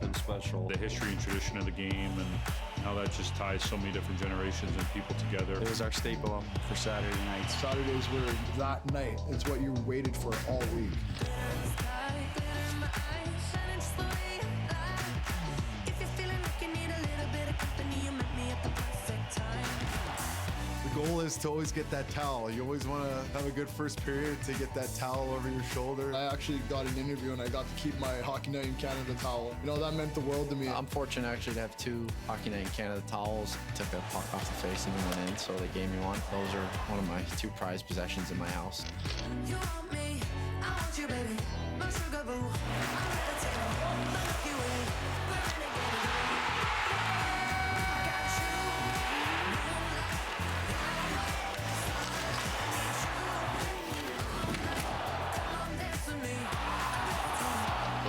something special. The history and tradition of the game and how that just ties so many different generations and people together. It was our staple for Saturday nights. Saturdays were that night. It's what you waited for all week. The goal is to always get that towel. You always want to have a good first period to get that towel over your shoulder. I actually got an interview and I got to keep my Hockey Night in Canada towel. You know, that meant the world to me. I'm fortunate actually to have 2 Hockey Night in Canada towels. Took a puck off the face and went in, so they gave me one. Those are one of my 2 prized possessions in my house. You want me, I want you, baby. My sugar boo. I'm levitating, the Milky Way. We're renegading. I got you. Come on, dance with me.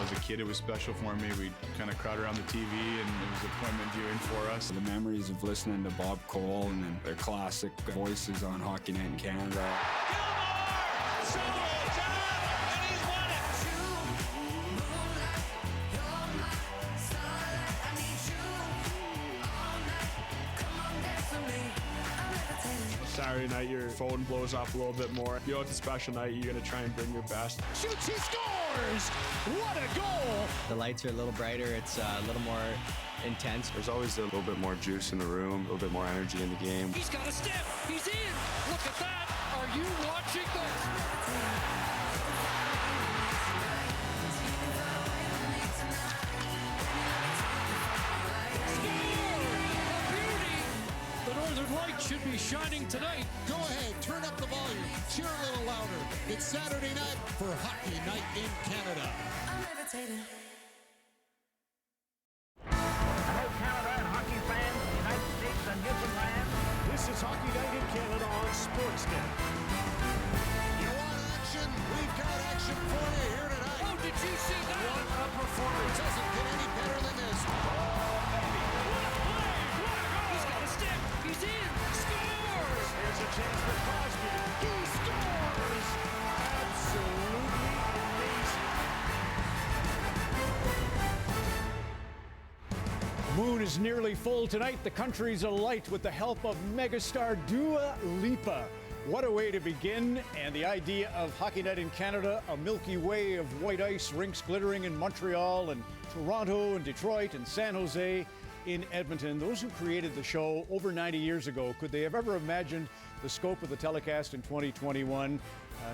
As a kid, it was special for me. We'd kind of crowd around the TV, and it was appointment viewing for us. The memories of listening to Bob Cole and then their classic voices on Hockey Night in Canada. Saturday night, your phone blows up a little bit more. You know, it's a special night. You're going to try and bring your best. Shoots, he scores! What a goal! The lights are a little brighter. It's a little more intense. There's always a little bit more juice in the room, a little bit more energy in the game. He's got a step. He's in. Look at that. Are you watching this? The Northern Lights should be shining tonight. Go ahead, turn up the volume, cheer a little louder. It's Saturday night for Hockey Night in Canada. I'm levitating. Hello, Canada and hockey fans of the United States and Newfoundland. This is Hockey Night in Canada on Sportsnet. You want action? We've got action for you here tonight. Oh, did you see that? What a performance. Doesn't get any better than this. He's got a stick. He's in. Scores. Here's a chance for Crosby. He scores. Absolutely amazing. Moon is nearly full tonight. The country's alight with the help of megastar Dua Lipa. What a way to begin. And the idea of Hockey Night in Canada, a Milky Way of white ice rinks glittering in Montreal and Toronto and Detroit and San Jose in Edmonton. Those who created the show over 90 years ago, could they have ever imagined the scope of the telecast in 2021?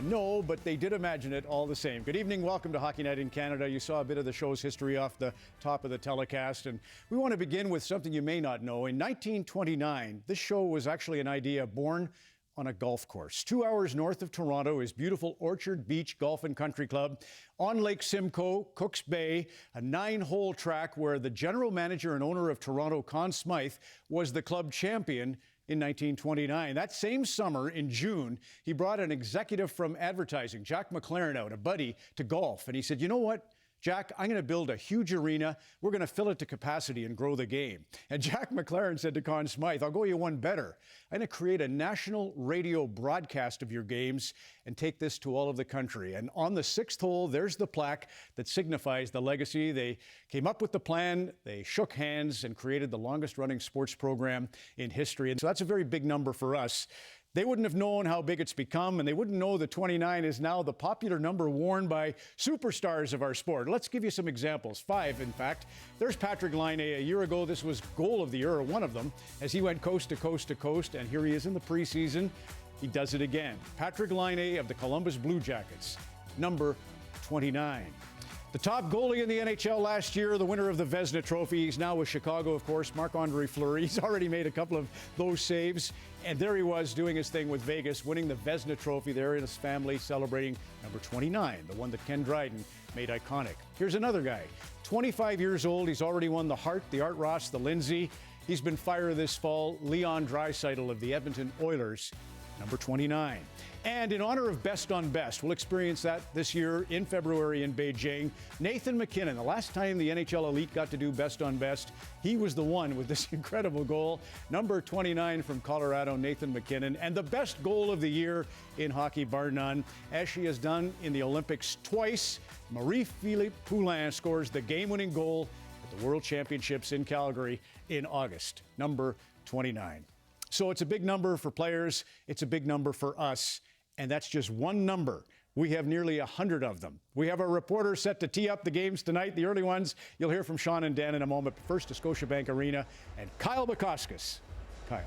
No, but they did imagine it all the same. Good evening. Welcome to Hockey Night in Canada. You saw a bit of the show's history off the top of the telecast, and we want to begin with something you may not know. In 1929, this show was actually an idea born on a golf course. 2 hours north of Toronto is beautiful Orchard Beach Golf and Country Club on Lake Simcoe, Cooks Bay, a 9-hole track where the general manager and owner of Toronto, Conn Smythe, was the club champion in 1929. That same summer, in June, he brought an executive from advertising, Jack McLaren, out, a buddy, to golf. And he said, you know what, Jack, I'm going to build a huge arena. We're going to fill it to capacity and grow the game. And Jack McLaren said to Conn Smythe, I'll go you one better. I'm going to create a national radio broadcast of your games and take this to all of the country. And on the 6th hole, there's the plaque that signifies the legacy. They came up with the plan, they shook hands and created the longest running sports program in history. And so that's a very big number for us. They wouldn't have known how big it's become, and they wouldn't know that 29 is now the popular number worn by superstars of our sport. Let's give you some examples. 5, in fact. There's Patrik Laine. A year ago, this was goal of the year, or one of them, as he went coast to coast to coast, and here he is in the preseason. He does it again. Patrik Laine of the Columbus Blue Jackets, number 29. The top goalie in the NHL last year, the winner of the Vezina Trophy. He's now with Chicago, of course, Marc-Andre Fleury. He's already made a couple of those saves. And there he was doing his thing with Vegas, winning the Vezina Trophy there in his family, celebrating number 29, the one that Ken Dryden made iconic. Here's another guy, 25 years old. He's already won the Hart, the Art Ross, the Lindsay. He's been fired this fall, Leon Draisaitl of the Edmonton Oilers, number 29. And in honor of Best on Best, we'll experience that this year in February in Beijing. Nathan MacKinnon, the last time the NHL Elite got to do Best on Best, he was the one with this incredible goal. Number 29 from Colorado, Nathan MacKinnon. And the best goal of the year in hockey, bar none, as she has done in the Olympics twice, Marie-Philippe Poulin scores the game-winning goal at the World Championships in Calgary in August, number 29. So it's a big number for players. It's a big number for us. And that's just one number. We have nearly 100 of them. We have our reporters set to tee up the games tonight, the early ones. You'll hear from Sean and Dan in a moment. But first to Scotiabank Arena and Kyle Bukauskas. Kyle.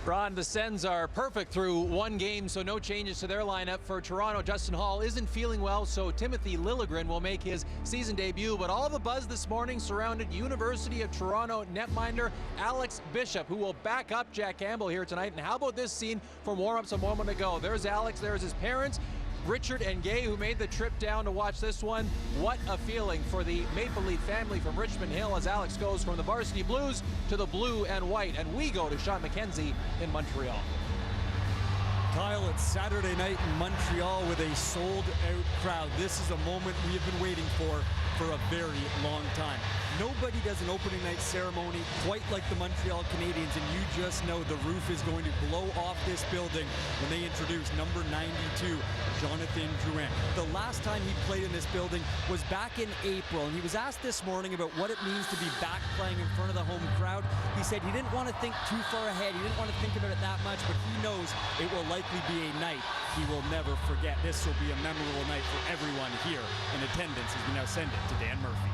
Ron, the Sens are perfect through one game, so no changes to their lineup. For Toronto, Justin Hall isn't feeling well, so Timothy Liljegren will make his season debut. But all the buzz this morning surrounded University of Toronto netminder Alex Bishop, who will back up Jack Campbell here tonight. And how about this scene from warm-ups a moment ago? There's Alex, there's his parents, Richard and Gay, who made the trip down to watch this one. What a feeling for the Maple Leaf family from Richmond Hill as Alex goes from the varsity blues to the blue and white. And we go to Sean McKenzie in Montreal. Kyle, it's Saturday night in Montreal with a sold-out crowd. This is a moment we have been waiting for a very long time. Nobody does an opening night ceremony quite like the Montreal Canadiens, and you just know the roof is going to blow off this building when they introduce number 92, Jonathan Drouin. The last time he played in this building was back in April, and he was asked this morning about what it means to be back playing in front of the home crowd. He said he didn't want to think too far ahead. He didn't want to think about it that much, but he knows it will likely be a night he will never forget. This will be a memorable night for everyone here in attendance as we now send it to Dan Murphy.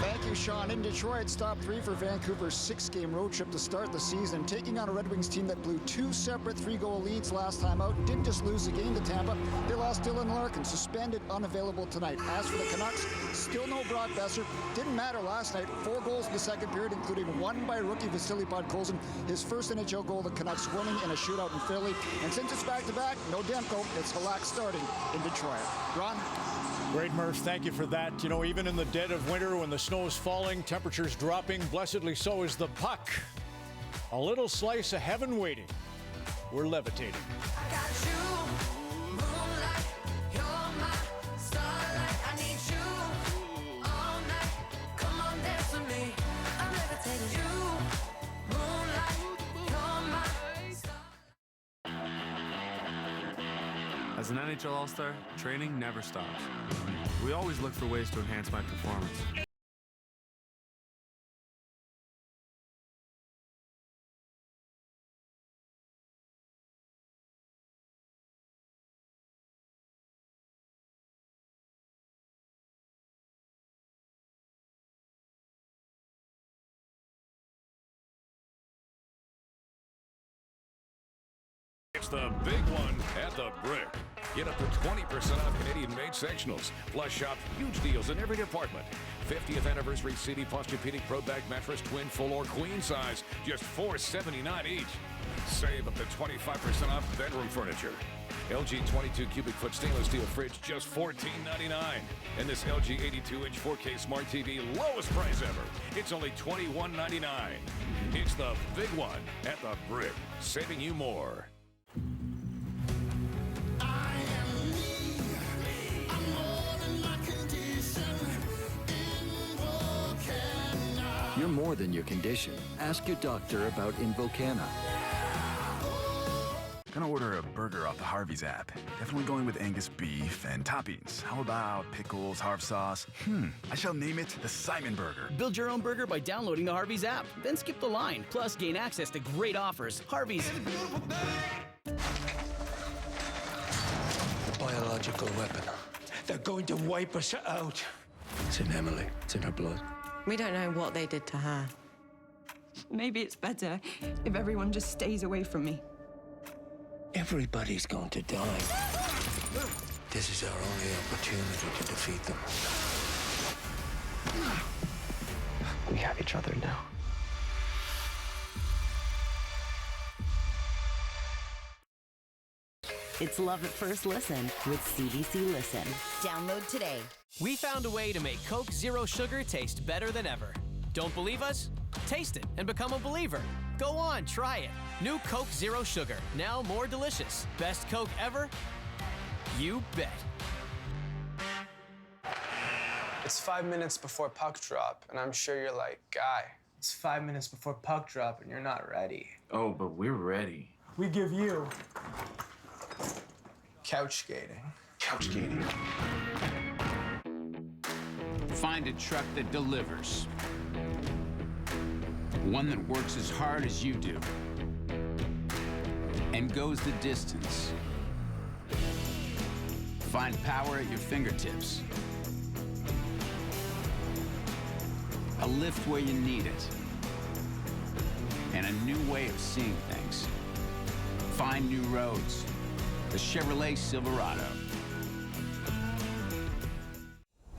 Thank you, Sean. In Detroit, stop 3 for Vancouver's 6-game road trip to start the season, taking on a Red Wings team that blew 2 separate 3-goal leads last time out. Didn't just lose the game to Tampa, they lost Dylan Larkin, suspended, unavailable tonight. As for the Canucks, still no Brock Besser. Didn't matter last night. 4 goals in the second period, including 1 by rookie Vasily Podkolzin, his first NHL goal, the Canucks winning in a shootout in Philly. And since it's back-to-back, no Demko, it's Halak starting in Detroit. Ron? Great, Murph. Thank you for that. You know, even in the dead of winter when the snow is falling, temperatures dropping, blessedly so is the puck. A little slice of heaven waiting. We're levitating. I got you, moonlight, you're my starlight. I need you all night. Come on, dance with me. I'm levitating. You, moonlight, you're my As an NHL All-Star, training never stops. We always look for ways to enhance my performance. It's the big one at the Brick. Get up to 20% off Canadian-made sectionals. Plus, shop huge deals in every department. 50th anniversary CD Posturepedic Pro Back mattress, twin, full, or queen size, just $479 each. Save up to 25% off bedroom furniture. LG 22 cubic foot stainless steel fridge, just $14.99. And this LG 82-inch 4K smart TV, lowest price ever. It's only $21.99. It's the big one at the Brick, saving you more. You're more than your condition. Ask your doctor about Invokana. Gonna order a burger off the Harvey's app. Definitely going with Angus beef and toppings. How about pickles, Harv sauce? I shall name it the Simon Burger. Build your own burger by downloading the Harvey's app. Then skip the line. Plus, gain access to great offers. Harvey's. Biological weapon. They're going to wipe us out. It's in Emily. It's in her blood. We don't know what they did to her. Maybe it's better if everyone just stays away from me. Everybody's going to die. This is our only opportunity to defeat them. We have each other now. It's love at first listen with CBC Listen. Download today. We found a way to make Coke Zero Sugar taste better than ever. Don't believe us? Taste it and become a believer. Go on, try it. New Coke Zero Sugar, now more delicious. Best Coke ever? You bet. It's 5 minutes before puck drop, and I'm sure you're like, Guy, it's 5 minutes before puck drop and you're not ready. Oh, but we're ready. We give you couch skating. Couch skating. Find a truck that delivers. One that works as hard as you do and goes the distance. Find power at your fingertips. A lift where you need it. And a new way of seeing things. Find new roads. The Chevrolet Silverado.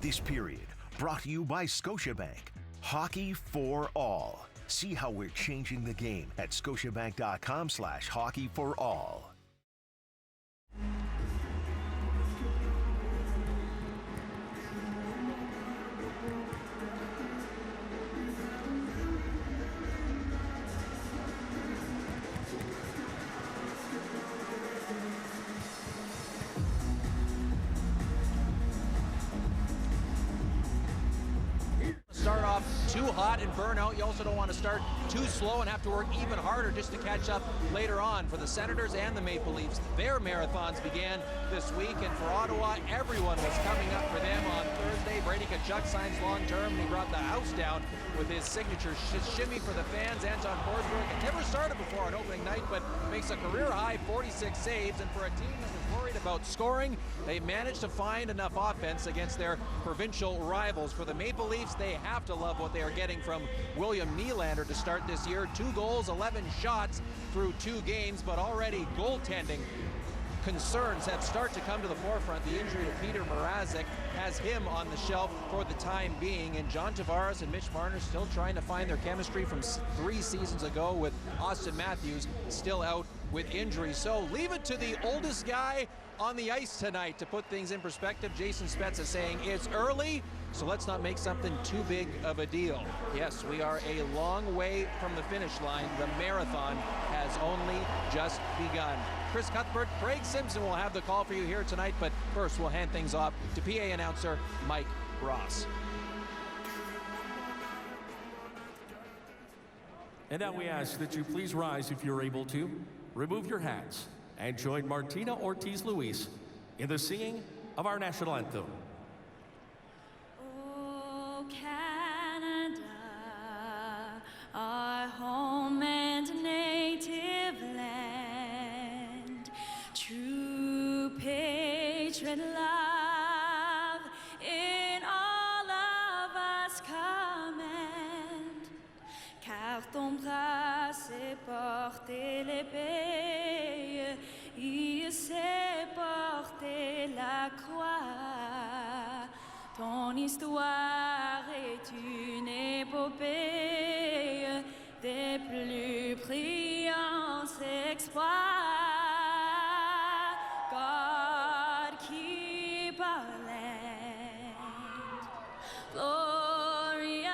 This period brought to you by Scotiabank. Hockey for all. See how we're changing the game at scotiabank.com/hockeyforall. Start off too hot and burn out. You also don't want to start too slow and have to work even harder just to catch up later on. For the Senators and the Maple Leafs, their marathons began this week, and for Ottawa, everyone was coming up for them on Thursday. Brady Tkachuk signs long-term, and he brought the house down with his signature shimmy for the fans. Anton Forsberg had never started before on opening night, but makes a career-high 46 saves, and for a team that was worried about scoring, they managed to find enough offense against their provincial rivals. For the Maple Leafs, they have to love what they are getting from William Nylander to start this year. 2 goals, 11 shots through 2 games, but already goaltending concerns have started to come to the forefront. The injury to Peter Mrazek has him on the shelf for the time being, and John Tavares and Mitch Marner still trying to find their chemistry from 3 seasons ago, with Austin Matthews still out with injury. So leave it to the oldest guy on the ice tonight to put things in perspective. Jason Spezza saying it's early, so let's not make something too big of a deal. Yes, we are a long way from the finish line. The marathon has only just begun. Chris Cuthbert, Craig Simpson will have the call for you here tonight, but first we'll hand things off to PA announcer Mike Ross. And now we ask that you please rise if you're able to, remove your hats, and join Martina Ortiz-Luis in the singing of our national anthem. Oh, Canada, our home and native land, true patriot love in all of us command, car ton bras sait porter l'épée, il sait porter la croix. Ton histoire est une épopée des plus brillants exploits. God keep our land glorious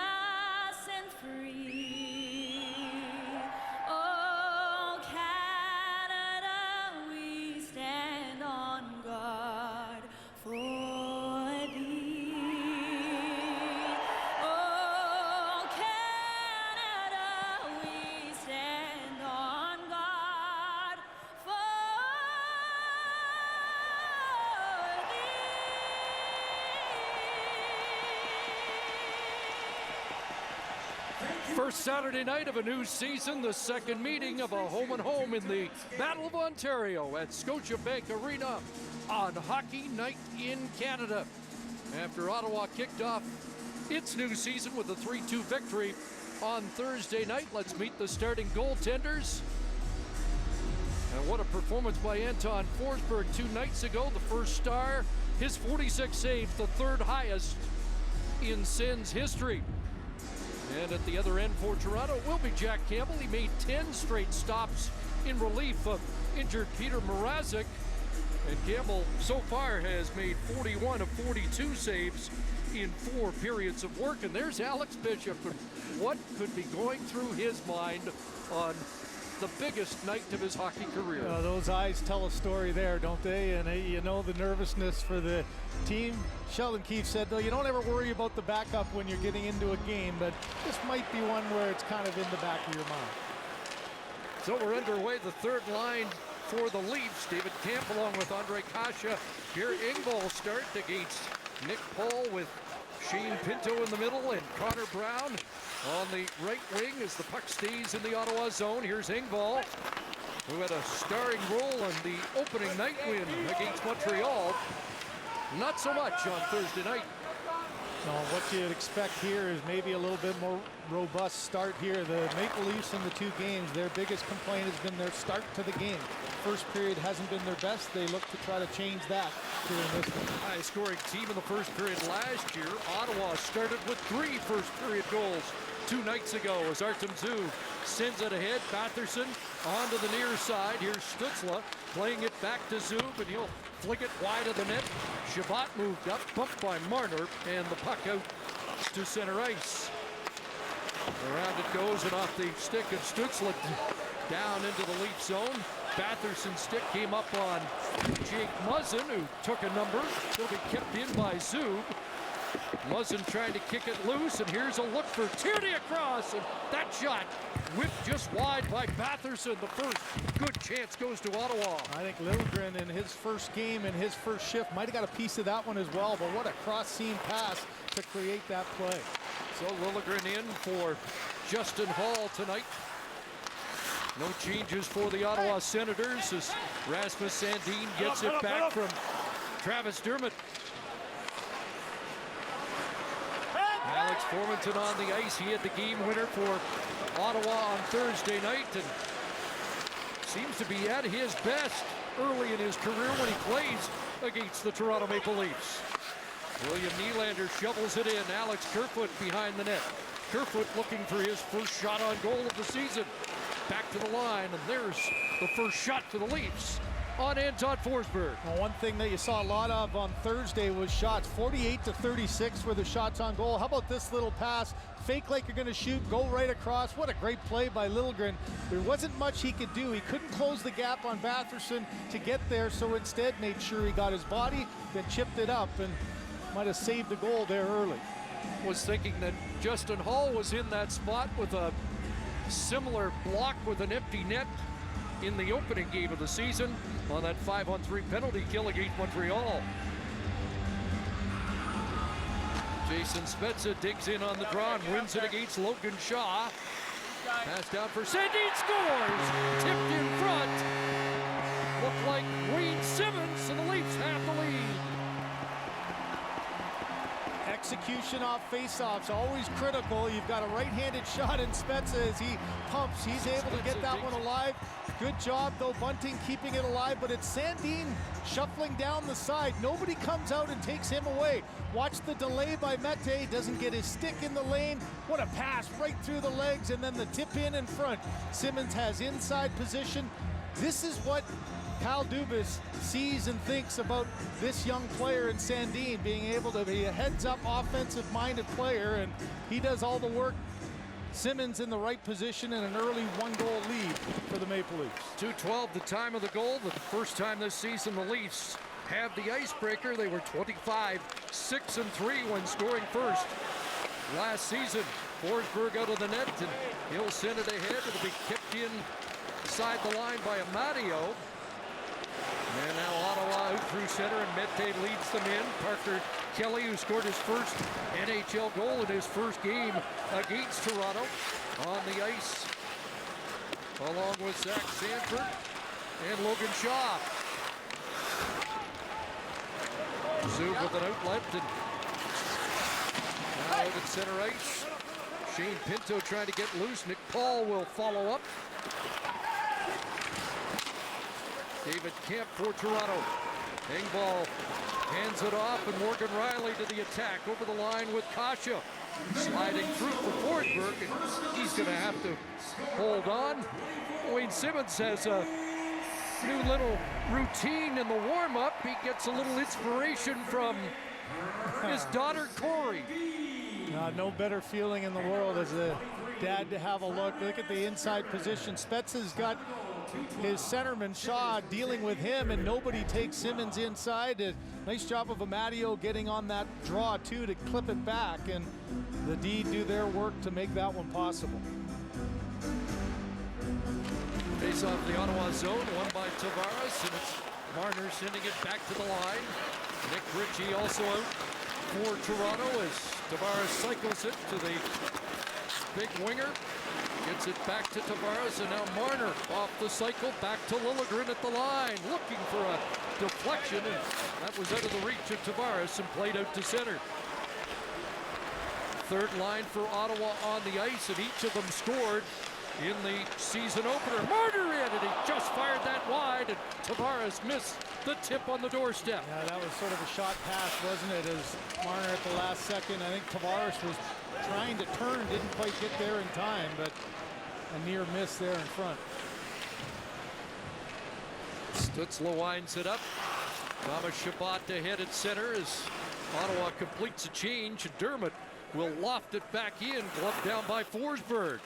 and free. Oh, Canada, we stand on guard for thee. Oh, Canada, we stand on guard for First Saturday night of a new season, the second meeting of a home-and-home in the Battle of Ontario at Scotiabank Arena on Hockey Night in Canada. After Ottawa kicked off its new season with a 3-2 victory on Thursday night, let's meet the starting goaltenders. And what a performance by Anton Forsberg 2 nights ago, the first star. His 46 saves, the 3rd highest in Sens history. And at the other end for Toronto will be Jack Campbell. He made 10 straight stops in relief of injured Peter Mrazek. And Campbell so far has made 41 of 42 saves in 4 periods of work. And there's Alex Bishop. And what could be going through his mind on the biggest night of his hockey career? Those eyes tell a story there, don't they? And you know the nervousness for the team. Sheldon Keefe said, though, you don't ever worry about the backup when you're getting into a game, but this might be one where it's kind of in the back of your mind. So we're underway, the 3rd line for the Leafs. David Camp along with Andre Kasha. Pierre Engvall start against Nick Paul with Shane Pinto in the middle and Connor Brown on the right wing as the puck stays in the Ottawa zone. Here's Engvall, who had a starring role in the opening night win against Montreal. Not so much on Thursday night. No, what you'd expect here is maybe a little bit more robust start here. The Maple Leafs in the two games, their biggest complaint has been their start to the game. First period hasn't been their best. They look to try to change that here in this one. High scoring team in the first period last year. Ottawa started with 3 first period goals 2 nights ago as Artem Zub sends it ahead. Batherson onto the near side. Here's Stützle playing it back to Zub, and he'll flick it wide of the net. Shabbat moved up, bumped by Marner, and the puck out to center ice. Around it goes and off the stick of Stützle down into the Leaf zone. Batherson's stick came up on Jake Muzzin, who took a number. It'll be kept in by Zub. Muzzin trying to kick it loose, and here's a look for Tierney across, and that shot whipped just wide by Batherson. The first good chance goes to Ottawa. I think Liljegren in his first game and his first shift might have got a piece of that one as well, but what a cross-seam pass to create that play. So Liljegren in for Justin Hall tonight. No changes for the Ottawa Senators as Rasmus Sandin gets it back from Travis Dermott. Alex Formanton on the ice. He had the game winner for Ottawa on Thursday night and seems to be at his best early in his career when he plays against the Toronto Maple Leafs. William Nylander shovels it in. Alex Kerfoot behind the net. Kerfoot looking for his first shot on goal of the season. Back to the line, and there's the first shot for the Leafs on Anton Forsberg. Well, one thing that you saw a lot of on Thursday was shots. 48-36 were the shots on goal. How about this little pass? Fake like you're going to shoot, go right across. What a great play by Liljegren. There wasn't much he could do. He couldn't close the gap on Batherson to get there, so instead made sure he got his body, then chipped it up, and might have saved the goal there early. Was thinking that Justin Hall was in that spot with a similar block with an empty net in the opening game of the season on that 5-on-3 penalty kill against Montreal. Jason Spezza digs in on the draw and wins it against Logan Shaw. Pass down for Sandin, scores! Tipped in front. Looked like Wayne Simmons, and the Leafs have the lead. Execution off faceoffs, always critical. You've got a right-handed shot in Spezza as he pumps. He's able to get that one alive. Good job, though, Bunting keeping it alive, but it's Sandin shuffling down the side. Nobody comes out and takes him away. Watch the delay by Mete. Doesn't get his stick in the lane. What a pass right through the legs, and then the tip in front. Simmons has inside position. This is what Kyle Dubas sees and thinks about this young player in Sandin, being able to be a heads-up, offensive-minded player, and he does all the work. Simmons in the right position and an early 1-goal lead for the Maple Leafs. 2:12 the time of the goal. The first time this season the Leafs have the icebreaker. They were 25-6-3 when scoring first last season. Forsberg out of the net, and he'll send it ahead. It'll be kicked inside the line by Amadio. And now Ottawa out through center, and Mete leads them in. Parker Kelly, who scored his first NHL goal in his first game against Toronto, on the ice, along with Zach Sanford and Logan Shaw. Zub with an outlet, and now out at center ice. Shane Pinto trying to get loose. Nick Paul will follow up. David Kemp for Toronto. Engvall hands it off, and Morgan Riley to the attack over the line with Kasha. Sliding through for Forsberg, and he's going to have to hold on. Wayne Simmons has a new little routine in the warm-up. He gets a little inspiration from his daughter, Corey. No better feeling in the world as a dad to have a look. Look at the inside position. Spezza's got his centerman Shaw dealing with him, and nobody takes Simmons inside. A nice job of Amadio getting on that draw too to clip it back, and the D do their work to make that one possible. Face off the Ottawa zone, won by Tavares, and it's Marner sending it back to the line. Nick Ritchie also out for Toronto as Tavares cycles it to the big winger. Gets it back to Tavares, and now Marner off the cycle, back to Liljegren at the line, looking for a deflection, and that was out of the reach of Tavares and played out to center. Third line for Ottawa on the ice, and each of them scored in the season opener. Marner in, and he just fired that wide, and Tavares missed the tip on the doorstep. Yeah, that was sort of a shot pass, wasn't it, as Marner at the last second. I think Tavares was trying to turn, didn't quite get there in time, but a near miss there in front. Stützle winds it up. Thomas Chabot ahead at center as Ottawa completes a change. Dermott will loft it back in, gloved down by Forsberg.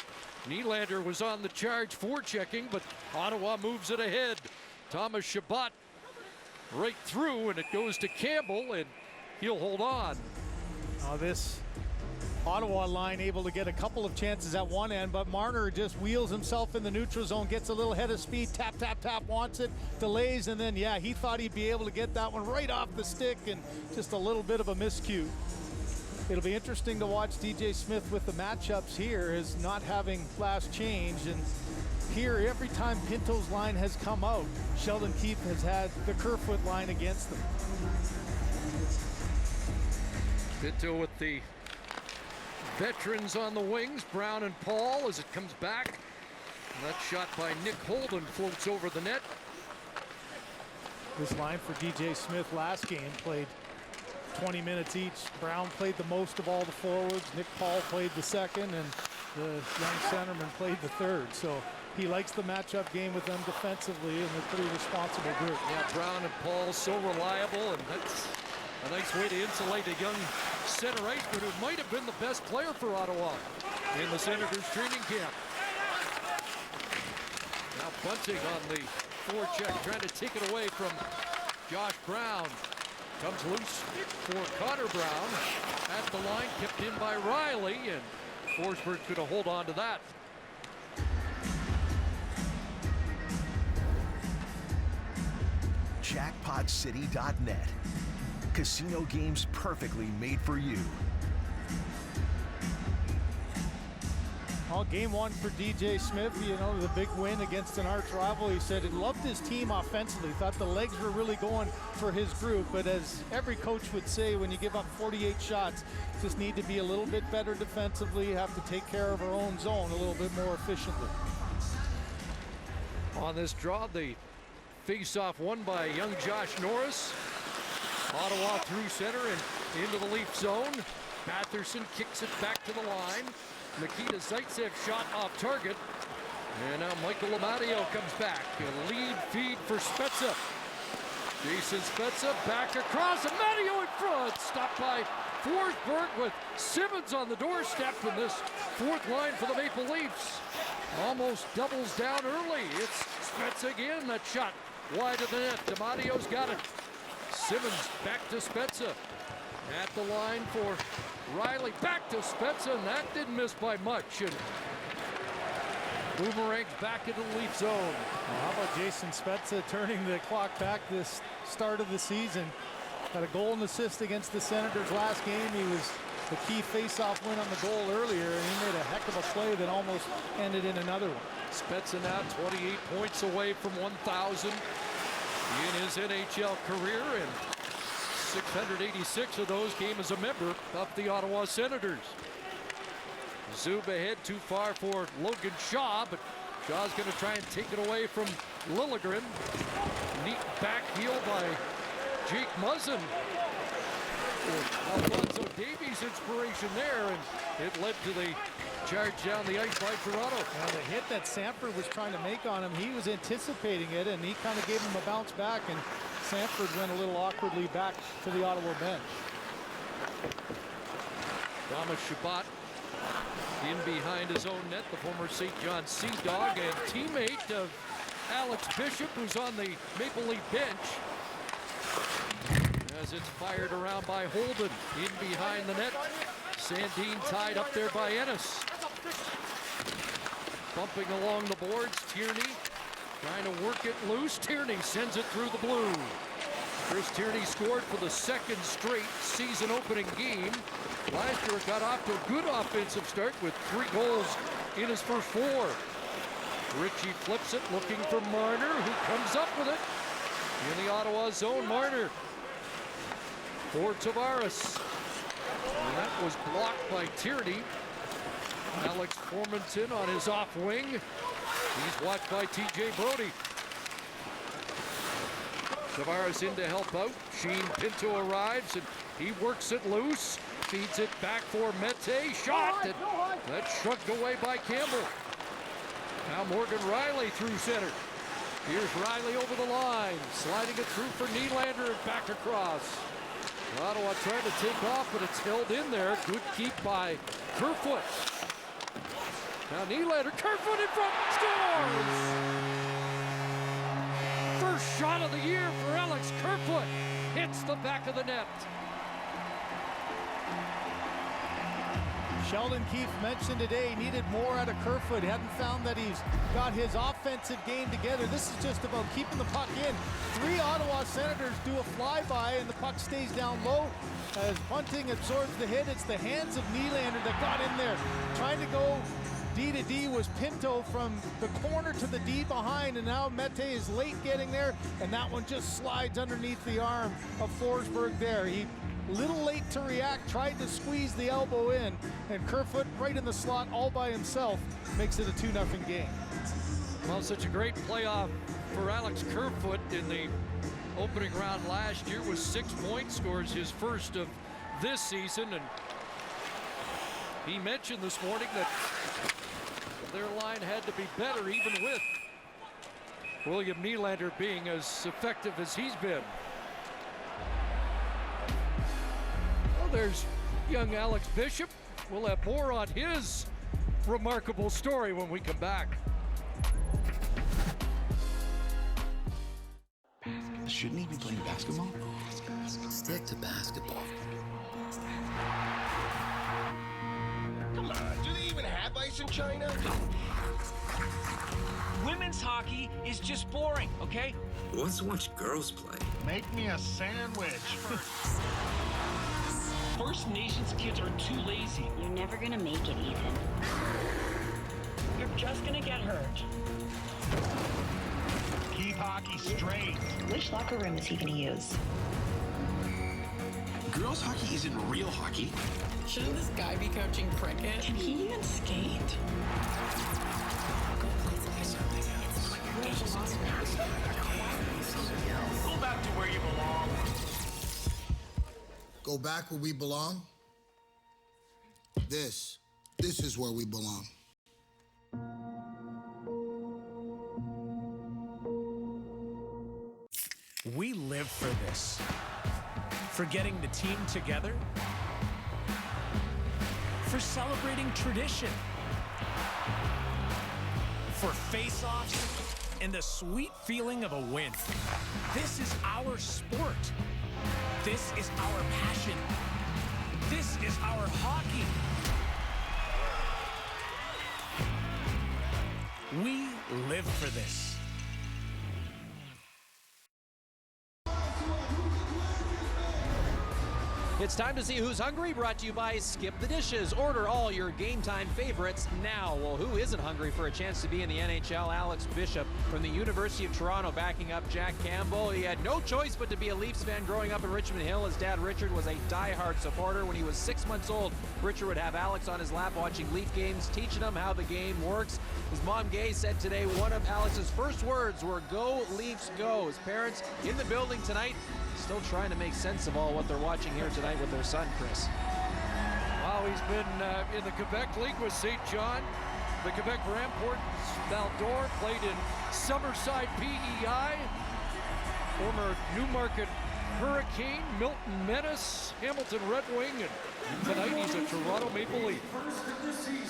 Nylander was on the charge forechecking, but Ottawa moves it ahead. Thomas Chabot right through, and it goes to Campbell, and he'll hold on. This Ottawa line able to get a couple of chances at one end, but Marner just wheels himself in the neutral zone, gets a little head of speed, tap, tap, tap, wants it, delays, and then, yeah, he thought he'd be able to get that one right off the stick, and just a little bit of a miscue. It'll be interesting to watch DJ Smith with the matchups here, as not having last change, and here every time Pinto's line has come out, Sheldon Keefe has had the Kerfoot line against them. Pinto with the veterans on the wings, Brown and Paul, as it comes back. And that shot by Nick Holden floats over the net. This line for DJ Smith last game played 20 minutes each. Brown played the most of all the forwards. Nick Paul played the second, and the young centerman played the third. So he likes the matchup game with them defensively, and they're a pretty responsible group. Yeah, Brown and Paul so reliable, and that's a nice way to insulate a young center iceman who might have been the best player for Ottawa in the Senators training camp. Now Bunting on the forecheck, trying to take it away from Josh Brown. Comes loose for Connor Brown at the line, kept in by Riley, and Forsberg could have hold on to that. JackpotCity.net. Casino games perfectly made for you. Well, game one for DJ Smith, you know, the big win against an arch rival. He said he loved his team offensively, thought the legs were really going for his group, but as every coach would say, when you give up 48 shots, just need to be a little bit better defensively, have to take care of our own zone a little bit more efficiently. On this draw, the face-off won by young Josh Norris. Ottawa through center and into the Leaf zone. Matherson kicks it back to the line. Nikita Zaitsev shot off target. And now Michael Amadio comes back. A lead feed for Spezza. Jason Spezza back across. Amadio in front. Stopped by Forsberg with Simmons on the doorstep. And this fourth line for the Maple Leafs almost doubles down early. It's Spezza again. That shot wide of the net. Amadio's got it. Simmons back to Spezza. At the line for Riley, back to Spezza, and that didn't miss by much. And boomerangs back into the Leaf zone. Well, how about Jason Spezza turning the clock back this start of the season? Got a goal and assist against the Senators last game. He was the key face-off win on the goal earlier, and he made a heck of a play that almost ended in another one. Spezza now 28 points away from 1,000 in his NHL career, and 686 of those came as a member of the Ottawa Senators. Zub ahead too far for Logan Shaw, but Shaw's going to try and take it away from Liljegren. Neat back heel by Jake Muzzin. Alfonso Davies inspiration there, and it led to the charge down the ice by Toronto. And the hit that Sanford was trying to make on him, he was anticipating it, and he kind of gave him a bounce back, and Sanford went a little awkwardly back to the Ottawa bench. Thomas Chabot in behind his own net, the former St. John Sea Dog and teammate of Alex Bishop, who's on the Maple Leaf bench. As it's fired around by Holden in behind the net. Sandin tied up there by Ennis. Bumping along the boards, Tierney trying to work it loose. Tierney sends it through the blue. Chris Tierney scored for the second straight season opening game. Last year got off to a good offensive start with 3 goals in his first 4. Ritchie flips it, looking for Marner, who comes up with it. In the Ottawa zone, Marner for Tavares. And that was blocked by Tierney. Alex Formanton on his off wing. He's watched by TJ Brody. Tavares in to help out. Sheen Pinto arrives and he works it loose. Feeds it back for Mete. Shot! And that's shrugged away by Campbell. Now Morgan Riley through center. Here's Riley over the line. Sliding it through for Nylander and back across. Ottawa trying to take off, but it's held in there. Good keep by Kerfoot. Now Nylander, Kerfoot in front, scores! First shot of the year for Alex Kerfoot. Hits the back of the net. Sheldon Keefe mentioned today he needed more out of Kerfoot. He hadn't found that he's got his offensive game together. This is just about keeping the puck in. 3 Ottawa Senators do a flyby and the puck stays down low. As Bunting absorbs the hit, it's the hands of Nylander that got in there. Trying to go D to D was Pinto from the corner to the D behind, and now Mete is late getting there, and that one just slides underneath the arm of Forsberg there. He little late to react, tried to squeeze the elbow in, and Kerfoot right in the slot all by himself makes it a 2-0 game. Well, such a great playoff for Alex Kerfoot in the opening round last year with 6 points, scores his first of this season, and he mentioned this morning that their line had to be better even with William Nylander being as effective as he's been. Well, there's young Alex Bishop. We'll have more on his remarkable story when we come back. Shouldn't he be playing basketball? Stick to basketball. Come on, do they even have ice in China? Women's hockey is just boring, okay? Let's watch girls play. Make me a sandwich. First Nations kids are too lazy. You're never gonna make it, Ethan. You're just gonna get hurt. Keep hockey straight. Which locker room is he gonna use? Girls hockey isn't real hockey. Shouldn't this guy be coaching cricket? Can he even skate? Go back to where you belong. Go back where we belong? This is where we belong. We live for this. For getting the team together. For celebrating tradition. For face-offs and the sweet feeling of a win. This is our sport. This is our passion. This is our hockey. We live for this. It's time to see who's hungry, brought to you by Skip the Dishes. Order all your game time favorites now. Well, who isn't hungry for a chance to be in the NHL? Alex Bishop from the University of Toronto backing up Jack Campbell. He had no choice but to be a Leafs fan growing up in Richmond Hill. His dad, Richard, was a diehard supporter. When he was 6 months old, Richard would have Alex on his lap watching Leaf games, teaching him how the game works. His mom, Gay, said today one of Alex's first words were, "Go Leafs, go." His parents in the building tonight, still trying to make sense of all what they're watching here tonight with their son, Chris. Well, he's been in the Quebec League with St. John, the Quebec Ramparts, Val-d'Or, played in Summerside PEI, former Newmarket Hurricane, Milton Menace, Hamilton Red Wing, and tonight he's a Toronto Maple Leaf.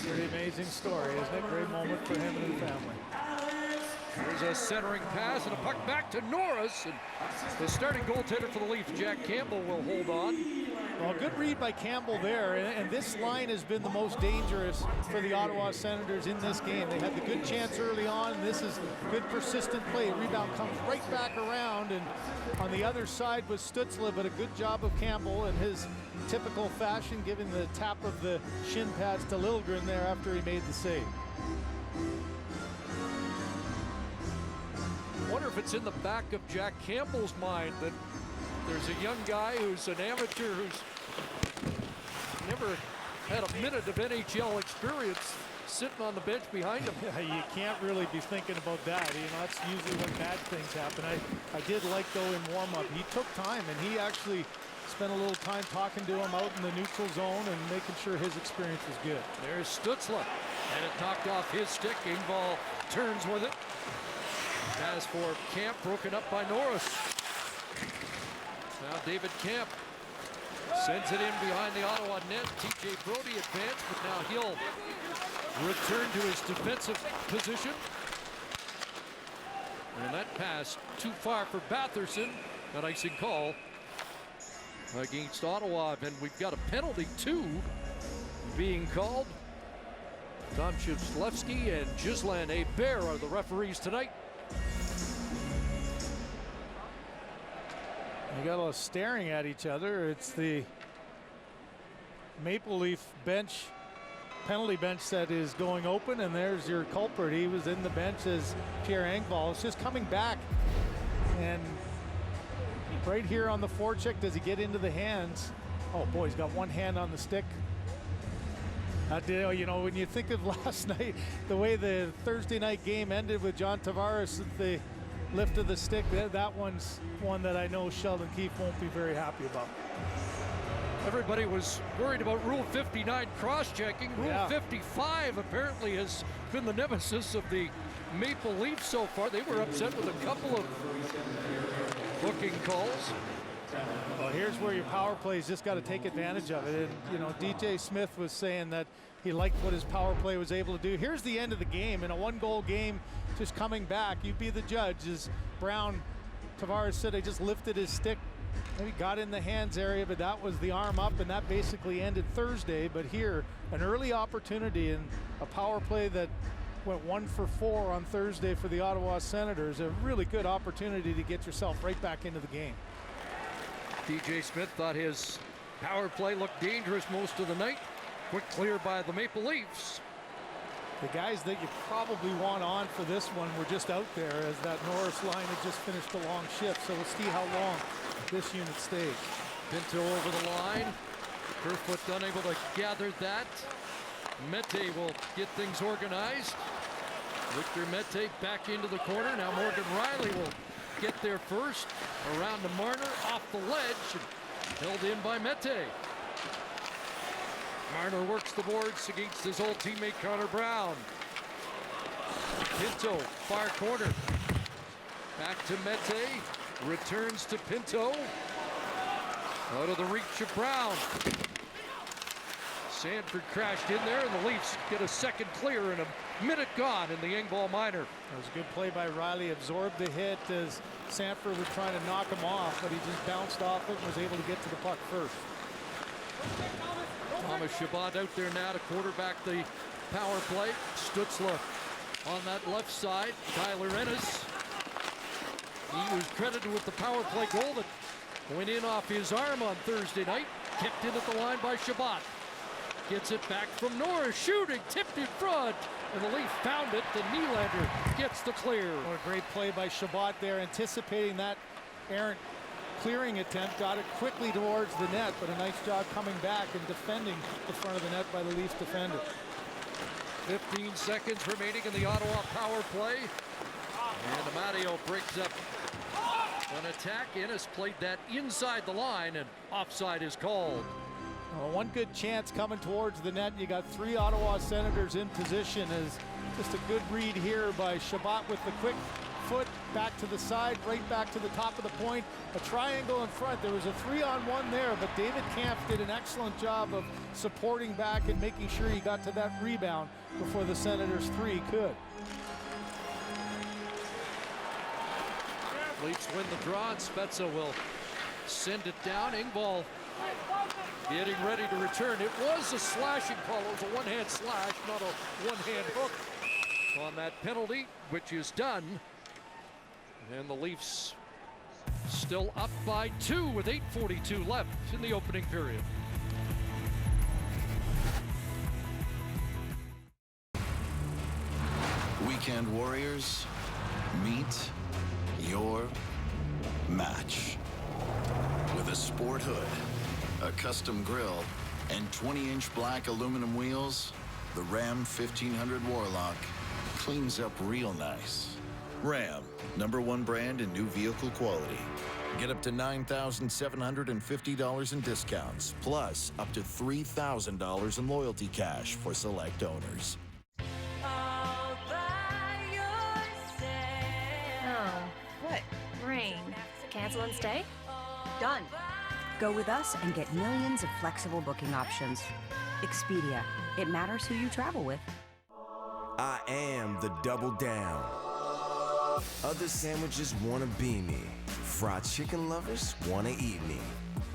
Pretty amazing story, isn't it? Great moment for him and his family. There's a centering pass and a puck back to Norris. And the starting goaltender for the Leafs, Jack Campbell, will hold on. Well, good read by Campbell there, and this line has been the most dangerous for the Ottawa Senators in this game. They had the good chance early on, and this is good persistent play. Rebound comes right back around, and on the other side was Stützle, but a good job of Campbell in his typical fashion, giving the tap of the shin pads to Liljegren there after he made the save. I wonder if it's in the back of Jack Campbell's mind that there's a young guy who's an amateur who's never had a minute of NHL experience sitting on the bench behind him. Yeah, you can't really be thinking about that. You know, that's usually when bad things happen. I did like, though, in warm-up, he took time, and he actually spent a little time talking to him out in the neutral zone and making sure his experience was good. There's Stützle, and it knocked off his stick. Engvall turns with it. As for Camp, broken up by Norris. Now David Camp sends it in behind the Ottawa net. TJ Brodie advanced, but now he'll return to his defensive position. And that pass too far for Batherson. An icing call against Ottawa, and we've got a penalty too being called. Tom Shivslevsky and Ghislain Hebert are the referees tonight. They got all staring at each other. It's the Maple Leaf bench, penalty bench that is going open, and there's your culprit. He was in the bench as Pierre Engvall. It's just coming back, and right here on the forecheck, does he get into the hands? Oh boy, he's got one hand on the stick. You know, when you think of last night, the way the Thursday night game ended with John Tavares at the lift of the stick, that one's one that I know Sheldon Keefe won't be very happy about. Everybody was worried about Rule 59 cross-checking. Rule 55 apparently has been the nemesis of the Maple Leafs so far. They were upset with a couple of booking calls. Well, here's where your power plays just got to take advantage of it. And, you know, DJ Smith was saying that he liked what his power play was able to do. Here's the end of the game. In a one-goal game, just coming back, you'd be the judge. As Brown, Tavares said, he just lifted his stick, maybe got in the hands area, but that was the arm up, and that basically ended Thursday. But here, an early opportunity and a power play that went 1 for 4 on Thursday for the Ottawa Senators. A really good opportunity to get yourself right back into the game. DJ Smith thought his power play looked dangerous most of the night. Quick clear by the Maple Leafs. The guys that you probably want on for this one were just out there, as that Norris line had just finished a long shift. So we'll see how long this unit stays. Pinto over the line. Kerfoot unable to gather that. Mete will get things organized. Victor Mete back into the corner. Now Morgan Riley will get there first. Around to Marner, off the ledge. Held in by Mete. Marner works the boards against his old teammate Connor Brown. Pinto, far corner. Back to Mete. Returns to Pinto. Out of the reach of Brown. Sanford crashed in there, and the Leafs get a second clear and a minute gone in the Engvall minor. That was a good play by Riley. Absorbed the hit as Sanford was trying to knock him off, but he just bounced off it and was able to get to the puck first. Thomas Chabot out there now to quarterback the power play. Stützle on that left side. Tyler Ennis. He was credited with the power play goal that went in off his arm on Thursday night. Kept in at the line by Chabot. Gets it back from Norris, shooting, tipped in front, and the Leaf found it. The Nylander gets the clear. What a great play by Chabot there, anticipating that errant clearing attempt, got it quickly towards the net, but a nice job coming back and defending the front of the net by the Leafs defender. 15 seconds remaining in the Ottawa power play, and Amadio breaks up an attack. Ennis played that inside the line, and offside is called. Well, one good chance coming towards the net. You got 3 Ottawa Senators in position. As just a good read here by Chabot with the quick foot back to the side, right back to the top of the point. A triangle in front. There was a 3-on-1 there, but David Kampf did an excellent job of supporting back and making sure he got to that rebound before the Senators' 3 could. Leafs win the draw, and Spezza will send it down. Engvall getting ready to return. It was a slashing call. It was a one-hand slash, not a one-hand hook on that penalty, which is done. And the Leafs still up by 2 with 8:42 left in the opening period. Weekend Warriors, meet your match. With a sport hood, a custom grille, and 20-inch black aluminum wheels, the Ram 1500 Warlock cleans up real nice. Ram, #1 brand in new vehicle quality. Get up to $9,750 in discounts, plus up to $3,000 in loyalty cash for select owners. Oh, what? Rain. Cancel and stay? Done. Go with us and get millions of flexible booking options. Expedia. It matters who you travel with. I am the Double Down. Other sandwiches wanna be me. Fried chicken lovers wanna eat me.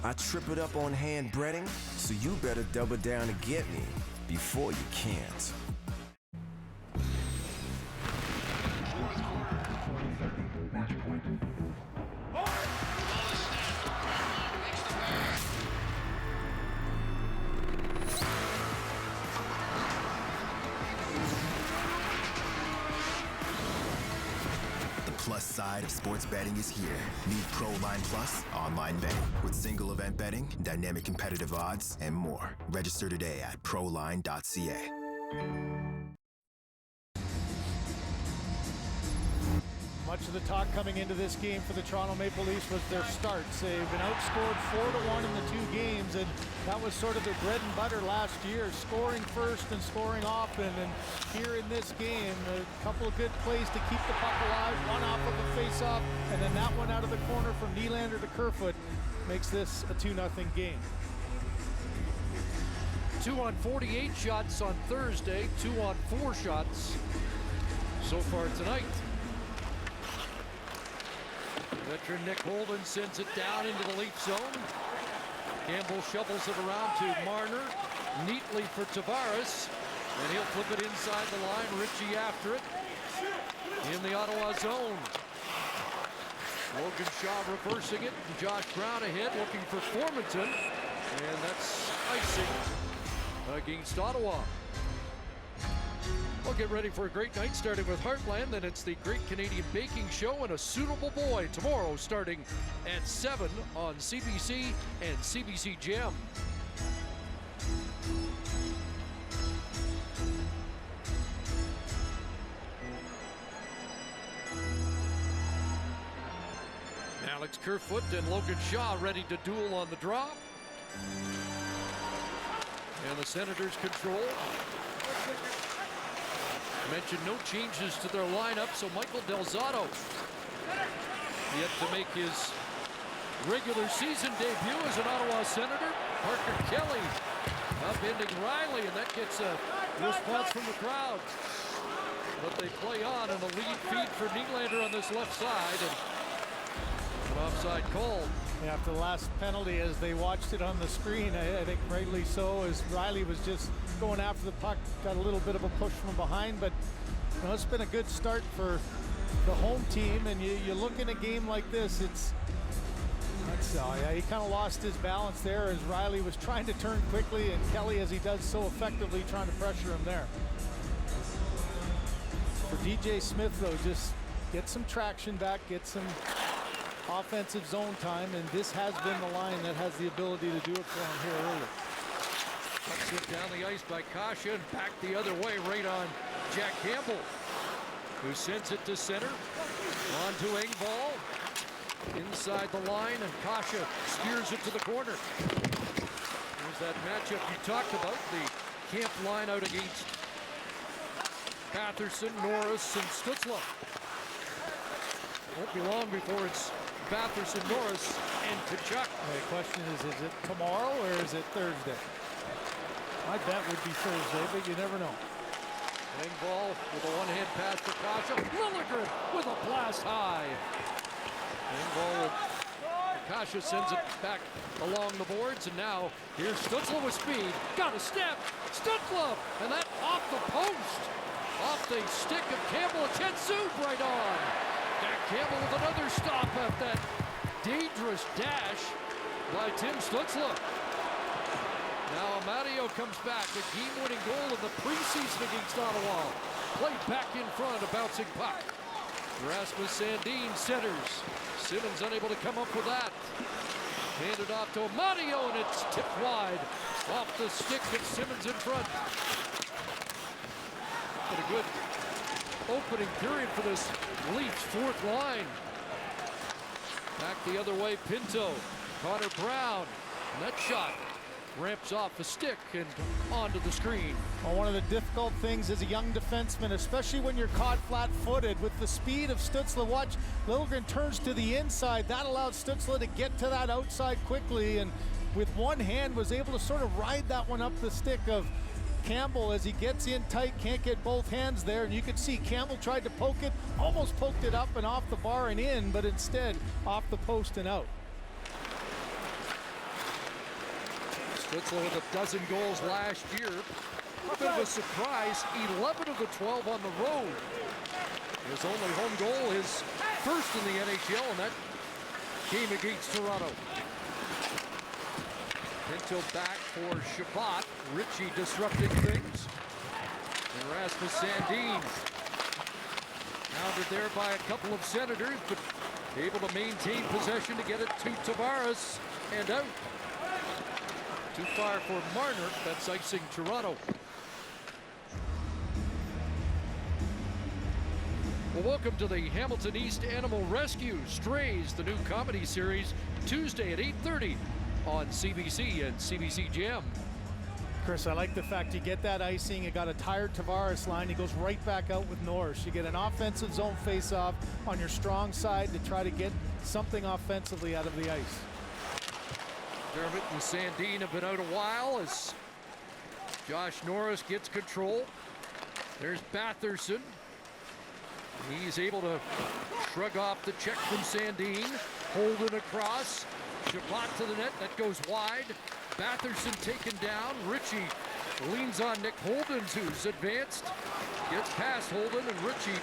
I trip it up on hand breading, so you better double down and get me before you can't. Plus side of sports betting is here. Need ProLine Plus online betting with single event betting, dynamic competitive odds, and more. Register today at proline.ca. Much of the talk coming into this game for the Toronto Maple Leafs was their starts. They've been outscored 4-1 in the 2 games, and that was sort of their bread and butter last year, scoring first and scoring often. And here in this game, a couple of good plays to keep the puck alive, one off of a face-off, and then that one out of the corner from Nylander to Kerfoot makes this a 2-0 game. 2 on 48 shots on Thursday, 2 on 4 shots so far tonight. Veteran Nick Holden sends it down into the Leaf zone. Campbell shovels it around to Marner, neatly for Tavares, and he'll flip it inside the line. Ritchie after it in the Ottawa zone. Logan Shaw reversing it, and Josh Brown ahead looking for Formanton, and that's icing against Ottawa. We'll get ready for a great night, starting with Heartland. Then it's the Great Canadian Baking Show and A Suitable Boy tomorrow, starting at 7 on CBC and CBC Gem. Alex Kerfoot and Logan Shaw ready to duel on the drop. And the Senators control. Mentioned no changes to their lineup, so Michael Del Zotto yet to make his regular season debut as an Ottawa Senator. Parker Kelly upending Riley, and that gets a response from the crowd. But they play on, and the lead feed for Nylander on this left side, and an offside call. Yeah, after the last penalty, as they watched it on the screen, I think rightly so, as Riley was just going after the puck, got a little bit of a push from behind, but you know, it's been a good start for the home team, and you look in a game like this, he kind of lost his balance there as Riley was trying to turn quickly, and Kelly, as he does so effectively, trying to pressure him there. For DJ Smith, though, just get some traction back, get some offensive zone time, and this has been the line that has the ability to do it for him here early. Slid down the ice by Kasha and back the other way right on Jack Campbell, who sends it to center. On to Engvall. Inside the line, and Kasha steers it to the corner. There's that matchup you talked about, the Camp line out against Batherson, Norris, and Stützle. Won't be long before it's Batherson, Norris, and Tkachuk. The question is it tomorrow or is it Thursday? My bet would be Thursday, but you never know. Engvall with a one-hand pass to Kasha. Liljegren with a blast high. Engvall Kasha sends it back along the boards, and now here's Stützle with speed. Got a step. Stützle, and that off the post. Off the stick of Campbell. Chetsu right on. Jack Campbell with another stop at that dangerous dash by Tim Stützle. Now Amadio comes back. A game-winning goal in the preseason against Ottawa. Played back in front, a bouncing puck. Rasmus Sandin centers. Simmons unable to come up with that. Handed off to Amadio, and it's tipped wide. Off the stick of Simmons in front. What a good opening period for this Leafs fourth line. Back the other way, Pinto. Connor Brown. And that shot ramps off the stick and onto the screen. Well, one of the difficult things as a young defenseman, especially when you're caught flat-footed, with the speed of Stützle. Watch, Liljegren turns to the inside. That allowed Stützle to get to that outside quickly, and with one hand was able to sort of ride that one up the stick of Campbell as he gets in tight, can't get both hands there, and you can see Campbell tried to poke it, almost poked it up and off the bar and in, but instead off the post and out. Stützle with a dozen goals last year. A bit of a surprise, 11 of the 12 on the road. His only home goal, his first in the NHL, and that came against Toronto. Pinto back for Shabbat. Ritchie disrupting things. And Rasmus Sandin pounded there by a couple of Senators, but able to maintain possession to get it to Tavares and out. Too far for Marner. That's icing Toronto. Well, welcome to the Hamilton East Animal Rescue Strays, the new comedy series, Tuesday at 8:30 on CBC and CBC Gem. Chris, I like the fact you get that icing. You got a tired Tavares line. He goes right back out with Norris. You get an offensive zone face-off on your strong side to try to get something offensively out of the ice. Dermott and Sandin have been out a while as Josh Norris gets control. There's Batherson. He's able to shrug off the check from Sandin. Holden across. Shabbat to the net. That goes wide. Batherson taken down. Ritchie leans on Nick Holden, who's advanced. Gets past Holden, and Ritchie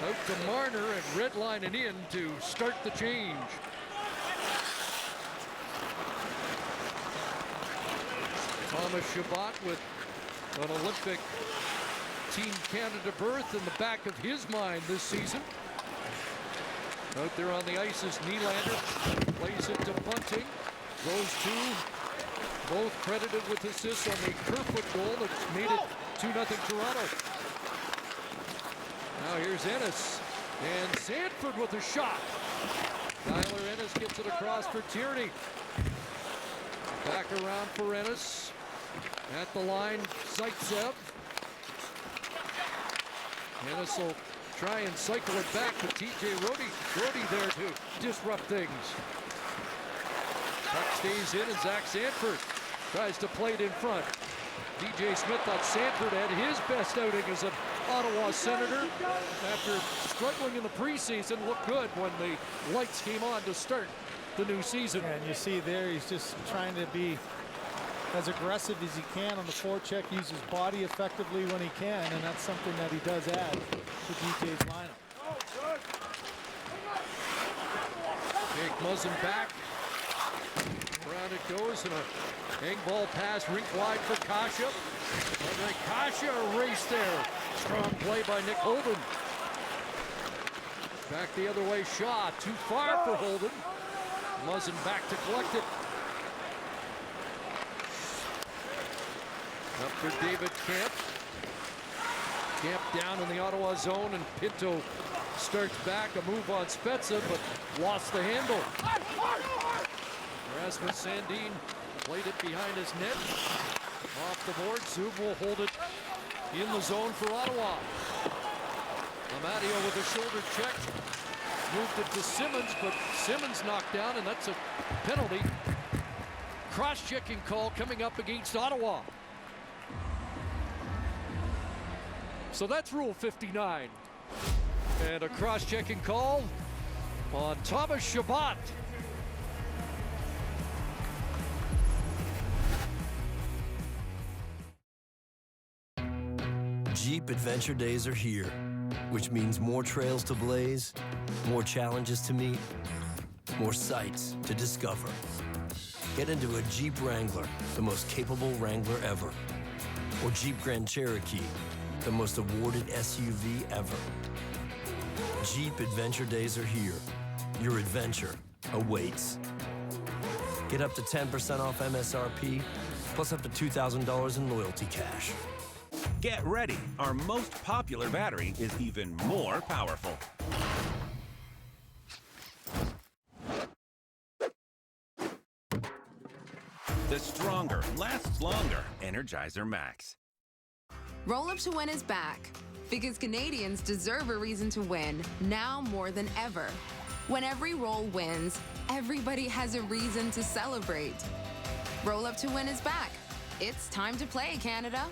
out to Marner and redlining in to start the change. Thomas Shabbat with an Olympic Team Canada berth in the back of his mind this season. Out there on the ice is Nylander. Plays it to Bunting. Those two both credited with assists on the Kerfoot goal that's made it 2-0 Toronto. Now here's Ennis. And Sanford with a shot. Tyler Ennis gets it across for Tierney. Back around for Ennis. At the line, Zaitsev. Ennis will try and cycle it back to TJ Rhodey there to disrupt things. Puck stays in, and Zach Sanford tries to play it in front. DJ Smith thought Sanford had his best outing as an Ottawa Senator. After struggling in the preseason, looked good when the lights came on to start the new season. And you see there, he's just trying to be as aggressive as he can on the forecheck, use his body effectively when he can, and that's something that he does add to DJ's lineup. Jake Muzzin back. Around it goes, and a hang ball pass rink wide for Kasha. And then Kasha erased there. Strong play by Nick Holden. Back the other way, Shaw. Too far for Holden. Muzzin back to collect it. Up for David Kampf. Kampf down in the Ottawa zone, and Pinto starts back. A move on Spezza, but lost the handle. Rasmus Sandin played it behind his net. Off the board, Zub will hold it in the zone for Ottawa. Amadio with a shoulder check. Moved it to Simmons, but Simmons knocked down, and that's a penalty. Cross-checking call coming up against Ottawa. So that's Rule 59. And a cross-checking call on Thomas Shabbat. Jeep Adventure Days are here, which means more trails to blaze, more challenges to meet, more sights to discover. Get into a Jeep Wrangler, the most capable Wrangler ever. Or Jeep Grand Cherokee, the most awarded SUV ever. Jeep Adventure Days are here. Your adventure awaits. Get up to 10% off MSRP, plus up to $2,000 in loyalty cash. Get ready. Our most popular battery is even more powerful. The stronger, lasts longer Energizer Max. Roll Up to Win is back because Canadians deserve a reason to win now more than ever. When every roll wins, everybody has a reason to celebrate. Roll Up to Win is back. It's time to play, Canada.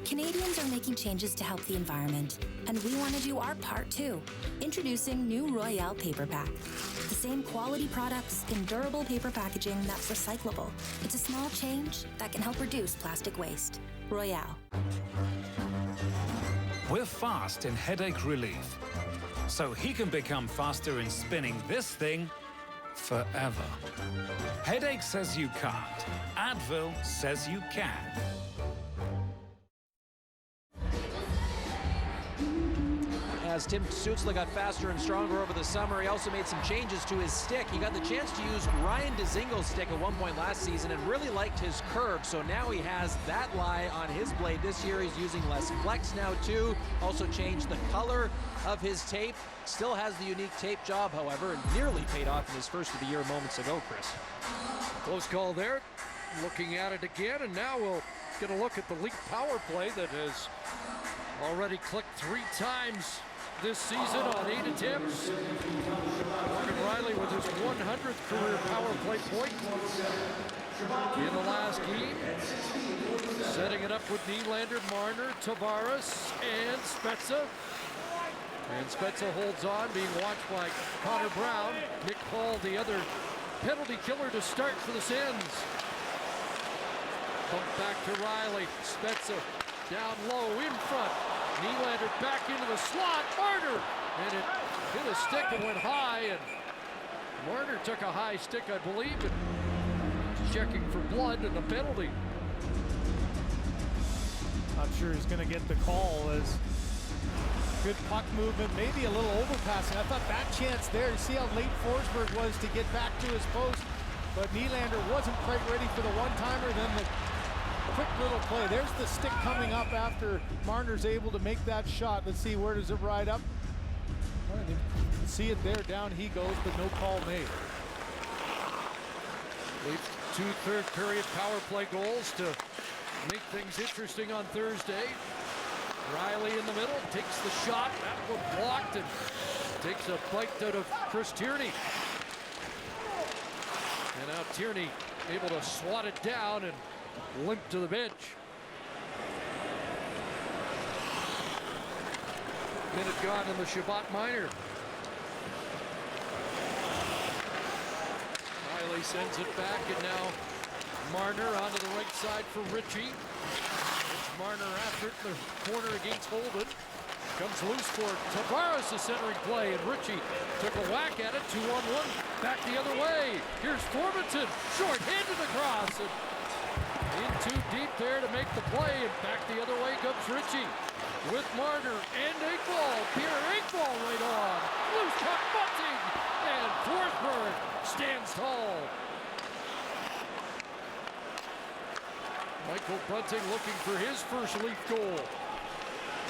Canadians are making changes to help the environment, and we want to do our part too. Introducing new Royale Paper Pack. The same quality products in durable paper packaging that's recyclable. It's a small change that can help reduce plastic waste. Royale. We're fast in headache relief, so he can become faster in spinning this thing forever. Headache says you can't. Advil says you can. As Tim Stützle got faster and stronger over the summer, he also made some changes to his stick. He got the chance to use Ryan Dzingel's stick at one point last season and really liked his curve, so now he has that lie on his blade. This year he's using less flex now too. Also changed the color of his tape. Still has the unique tape job, however, and nearly paid off in his first of the year moments ago, Chris. Close call there. Looking at it again, and now we'll get a look at the league power play that has already clicked 3 times this season on 8 attempts. Morgan Rielly with his 100th career power play point in the last game. Setting it up with Nylander, Marner, Tavares, and Spezza. And Spezza holds on, being watched by Connor Brown. Nick Paul, the other penalty killer to start for the Sens. Bump back to Rielly. Spezza down low, in front. Nylander back into the slot. Marner! And it hit a stick and went high. And Marner took a high stick, I believe, and checking for blood and a penalty. Not sure he's going to get the call as good puck movement, maybe a little overpassing. I thought that chance there, you see how late Forsberg was to get back to his post, but Nylander wasn't quite ready for the one-timer, then the quick little play. There's the stick coming up after Marner's able to make that shot. Let's see, where does it ride up? Well, you can see it there, down he goes, but no call made. Leafs 2 third period power play goals to make things interesting on Thursday. Rielly in the middle, takes the shot, that one blocked, and takes a bite out of Chris Tierney. And now Tierney able to swat it down and limp to the bench. Minute gone in the Shabbat Minor. Rielly sends it back, and now Marner onto the right side for Ritchie. Marner after it in the corner against Holden. Comes loose for Tavares, the centering play, and Ritchie took a whack at it, 2-on-1, back the other way. Here's Formanton, short-handed across, and in too deep there to make the play, and back the other way comes Ritchie with Marner and Engvall. Pierre Engvall right on. Loose puck, Bunting, and Forsberg stands tall. Michael Bunting looking for his first Leaf goal.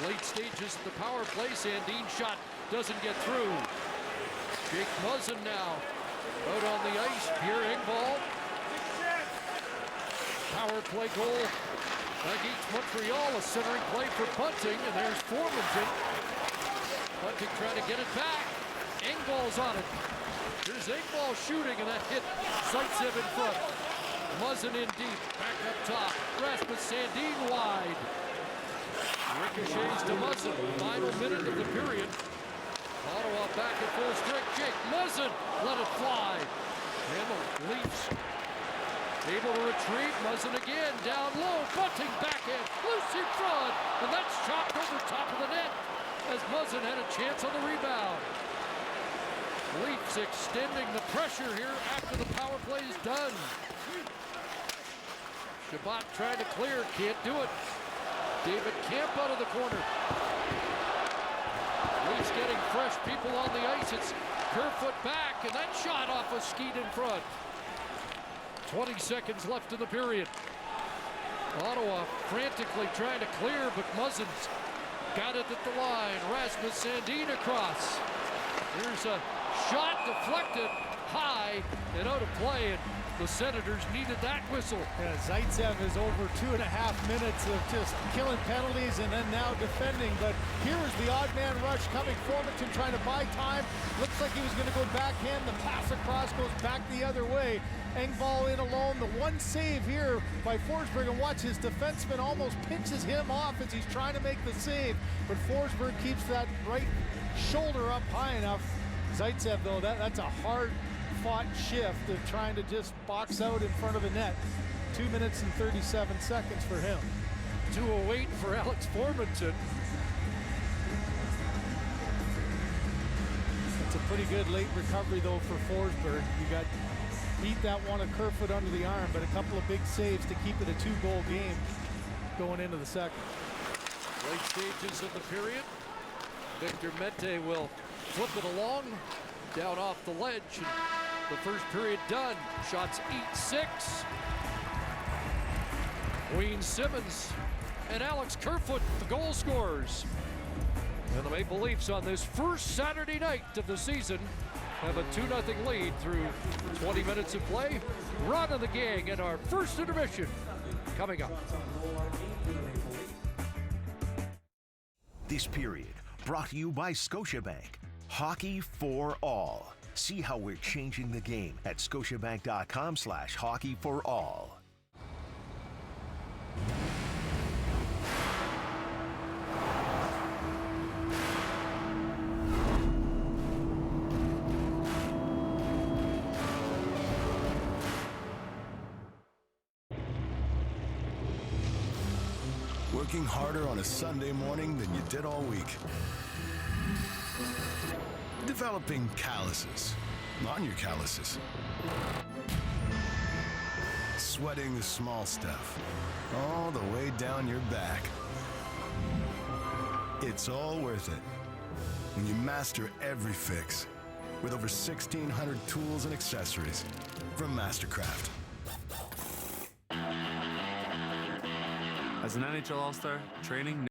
Late stages of the power play, Sandin shot doesn't get through. Jake Muzzin now out on the ice. Pierre Engvall. Power play goal against Montreal. A centering play for Bunting, and there's Formanton. Bunting trying to get it back. Engvall's on it. Here's Engvall shooting, and that hit Zaitsev in front. Muzzin in deep, back up top. Rasmus Sandin wide. Ricochets to Muzzin. Final minute of the period. Ottawa back at full strength. Jake Muzzin let it fly. And the Leafs able to retreat. Muzzin again down low. Bunting backhand. Loose in front. And that's Munson had a chance on the rebound. Leafs extending the pressure here after the power play is done. Shabbat trying to clear, can't do it. David Camp out of the corner. Leafs getting fresh people on the ice. It's Kerfoot back, and that shot off a skate in front. 20 seconds left in the period. Ottawa frantically trying to clear, but Muzzins got it at the line. Rasmus Sandin across. Here's a shot deflected high and out of play, and the Senators needed that whistle. Yeah, Zaitsev is over 2.5 minutes of just killing penalties and then now defending. But here is the odd man rush coming. Formanton trying to buy time. Looks like he was going to go backhand. The pass across goes back the other way. Engvall in alone. The one save here by Forsberg, and watch his defenseman almost pinches him off as he's trying to make the save. But Forsberg keeps that right shoulder up high enough. Zaitsev, though, that's a hard-fought shift of trying to just box out in front of the net. 2 minutes and 37 seconds for him. 2:08 for Alex Formanton. It's a pretty good late recovery, though, for Forsberg. You got beat that one of Kerfoot under the arm, but a couple of big saves to keep it a 2-goal game going into the second. Late stages of the period. Victor Mete will flip it along, down off the ledge. And the first period done. Shots 8-6. Wayne Simmons and Alex Kerfoot, the goal scorers. And the Maple Leafs on this first Saturday night of the season have a 2-0 lead through 20 minutes of play. Run of the gang and our first intermission coming up. This period brought to you by Scotiabank. Hockey for all. See how we're changing the game at scotiabank.com/hockeyforall. Working harder on a Sunday morning than you did all week. Developing calluses on your calluses. Sweating the small stuff all the way down your back. It's all worth it when you master every fix with over 1,600 tools and accessories from Mastercraft. As an NHL All-Star, training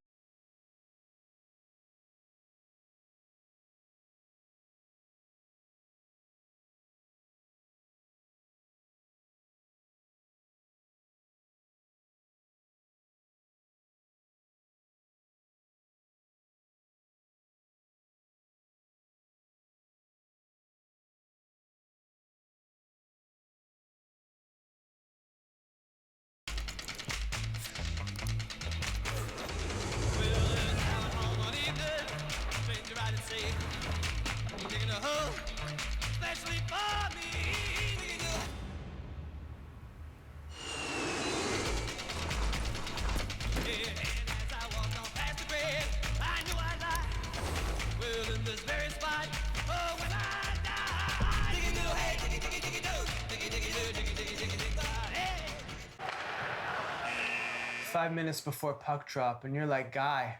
"5 minutes before puck drop," and you're like, "Guy,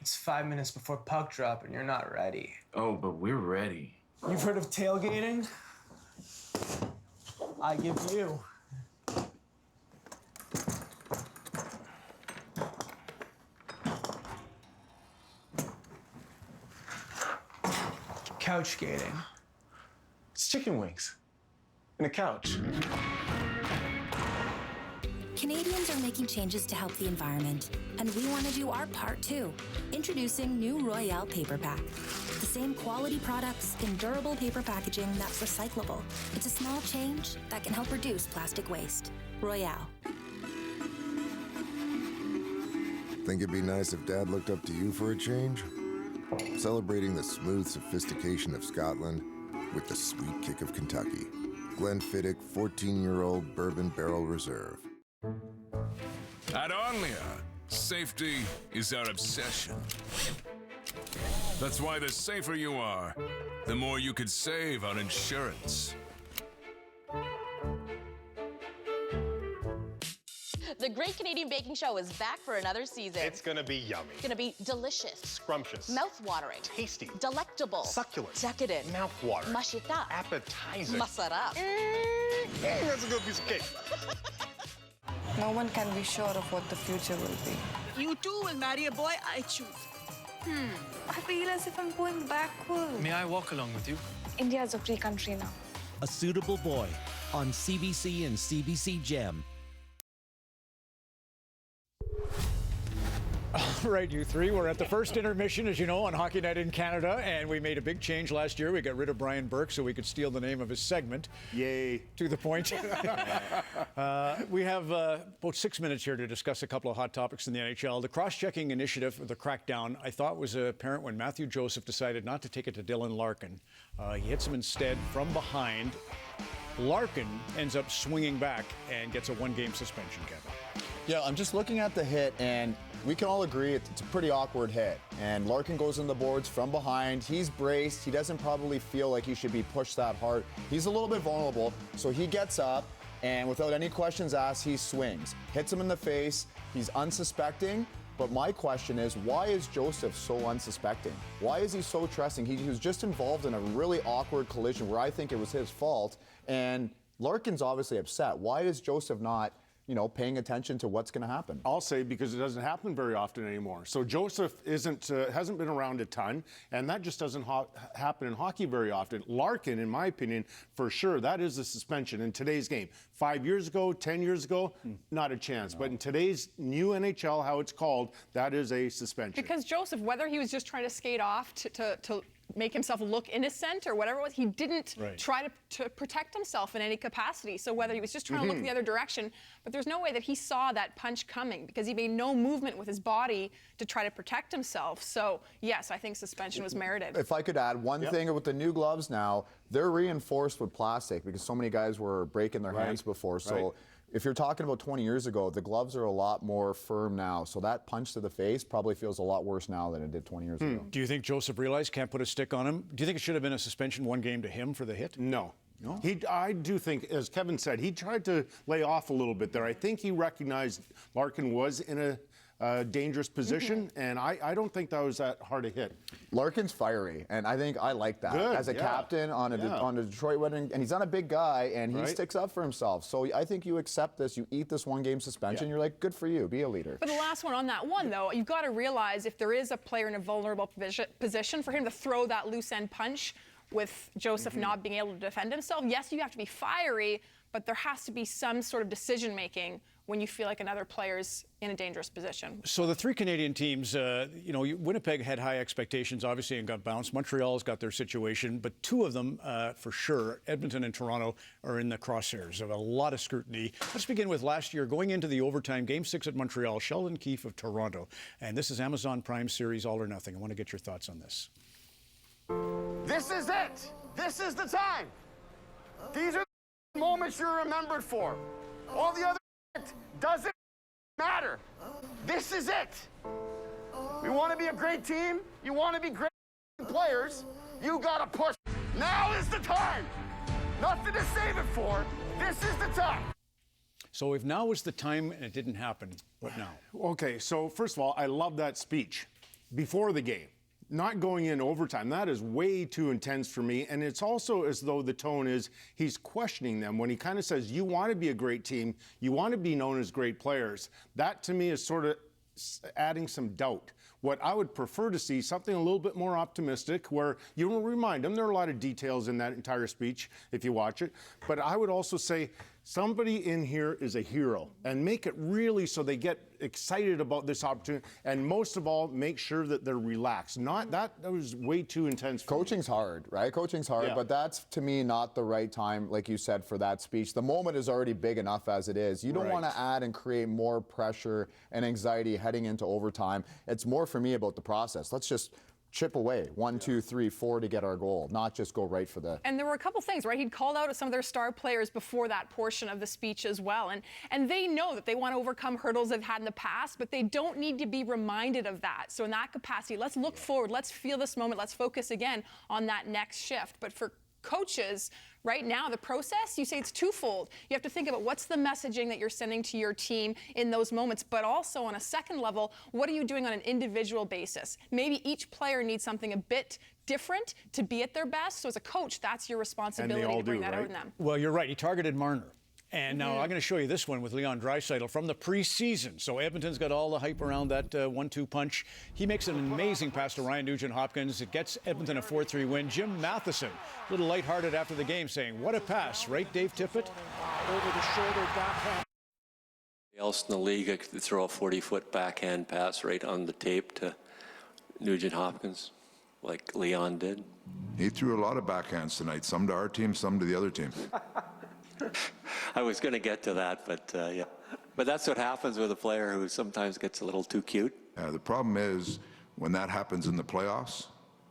it's 5 minutes before puck drop and you're not ready." Oh, but we're ready. You've heard of tailgating? I give you. Couch skating. It's chicken wings and a couch. Canadians are making changes to help the environment, and we want to do our part too. Introducing new Royale Paper Pack. The same quality products in durable paper packaging that's recyclable. It's a small change that can help reduce plastic waste. Royale. Think it'd be nice if Dad looked up to you for a change? Celebrating the smooth sophistication of Scotland with the sweet kick of Kentucky. Glenfiddich 14-year-old Bourbon Barrel Reserve. At Onlia, safety is our obsession. That's why the safer you are, the more you could save on insurance. The Great Canadian Baking Show is back for another season. It's gonna be yummy. It's gonna be delicious. Scrumptious. Mouth-watering. Tasty. Delectable. Succulent. Decadent. Mouth-watering. Mashita. Appetizing. Masarap. That's a good piece of cake. No one can be sure of what the future will be. You too will marry a boy I choose. I feel as if I'm going backwards. May I walk along with you? India is a free country now. A Suitable Boy on CBC and CBC Gem. All right, you three, we're at the first intermission, as you know, on Hockey Night in Canada, and we made a big change last year. We got rid of Brian Burke so we could steal the name of his segment. Yay. To the point. We have about 6 minutes here to discuss a couple of hot topics in the NHL. The cross-checking initiative, the crackdown, I thought was apparent when Matthew Joseph decided not to take it to Dylan Larkin. He hits him instead from behind. Larkin ends up swinging back and gets a one-game suspension, Kevin. Yeah, I'm just looking at the hit, and we can all agree it's a pretty awkward hit. And Larkin goes on the boards from behind. He's braced. He doesn't probably feel like he should be pushed that hard. He's a little bit vulnerable, so he gets up, and without any questions asked, he swings. Hits him in the face. He's unsuspecting. But my question is, why is Joseph so unsuspecting? Why is he so trusting? He was just involved in a really awkward collision where I think it was his fault. And Larkin's obviously upset. Why is Joseph not, paying attention to what's going to happen? I'll say because it doesn't happen very often anymore. So Joseph hasn't been around a ton, and that just doesn't happen in hockey very often. Larkin, in my opinion, for sure, that is a suspension in today's game. 5 years ago, 10 years ago, not a chance. No. But in today's new NHL, how it's called, that is a suspension. Because Joseph, whether he was just trying to skate off to make himself look innocent or whatever it was, he didn't try to protect himself in any capacity. So whether he was just trying to look the other direction, but there's no way that he saw that punch coming because he made no movement with his body to try to protect himself. So yes, I think suspension was merited. If I could add one thing with the new gloves now, they're reinforced with plastic because so many guys were breaking their hands before. So if you're talking about 20 years ago, the gloves are a lot more firm now. So that punch to the face probably feels a lot worse now than it did 20 years ago. Do you think Joseph realized can't put a stick on him? Do you think it should have been a suspension one game to him for the hit? No. No? I do think, as Kevin said, he tried to lay off a little bit there. I think he recognized Larkin was in a dangerous position, and I don't think that was that hard a hit. Larkin's fiery, and I think I like that. Good, as a captain on a Detroit wedding, and he's not a big guy, and he sticks up for himself. So I think you accept this, you eat this one-game suspension, you're like, good for you, be a leader. But the last one on that one, though, you've got to realize if there is a player in a vulnerable position, for him to throw that loose-end punch with Joseph not being able to defend himself, yes, you have to be fiery, but there has to be some sort of decision-making when you feel like another player's in a dangerous position. So the three Canadian teams, Winnipeg had high expectations, obviously, and got bounced. Montreal's got their situation, but two of them, for sure, Edmonton and Toronto, are in the crosshairs of a lot of scrutiny. Let's begin with last year, going into the overtime, Game 6 at Montreal, Sheldon Keefe of Toronto. And this is Amazon Prime series, All or Nothing. I want to get your thoughts on this. This is it. This is the time. These are the moments you're remembered for. All the other doesn't matter. This is it. We want to be a great team. You want to be great players. You got to push. Now is the time. Nothing to save it for. This is the time. So if now was the time and it didn't happen, what now? Okay, so first of all, I love that speech before the game. Not going in overtime, that is way too intense for me. And it's also as though the tone is he's questioning them when he kind of says, you want to be a great team, you want to be known as great players. That to me is sort of adding some doubt. What I would prefer to see something a little bit more optimistic where you will remind them there are a lot of details in that entire speech if you watch it. But I would also say somebody in here is a hero and make it really so they get excited about this opportunity, and most of all, make sure that they're relaxed. Not that was way too intense. Coaching's hard, right? Coaching's hard, but that's to me not the right time, like you said, for that speech. The moment is already big enough as it is. You don't want to add and create more pressure and anxiety heading into overtime. It's more for me about the process. Let's just chip away 1, 2, 3, 4 to get our goal, not just go right for the. And there were a couple things, right? He'd called out some of their star players before that portion of the speech as well. And they know that they want to overcome hurdles they've had in the past, but they don't need to be reminded of that. So in that capacity, let's look forward. Let's feel this moment. Let's focus again on that next shift. But for coaches, right now, the process, you say it's twofold. You have to think about what's the messaging that you're sending to your team in those moments, but also on a second level, what are you doing on an individual basis? Maybe each player needs something a bit different to be at their best. So as a coach, that's your responsibility to bring that out in them. Well, you're right. He targeted Marner. And now I'm going to show you this one with Leon Draisaitl from the preseason. So Edmonton's got all the hype around that 1-2 punch. He makes an amazing pass to Ryan Nugent-Hopkins. It gets Edmonton a 4-3 win. Jim Matheson, a little lighthearted after the game, saying, what a pass, right, Dave Tippett? Over the shoulder backhand. Else in the league could throw a 40-foot backhand pass right on the tape to Nugent-Hopkins, like Leon did. He threw a lot of backhands tonight, some to our team, some to the other team. I was going to get to that, but yeah. But that's what happens with a player who sometimes gets a little too cute. The problem is, when that happens in the playoffs,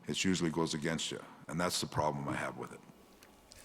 it usually goes against you, and that's the problem I have with it.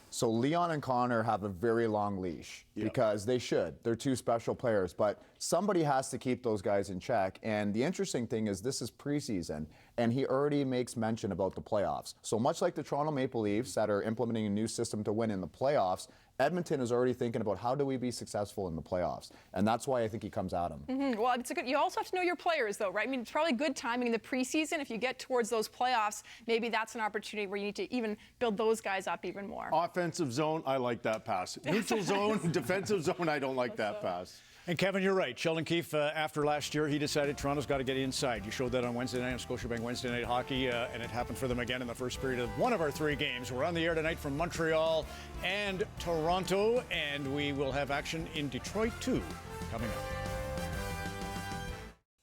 So Leon and Connor have a very long leash because they should. They're two special players, but somebody has to keep those guys in check. And the interesting thing is this is preseason, and he already makes mention about the playoffs. So much like the Toronto Maple Leafs that are implementing a new system to win in the playoffs, Edmonton is already thinking about how do we be successful in the playoffs, and that's why I think he comes at him. Well, it's a good. You also have to know your players, though, right? I mean, it's probably good timing in the preseason. If you get towards those playoffs, maybe that's an opportunity where you need to even build those guys up even more. Offensive zone, I like that pass. Neutral zone, defensive zone, I don't like that pass. And Kevin, you're right. Sheldon Keefe, after last year, he decided Toronto's got to get inside. You showed that on Wednesday night on Scotiabank Wednesday Night Hockey, and it happened for them again in the first period of one of our 3 games. We're on the air tonight from Montreal and Toronto, and we will have action in Detroit, too, coming up.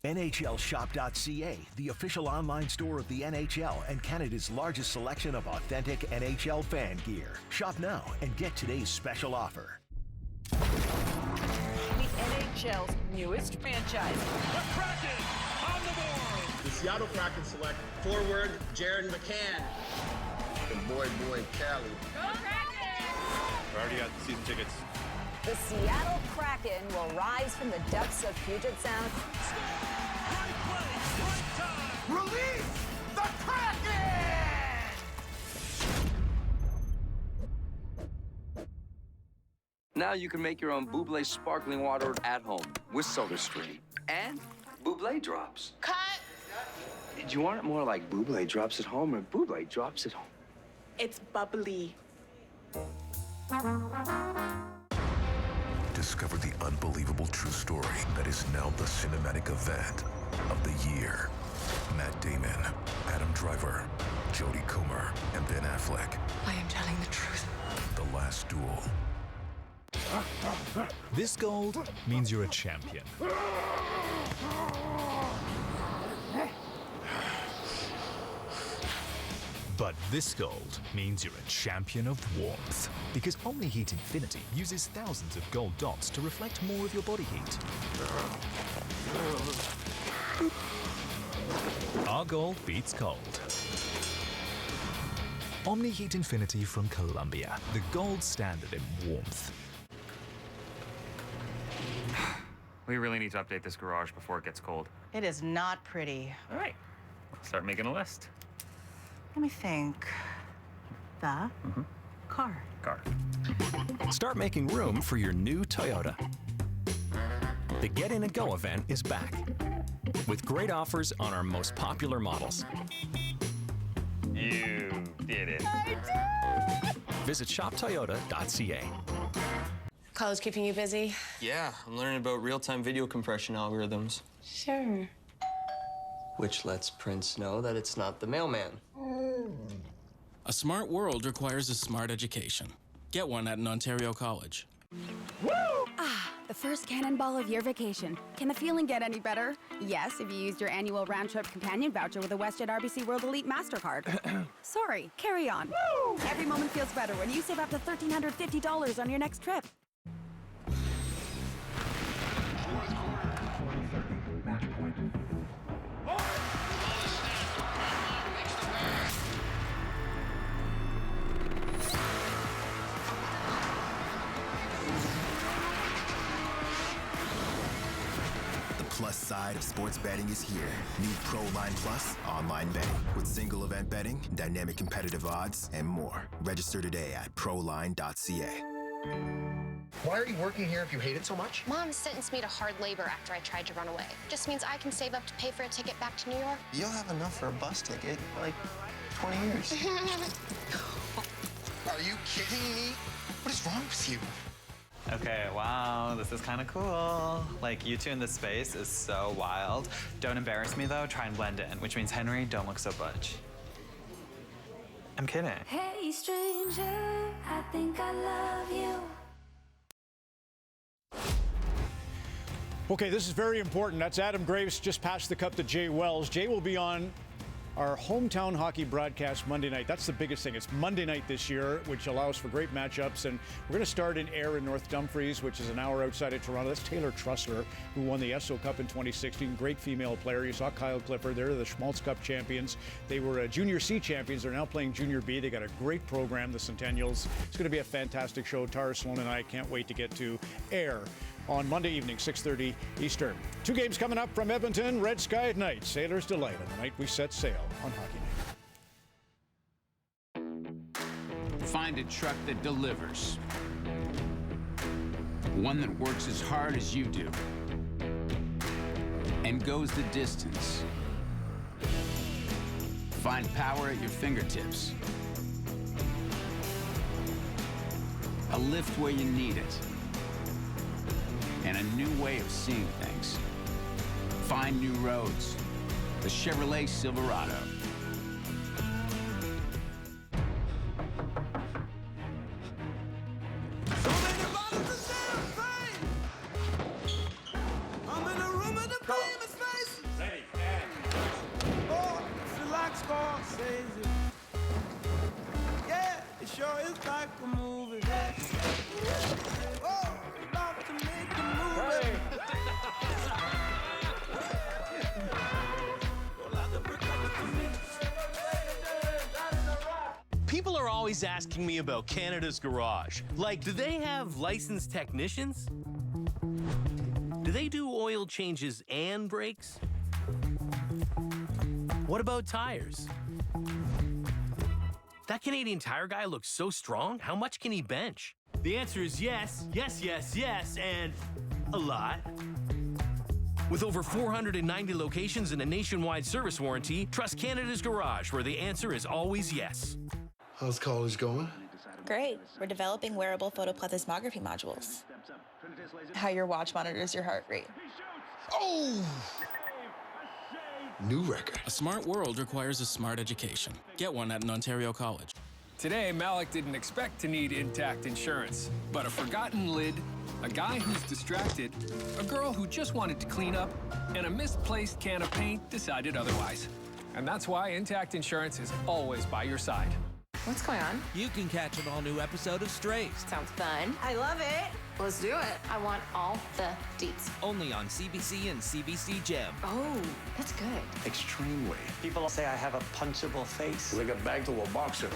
NHLShop.ca, the official online store of the NHL and Canada's largest selection of authentic NHL fan gear. Shop now and get today's special offer. NHL's newest franchise. The Kraken on the board. The Seattle Kraken select forward Jared McCann. And boy, Cali. Go Kraken! I already got the season tickets. The Seattle Kraken will rise from the depths of Puget Sound. Right place, right time. Release the Kraken! Now you can make your own Buble sparkling water at home with SodaStream and Buble drops. Cut! Do you want it more like Buble drops at home or Buble drops at home? It's bubbly. Discover the unbelievable true story that is now the cinematic event of the year. Matt Damon, Adam Driver, Jodie Comer, and Ben Affleck. I am telling the truth. The Last Duel. This gold means you're a champion. But this gold means you're a champion of warmth. Because Omni-Heat Infinity uses thousands of gold dots to reflect more of your body heat. Our gold beats cold. Omni-Heat Infinity from Columbia, the gold standard in warmth. We really need to update this garage before it gets cold. It is not pretty. All right, start making a list. Let me think. The car. Start making room for your new Toyota. The Get In and Go event is back with great offers on our most popular models. You did it. I did! Visit shoptoyota.ca. College keeping you busy? Yeah, I'm learning about real-time video compression algorithms. Sure. Which lets Prince know that it's not the mailman. A smart world requires a smart education. Get one at an Ontario college. Woo! Ah, the first cannonball of your vacation. Can the feeling get any better? Yes, if you used your annual round-trip companion voucher with a WestJet RBC World Elite MasterCard. Sorry, carry on. Woo! Every moment feels better when you save up to $1,350 on your next trip. tide of sports betting is here. Meet ProLine Plus online betting with single event betting, dynamic competitive odds, and more. Register today at proline.ca. Why are you working here if you hate it so much? Mom sentenced me to hard labor after I tried to run away. Just means I can save up to pay for a ticket back to New York. You'll have enough for a bus ticket, like 20 years. Are you kidding me? What is wrong with you? Okay, wow, this is kind of cool. Like, you two in this space is so wild. Don't embarrass me, though. Try and blend in, which means, Henry, don't look so butch. I'm kidding. Hey, stranger, I think I love you. Okay, this is very important. That's Adam Graves just passed the cup to Jay Wells. Jay will be on our hometown hockey broadcast Monday night. That's the biggest thing. It's Monday night this year, which allows for great matchups. And we're going to start in Ayr in North Dumfries, which is an hour outside of Toronto. That's Taylor Trussler, who won the Esso Cup in 2016. Great female player. You saw Kyle Clifford. They're the Schmaltz Cup champions. They were Junior C champions. They're now playing Junior B. They got a great program, the Centennials. It's going to be a fantastic show. Tara Sloan and I can't wait to get to Ayr on Monday evening, 6:30 Eastern. 2 games coming up from Edmonton. Red Sky at night. Sailors Delight on the night we set sail on Hockey Night. Find a truck that delivers. One that works as hard as you do and goes the distance. Find power at your fingertips. A lift where you need it. And a new way of seeing things. Find new roads. The Chevrolet Silverado. Yeah, it sure is like a movie. Oh, about to make a movie. People are always asking me about Canada's Garage. Like, do they have licensed technicians? Do they do oil changes and brakes? What about tires? That Canadian Tire guy looks so strong. How much can he bench? The answer is yes, yes, yes, yes, and a lot. With over 490 locations and a nationwide service warranty, trust Canada's Garage, where the answer is always yes. How's college going? Great. We're developing wearable photoplethysmography modules. How your watch monitors your heart rate. Oh! New record. A smart world requires a smart education. Get one at an Ontario college. Today, Malik didn't expect to need Intact insurance, but a forgotten lid, a guy who's distracted, a girl who just wanted to clean up, and a misplaced can of paint decided otherwise. And that's why Intact Insurance is always by your side. What's going on? You can catch an all-new episode of Strays. Sounds fun. I love it. Let's do it. I want all the deets. Only on CBC and CBC Gem. Oh, that's good. Extremely. People say I have a punchable face. Like a bag to a boxer.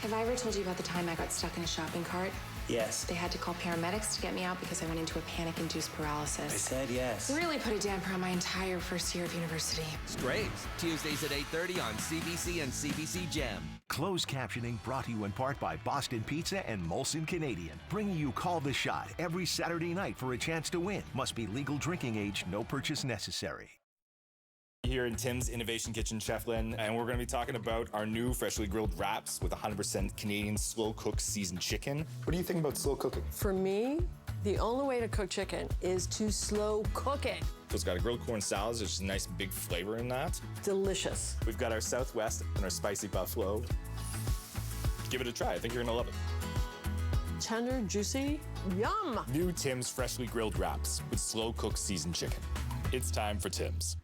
Have I ever told you about the time I got stuck in a shopping cart? Yes. They had to call paramedics to get me out because I went into a panic-induced paralysis. I said yes. Really put a damper on my entire first year of university. Strays, Tuesdays at 8:30 on CBC and CBC Gem. Closed captioning brought to you in part by Boston Pizza and Molson Canadian. Bringing you Call the Shot every Saturday night for a chance to win. Must be legal drinking age, no purchase necessary. Here in Tim's Innovation Kitchen, Shefflin, and we're going to be talking about our new freshly grilled wraps with 100% Canadian slow-cooked seasoned chicken. What do you think about slow cooking? For me, the only way to cook chicken is to slow cook it. So it's got a grilled corn salad, there's a nice big flavor in that. Delicious. We've got our Southwest and our spicy buffalo. Give it a try, I think you're going to love it. Tender, juicy, yum! New Tim's freshly grilled wraps with slow-cooked seasoned chicken. It's time for Tim's.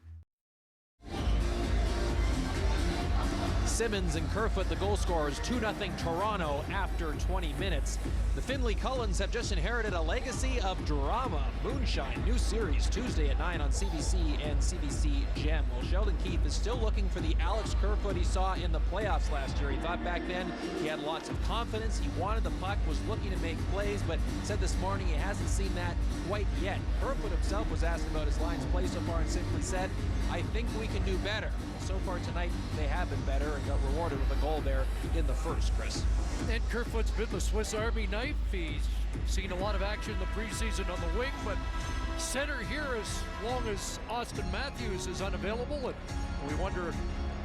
Simmons and Kerfoot, the goal scorers, 2-0 Toronto after 20 minutes. The Finley Cullens have just inherited a legacy of drama. Moonshine, new series, Tuesday at 9 on CBC and CBC Gem. Well, Sheldon Keefe is still looking for the Alex Kerfoot he saw in the playoffs last year. He thought back then he had lots of confidence, he wanted the puck, was looking to make plays, but said this morning he hasn't seen that quite yet. Kerfoot himself was asked about his Lions play so far and simply said, "I think we can do better." So far tonight, they have been better and got rewarded with a goal there in the first, Chris. And Kerfoot's been the Swiss Army knife. He's seen a lot of action in the preseason on the wing, but center here as long as Austin Matthews is unavailable, and we wonder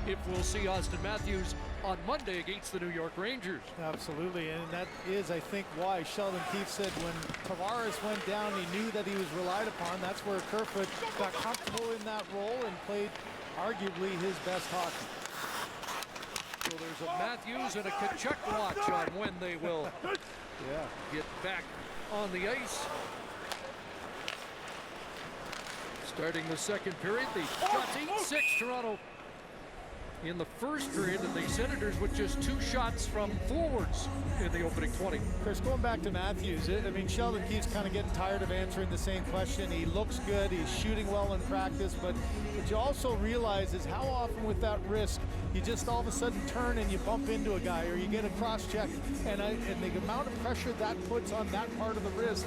if we'll see Austin Matthews on Monday against the New York Rangers. Absolutely, and that is, I think, why Sheldon Keefe said when Tavares went down, he knew that he was relied upon. That's where Kerfoot got comfortable in that role and played arguably his best hockey. So there's a Matthews and a Tkachuk watch on when they will get back on the ice. Starting the second period, the shots 8-6 Toronto in the first period, and the Senators with just 2 shots from forwards in the opening 20. Chris, going back to Matthews, I mean, Sheldon Keefe's kind of getting tired of answering the same question. He looks good, he's shooting well in practice, but what you also realize is how often with that wrist, you just all of a sudden turn and you bump into a guy or you get a cross check, and the amount of pressure that puts on that part of the wrist,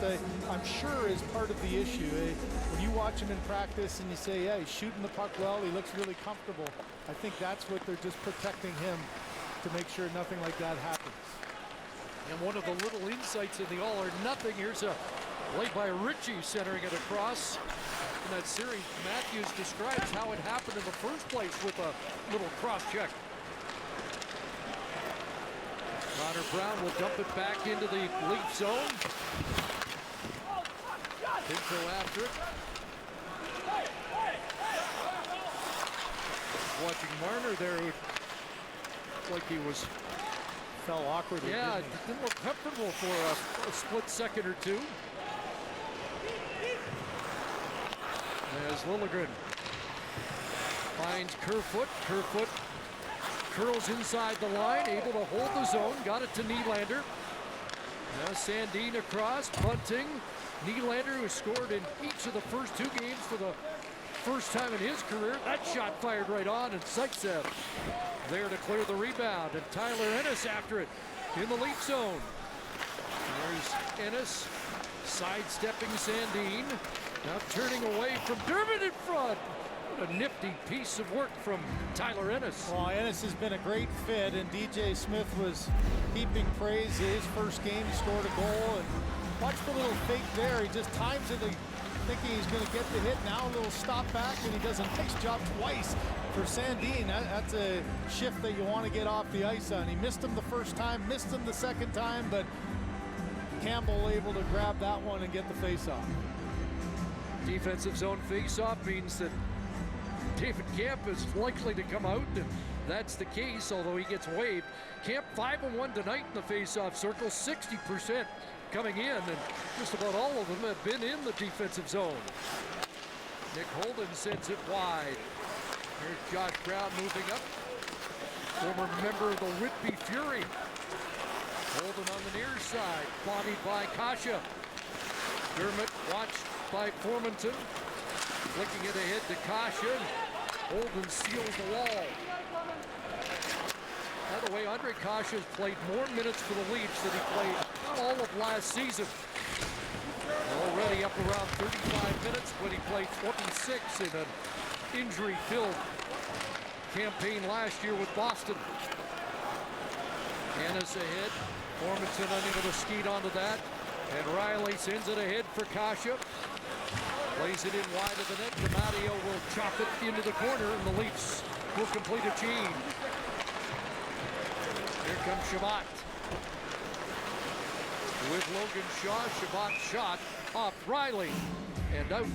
I'm sure is part of the issue. When you watch him in practice and you say, yeah, he's shooting the puck well, he looks really comfortable, I think that's what they're just protecting him to make sure nothing like that happens. And one of the little insights in the all or nothing, here's a play by Ritchie centering it across. In that series, Matthews describes how it happened in the first place with a little cross check. Connor Brown will dump it back into the Leaf zone. Pinto after it. Watching Marner there, who looked like he was fell awkwardly. Yeah, didn't look comfortable for a split second or two. As Liljegren finds Kerfoot. Kerfoot curls inside the line, able to hold the zone, got it to Nylander. Now Sandin across, bunting. Nylander, who scored in each of the first 2 games for the first time in his career. That shot fired right on, and Zaitsev there to clear the rebound, and Tyler Ennis after it in the Leaf zone. There's Ennis sidestepping Sandin. Now turning away from Dermott in front. What a nifty piece of work from Tyler Ennis. Well, Ennis has been a great fit, and DJ Smith was heaping praise. His first game, he scored a goal, and watch the little fake there. He just times it, thinking he's going to get the hit. Now a little stop back, and he does a nice job twice for Sandin. That's a shift that you want to get off the ice on. He missed him the first time, missed him the second time, but Campbell able to grab that one and get the face-off. Defensive zone face-off means that David Kampf is likely to come out, and that's the case, although he gets waived. Kampf 5-1 tonight in the face-off circle, 60% coming in, and just about all of them have been in the defensive zone. Nick Holden sends it wide. Here's Josh Brown moving up. Former member of the Whitby Fury. Holden on the near side, bodied by Kasha. Dermott watched by Formanton. Flicking it ahead to Kasha. Holden seals the wall. By the way, Andre Kasha has played more minutes for the Leafs than he played all of last season. Already up around 35 minutes, but he played 26 in an injury-filled campaign last year with Boston. Ennis ahead. Formanton unable to skeet onto that. And Riley sends it ahead for Kasha. Plays it in wide of the net. Gramadio will chop it into the corner, and the Leafs will complete a chain. Here comes Shabbat. With Logan Shaw, Shabbat shot off Riley and out.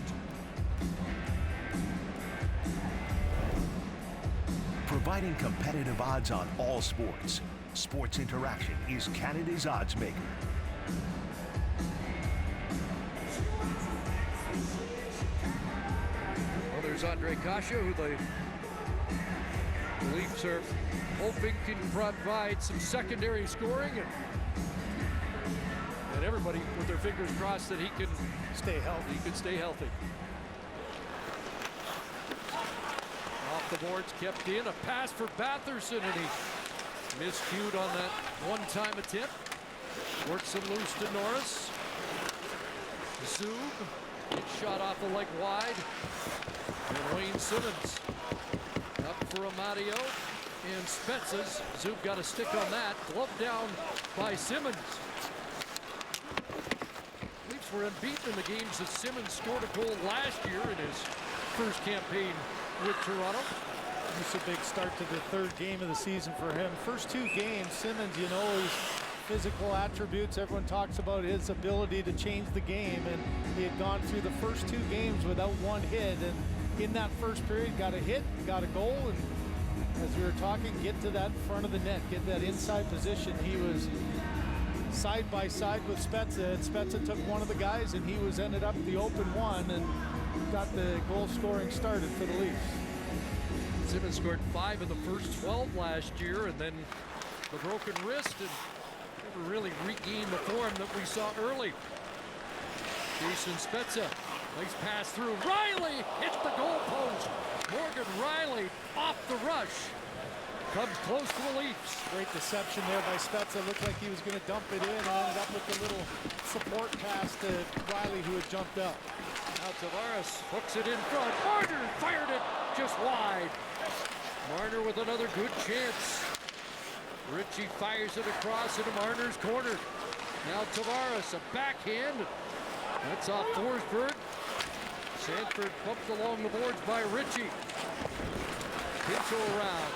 Providing competitive odds on all sports, Sports Interaction is Canada's odds maker. Well, there's Andre Kasha, who the The Leafs are hoping can provide some secondary scoring and everybody with their fingers crossed that he can stay healthy. Off the boards, kept in, a pass for Batherson, and he miscued on that one-time attempt. Works him loose to Norris. Zub gets shot off the leg wide. And Wayne Simmons up for Amadio. And Spezza's. Zub got a stick on that. Glove down by Simmons. Leafs were unbeaten in the games that Simmons scored a goal last year in his first campaign with Toronto. It's a big start to the third game of the season for him. First two games, Simmons, you know, his physical attributes, everyone talks about his ability to change the game, and he had gone through the first two games without one hit, and in that first period got a hit, got a goal, and as we were talking, get to that front of the net, get that inside position. He was side by side with Spezza, and Spezza took one of the guys, and he was ended up the open one and got the goal scoring started for the Leafs. Simmons scored 5 in the first 12 last year, and then the broken wrist, and never really regained the form that we saw early. Jason Spezza, nice pass through. Riley hits the goal post. Morgan Riley off the rush. Comes close to the Leafs. Great deception there by Spezza. Looked like he was going to dump it in and ended up with a little support pass to Riley, who had jumped up. Now Tavares hooks it in front. Marner fired it just wide. Marner with another good chance. Ritchie fires it across into Marner's corner. Now Tavares, a backhand. That's off Forsberg. Sanford bumped along the boards by Ritchie. Pinto around.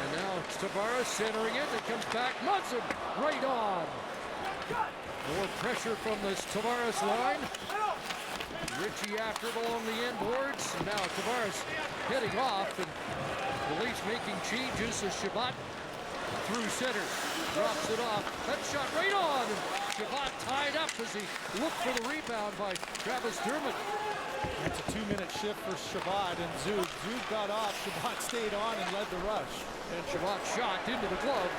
And now it's Tavares centering it. It comes back. Munson right on. More pressure from this Tavares line. Ritchie after it along the end boards. And now Tavares heading off. And the Leafs making changes as Shabbat through center. Drops it off. That shot right on. And Shabbat tied up as he looked for the rebound by Travis Dermott. That's a 2-minute shift for Shabbat and Zub. Zub got off. Shabbat stayed on and led the rush. And Shabbat shot into the glove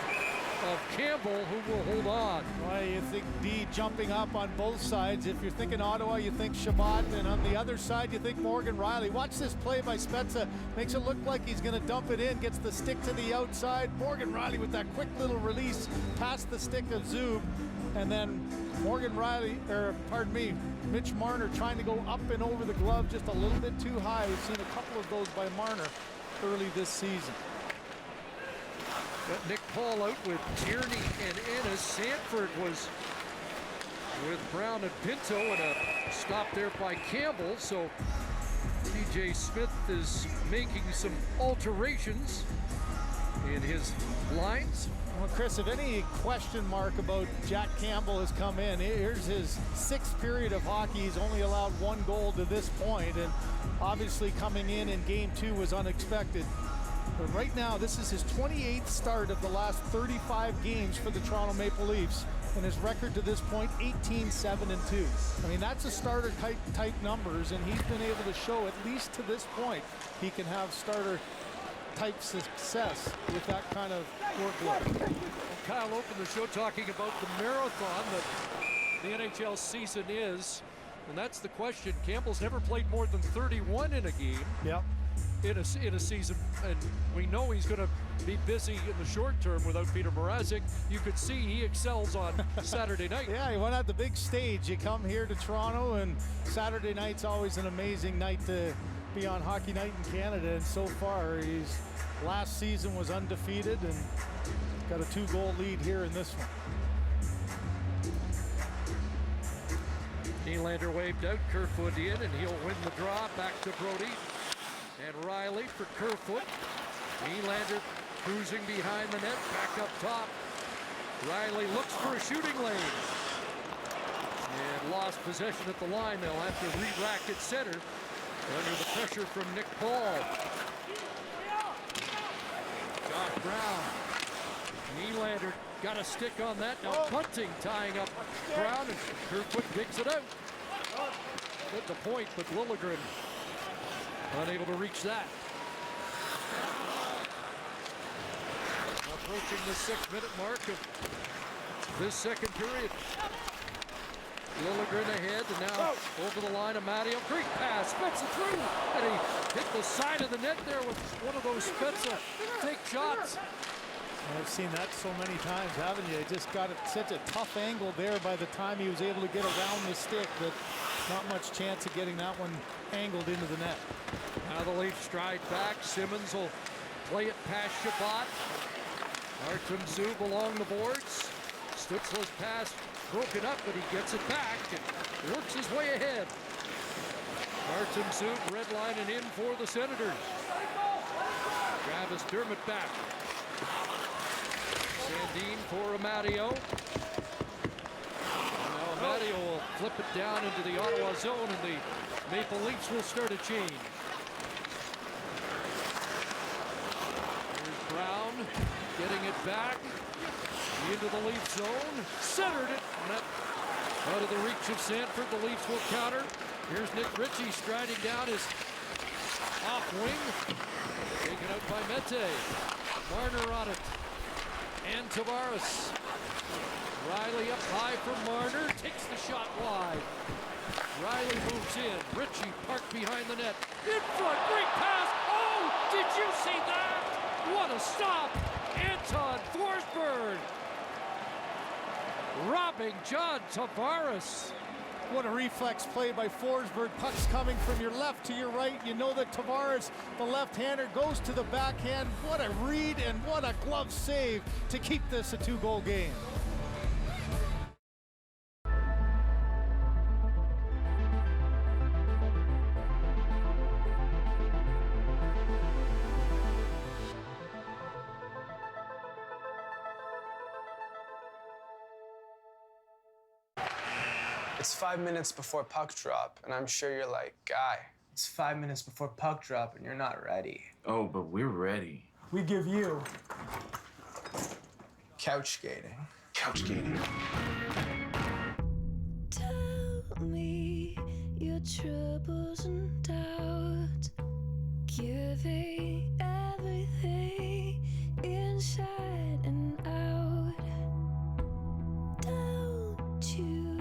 of Campbell, who will hold on. Well, you think D jumping up on both sides. If you're thinking Ottawa, you think Shabbat, and on the other side, you think Morgan Riley. Watch this play by Spezza. Makes it look like he's going to dump it in, gets the stick to the outside. Morgan Riley with that quick little release past the stick of Zub, and then Morgan Riley, or pardon me, Mitch Marner trying to go up and over the glove just a little bit too high. We've seen a couple of those by Marner early this season. Got Nick Paul out with Tierney and Ennis. Sanford was with Brown and Pinto, and a stop there by Campbell. So TJ Smith is making some alterations in his lines. Well, Chris, if any question mark about Jack Campbell has come in, here's his 6th period of hockey. He's only allowed 1 goal to this point, and obviously coming in game 2 was unexpected. But right now, this is his 28th start of the last 35 games for the Toronto Maple Leafs, and his record to this point, 18-7-2. I mean, that's a starter type numbers, and he's been able to show, at least to this point, he can have starter type success with that kind of workload. Well, Kyle opened the show talking about the marathon that the NHL season is, and that's the question. Campbell's never played more than 31 in a game. Yep. In a season, and we know he's going to be busy in the short term without Peter Mrazek. You could see he excels on Saturday night. Yeah, he went out the big stage. You come here to Toronto, and Saturday night's always an amazing night to be on Hockey Night in Canada, and so far, he's last season was undefeated and got a 2-goal lead here in this one. Nylander waved out, Kerfoot in, and he'll win the draw. Back to Brody. And Riley for Kerfoot. Nylander cruising behind the net, back up top. Riley looks for a shooting lane. And lost possession at the line. They'll have to re-rack at center under the pressure from Nick Paul. Josh Brown. Nylander got a stick on that. Now Bunting tying up Brown, and Kerfoot digs it out. at the point, but Liljegren unable to reach that. Approaching the 6-minute mark of this second period. Liljegren ahead, and now over the line of Matteo. Great pass, Spezza through, and he hit the side of the net there with one of those Spezza take shots. I've seen that so many times, haven't you? He just got it such a tough angle there by the time he was able to get around the stick that not much chance of getting that one angled into the net. Now the Leafs stride back. Simmons will play it past Shabbat. Artem Zub along the boards. Stützle's pass broken up, but he gets it back and works his way ahead. Artem Zub redlining in for the Senators. Travis Dermott back. Sandin for Amadio. Now Amadio will flip it down into the Ottawa zone, and the Maple Leafs will start a change. Here's Brown getting it back into the Leaf zone. Centered it. Out of the reach of Sanford. The Leafs will counter. Here's Nick Ritchie striding down his off wing. Taken out by Mete. Marner on it. And Tavares. Riley up high for Marner. Takes the shot wide. Riley moves in. Ritchie parked behind the net. In front. Great pass. Oh, did you see that? What a stop. Anton Forsberg. Robbing John Tavares. What a reflex play by Forsberg. Puck's coming from your left to your right. You know that Tavares, the left-hander, goes to the backhand. What a read and what a glove save to keep this a 2-goal game. It's 5 minutes before puck drop, and I'm sure you're like, Guy, it's 5 minutes before puck drop, and you're not ready. Oh, but we're ready. We give you couch skating. Couch skating. Tell me your troubles and doubts. Giving everything inside and out. Don't you?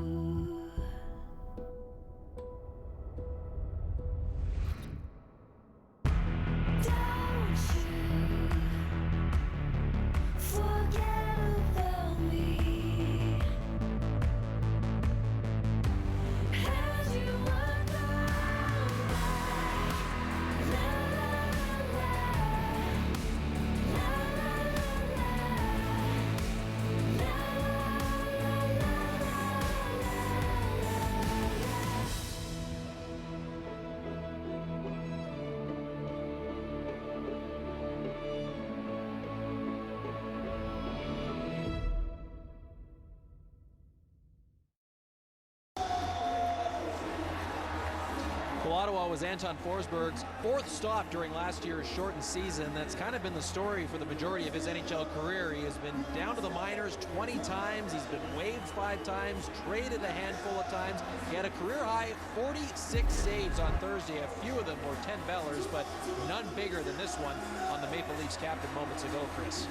Ottawa was Anton Forsberg's 4th stop during last year's shortened season. That's kind of been the story for the majority of his NHL career. He has been down to the minors 20 times. He's been waived 5 times, traded a handful of times. He had a career-high 46 saves on Thursday. A few of them were 10-bellers, but none bigger than this one on the Maple Leafs captain moments ago, Chris.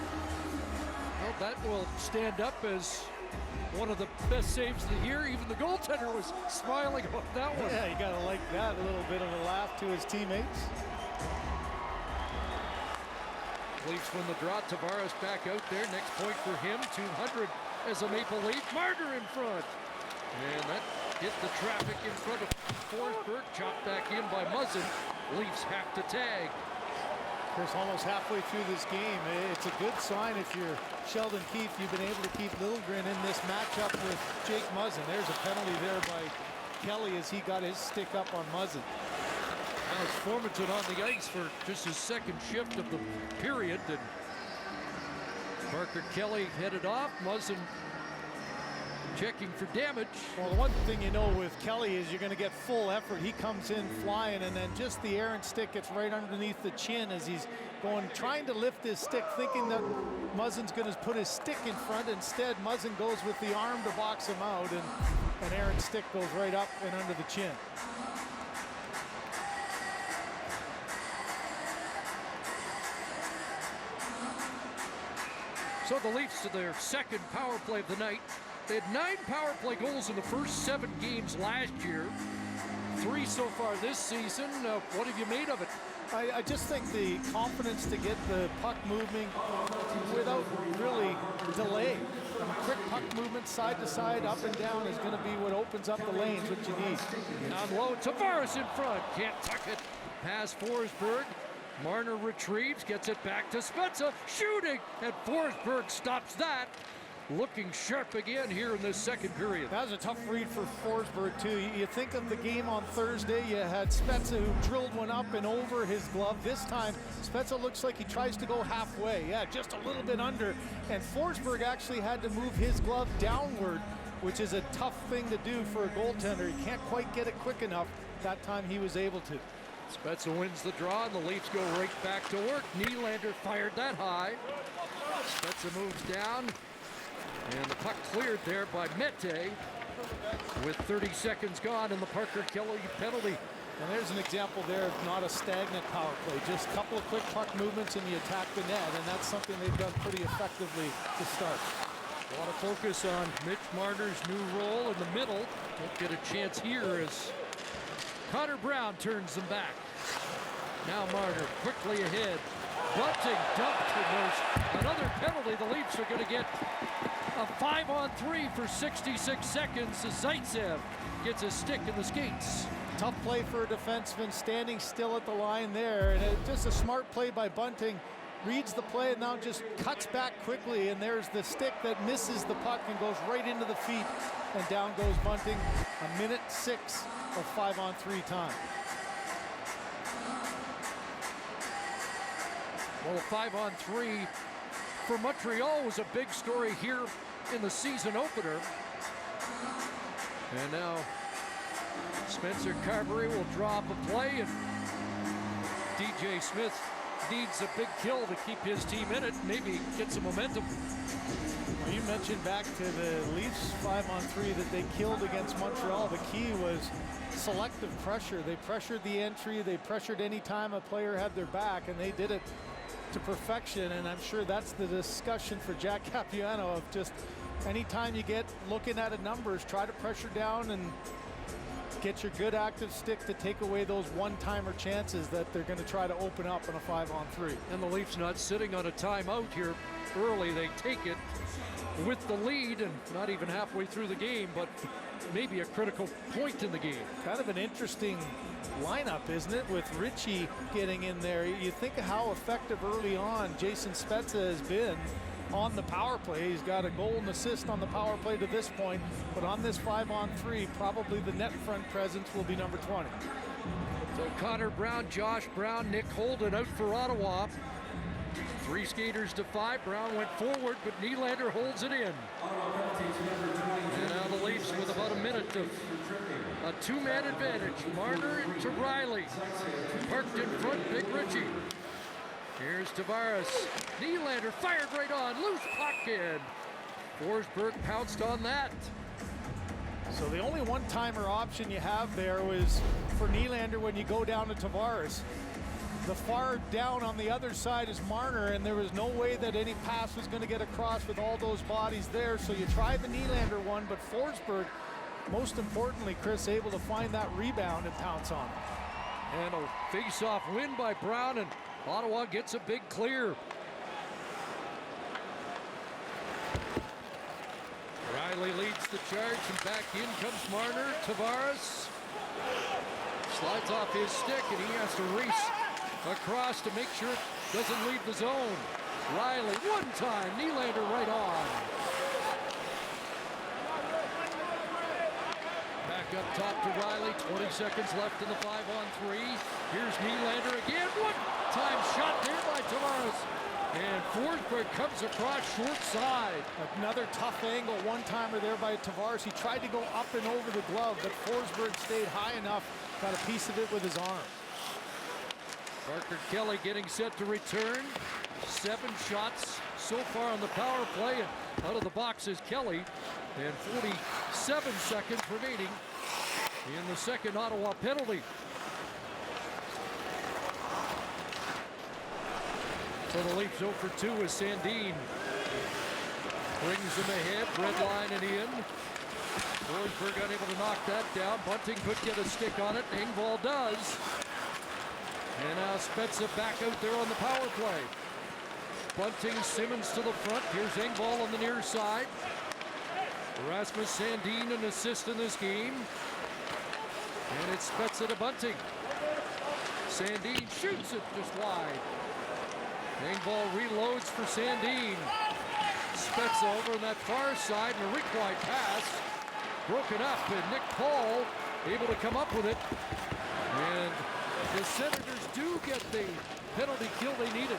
Well, that will stand up as one of the best saves of the year. Even the goaltender was smiling about that one. Yeah, you gotta like that. A little bit of a laugh to his teammates. Leafs win the draw. Tavares back out there. Next point for him. 200 as a Maple Leaf. Marner in front. And that hit the traffic in front of Forsberg. Chopped back in by Muzzin. Leafs have to tag. Chris, almost halfway through this game, it's a good sign if you're Sheldon Keefe. You've been able to keep Liljegren in this matchup with Jake Muzzin. There's a penalty there by Kelly as he got his stick up on Muzzin. Now it's Formanton on the ice for just his second shift of the period. And Parker Kelly headed off. Muzzin checking for damage. Well, the one thing you know with Kelly is you're going to get full effort. He comes in flying, and then just the errant stick gets right underneath the chin as he's going, trying to lift his stick, thinking that Muzzin's going to put his stick in front. Instead, Muzzin goes with the arm to box him out, and and Aaron's stick goes right up and under the chin. So the Leafs to their second power play of the night. They had 9 power play goals in the first 7 games last year. 3 so far this season. What have you made of it? I just think the confidence to get the puck moving without really delay. Quick puck movement side to side, up and down is going to be what opens up the lanes, what you need. Down low, Tavares in front. Can't tuck it. Pass Forsberg. Marner retrieves, gets it back to Spezza. Shooting, and Forsberg stops that. Looking sharp again here in this second period. That was a tough read for Forsberg, too. You think of the game on Thursday, you had Spezza who drilled one up and over his glove. This time, Spezza looks like he tries to go halfway. Yeah, just a little bit under. And Forsberg actually had to move his glove downward, which is a tough thing to do for a goaltender. He can't quite get it quick enough. That time he was able to. Spezza wins the draw, and the Leafs go right back to work. Nylander fired that high. Spezza moves down. And the puck cleared there by Mete with 30 seconds gone, and the Parker Kelly penalty. And there's an example there of not a stagnant power play. Just a couple of quick puck movements and you attack the net, and that's something they've done pretty effectively to start. A lot of focus on Mitch Marner's new role in the middle. Won't get a chance here as Connor Brown turns them back. Now Marner quickly ahead. Bunting dumped, and there's another penalty. The Leafs are going to get a 5-on-3 for 66 seconds as Zaitsev gets a stick in the skates. Tough play for a defenseman, standing still at the line there, and just a smart play by Bunting. Reads the play and now just cuts back quickly, and there's the stick that misses the puck and goes right into the feet, and down goes Bunting. 1:06 of 5-on-3 time. Well, a 5-on-3 for Montreal was a big story here in the season opener. And now Spencer Carberry will draw up a play, and DJ Smith needs a big kill to keep his team in it, maybe get some momentum. Well, you mentioned back to the Leafs 5-on-3 that they killed against Montreal. The key was selective pressure. They pressured the entry, they pressured any time a player had their back, and they did it to perfection. And I'm sure that's the discussion for Jack Capuano of just anytime you get looking at a numbers, try to pressure down and get your good active stick to take away those one-timer chances that they're going to try to open up in a 5-on-3. And the Leafs not sitting on a timeout here early. They take it with the lead and not even halfway through the game, but maybe a critical point in the game. Kind of an interesting lineup, isn't it, with Ritchie getting in there. You think of how effective early on Jason Spezza has been on the power play. He's got a goal and assist on the power play to this point, but on this 5-on-3, probably the net front presence will be number 20. So Connor Brown, Josh Brown, Nick Holden out for Ottawa. 3 skaters to 5. Brown went forward, but Nylander holds it in. And now the Leafs with about a minute of a 2-man advantage. Marner to Riley. Parked in front, Big Ritchie. Here's Tavares. Nylander fired right on. Loose puck in. Forsberg pounced on that. So the only one-timer option you have there was for Nylander when you go down to Tavares. The far down on the other side is Marner, and there was no way that any pass was going to get across with all those bodies there. So you try the Nylander one, but Forsberg, most importantly, Chris, able to find that rebound and pounce on it. And a face-off win by Brown, and Ottawa gets a big clear. Riley leads the charge, and back in comes Marner. Tavares slides off his stick, and he has to race across to make sure it doesn't leave the zone. Riley, one time, Nylander right on. Back up top to Riley, 20 seconds left in the 5-on-3. Here's Nylander again, one-time shot there by Tavares. And Forsberg comes across short side. Another tough angle, one-timer there by Tavares. He tried to go up and over the glove, but Forsberg stayed high enough, got a piece of it with his arm. Parker Kelly getting set to return. 7 shots so far on the power play, and out of the box is Kelly. And 47 seconds remaining in the second Ottawa penalty. So the Leafs 0 for 2 as Sandin brings them ahead, red line and in. Forsberg unable to knock that down. Bunting could get a stick on it. Engvall does. And now Spezza back out there on the power play. Bunting, Simmons to the front. Here's Engvall on the near side. Rasmus Sandin an assist in this game. And it's Spezza to Bunting. Sandin shoots it just wide. Engvall reloads for Sandin. Spezza over on that far side, and a Rick wide pass. Broken up, and Nick Paul able to come up with it. And the Senators do get the penalty kill they needed.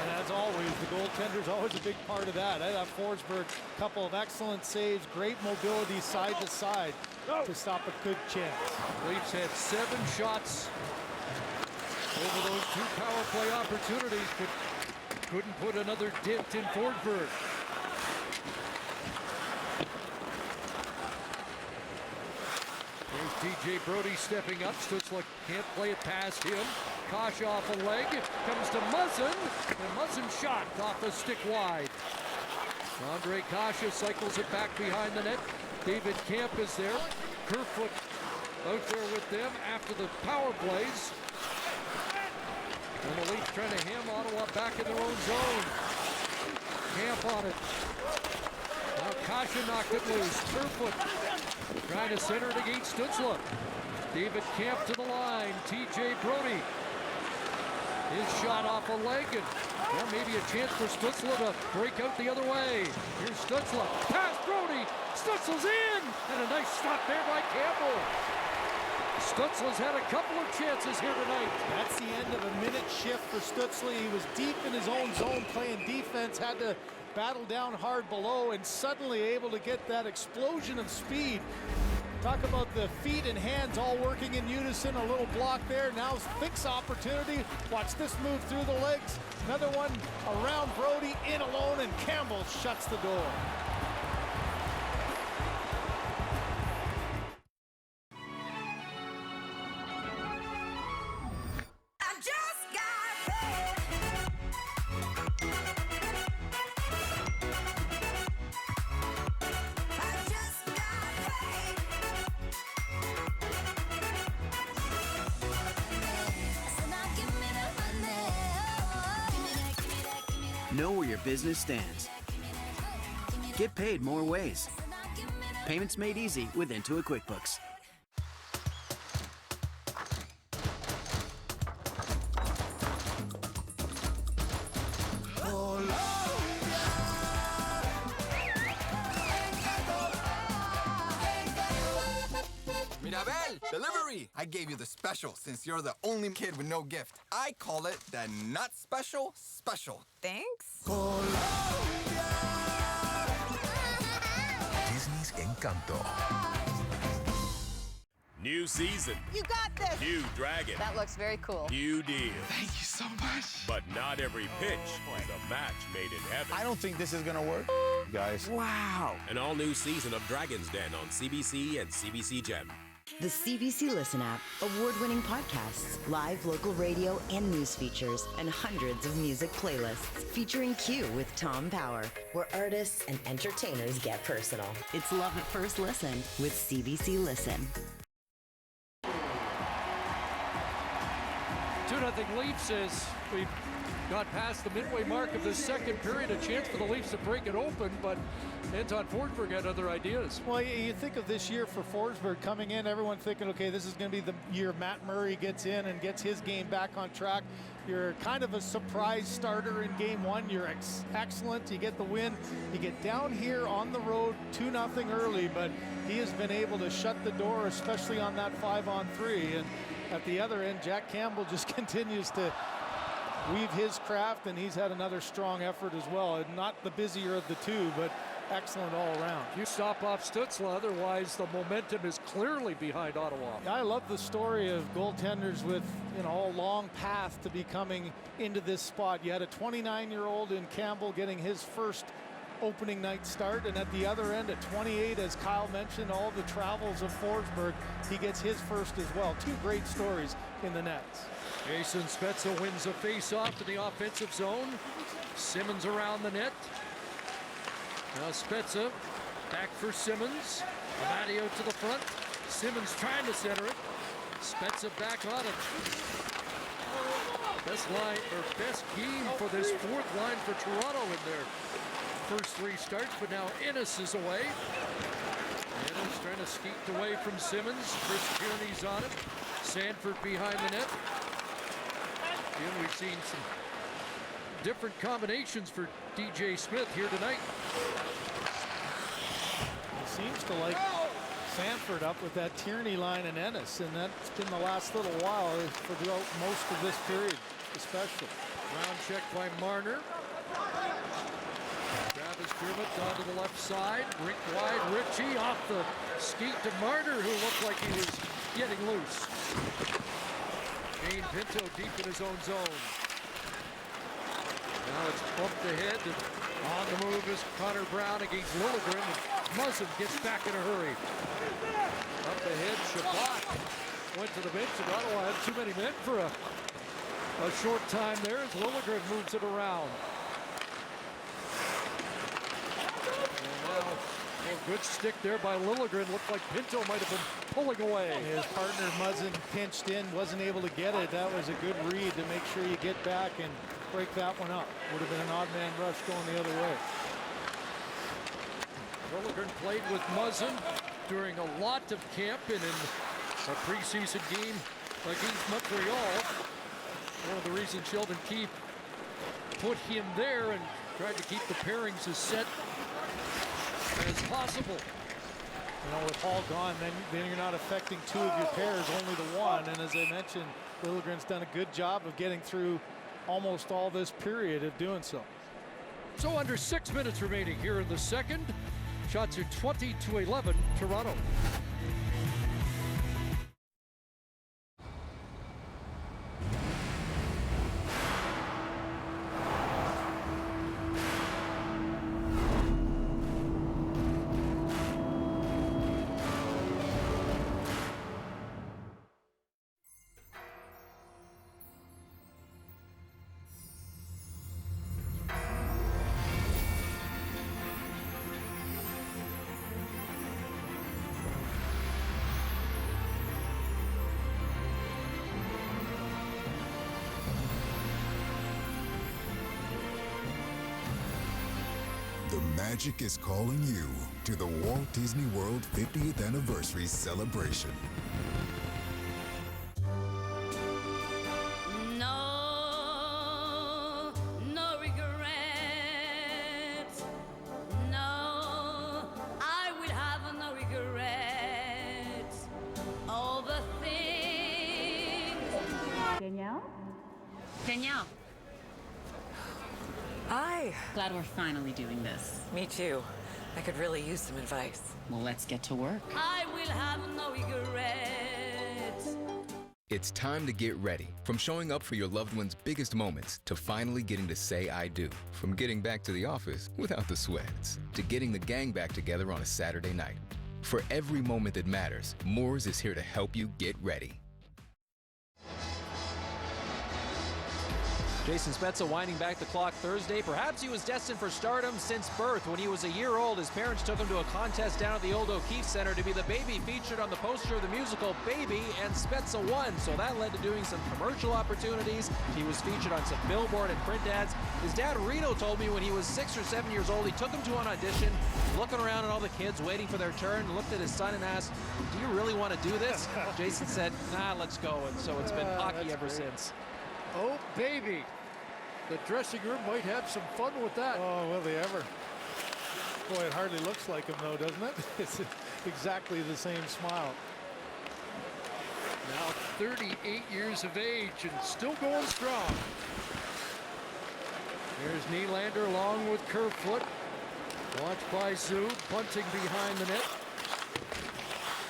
And as always, the goaltender's always a big part of that. Forsberg, a couple of excellent saves, great mobility side to side to stop a good chance. Leafs had 7 shots over those 2 power play opportunities, but couldn't put another dent in Forsberg. There's TJ Brodie stepping up. Stützle can't play it past him. Kosh off a leg. Comes to Muzzin. And Muzzin shot off a stick wide. Andre Kase cycles it back behind the net. David Kampf is there. Kerfoot out there with them after the power plays. And the Leafs trying to ham Ottawa back in their own zone. Kampf on it. Now Kase knocked it loose. Kerfoot trying to center it against Stützle. David Kampf to the line. TJ Brodie. His shot off a leg, and well, maybe a chance for Stützle to break out the other way. Here's Stützle. Pass Brodie. Stützle's in! And a nice stop there by Campbell. Stützle's had a couple of chances here tonight. That's the end of a minute shift for Stützle. He was deep in his own zone playing defense, had to battle down hard below, and suddenly able to get that explosion of speed. Talk about the feet and hands all working in unison. A little block there. Now Fick's opportunity. Watch this move through the legs. Another one around Brodie, in alone, and Campbell shuts the door. Know where your business stands. Get paid more ways. Payments made easy with Intuit QuickBooks. Mirabel, delivery! I gave you the special since you're the only kid with no gift. I call it the not special special. Thanks. Disney's Encanto. New season. You got this. New dragon. That looks very cool. New deal. Thank you so much. But not every pitch is a match made in heaven. I don't think this is gonna work, guys. Wow. An all-new season of Dragon's Den on CBC and CBC Gem. The CBC Listen app, award-winning podcasts, live local radio and news features, and hundreds of music playlists featuring Q with Tom Power, where artists and entertainers get personal. It's love at first listen with CBC Listen. 2-0 Leafs as we've got past the midway mark of the second period. A chance for the Leafs to break it open, but Anton Forsberg had other ideas. Well, you think of this year for Forsberg coming in, everyone thinking, okay, this is going to be the year Matt Murray gets in and gets his game back on track. You're kind of a surprise starter in game one. You're excellent. You get the win. You get down here on the road 2-0 early, but he has been able to shut the door, especially on that 5-on-3. And at the other end, Jack Campbell just continues to weave his craft, and he's had another strong effort as well. Not the busier of the two, but excellent all around. You stop off Stützle, otherwise the momentum is clearly behind Ottawa. I love the story of goaltenders with, a long path to becoming into this spot. You had a 29-year-old in Campbell getting his first opening night start, and at the other end at 28, as Kyle mentioned, all the travels of Forsberg, he gets his first as well. Two great stories in the nets. Jason Spezza wins a face-off in the offensive zone. Simmons around the net. Now Spezza back for Simmons. Amadio to the front. Simmons trying to center it. Spezza back on it. Best line, or best game for this fourth line for Toronto in their first three starts, but now Ennis is away. Ennis trying to skeet away from Simmons. Chris Tierney's on it. Sanford behind the net. Again, we've seen some different combinations for DJ Smith here tonight. He seems to like Sanford up with that Tierney line and Ennis, and that's been the last little while throughout most of this period, especially. Round check by Marner. Travis Dermott onto the left side. Rink wide. Ritchie off the skeet to Marner, who looked like he was getting loose. Shane Pinto deep in his own zone. Now it's bumped ahead. On the move is Connor Brown against Liljegren. Muzzin gets back in a hurry. Up ahead, Shabbat went to the bench, and Ottawa had too many men for a short time there as Liljegren moves it around. And now a good stick there by Liljegren. Looked like Pinto might have been pulling away. His partner Muzzin pinched in, wasn't able to get it. That was a good read to make sure you get back and break that one up. Would have been an odd man rush going the other way. Liljegren played with Muzzin during a lot of camp and in a preseason game against Montreal. One of the reasons Sheldon Keefe put him there and tried to keep the pairings as set as possible. You know, with Hall gone, then you're not affecting two of your pairs, only the one. And as I mentioned, Liljegren's done a good job of getting through almost all this period of doing so. So under 6 minutes remaining here in the second. Shots are 20-11, Toronto. The magic is calling you to the Walt Disney World 50th Anniversary celebration. No, no regrets. No, I will have no regrets. All the things. Danielle? Danielle. Hi. Glad we're finally doing this. Me too. I could really use some advice. Well, let's get to work. I will have no regrets. It's time to get ready. From showing up for your loved one's biggest moments to finally getting to say I do. From getting back to the office without the sweats to getting the gang back together on a Saturday night. For every moment that matters, Moores is here to help you get ready. Jason Spezza winding back the clock Thursday. Perhaps he was destined for stardom since birth. When he was a year old, his parents took him to a contest down at the old O'Keefe Center to be the baby featured on the poster of the musical Baby, and Spezza won. So that led to doing some commercial opportunities. He was featured on some billboard and print ads. His dad, Rito, told me when he was 6 or 7 years old, he took him to an audition, looking around at all the kids waiting for their turn, looked at his son and asked, "Do you really want to do this?" Jason said, "Nah, let's go." And so it's been hockey ever since. Oh, baby. The dressing room might have some fun with that. Oh, will they ever? Boy, it hardly looks like him, though, doesn't it? It's exactly the same smile. Now 38 years of age and still going strong. Here's Nylander along with Kerfoot. Watched by Zub, punting behind the net.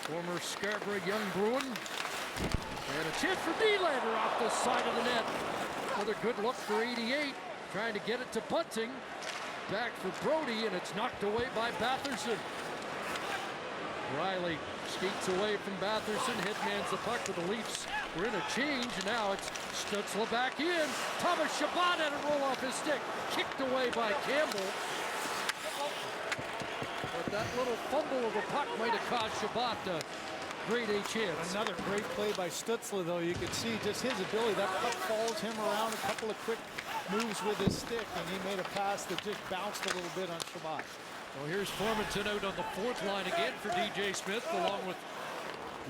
Former Scarborough Young Bruin. And a chance for Nylander off the side of the net. Another good look for 88, trying to get it to Bunting. back for Brody, and it's knocked away by Batherson. Riley skates away from Batherson, headmans the puck, but the Leafs were in a change. Now it's Stützle back in. Thomas Chabot had a roll off his stick, kicked away by Campbell. But that little fumble of a puck might have cost Chabot a grade A chance. Another great play by Stützle, though. You can see just his ability. That puck follows him around, a couple of quick moves with his stick, and he made a pass that just bounced a little bit on Chabot. Well, here's Formanton out on the fourth line again for DJ Smith, along with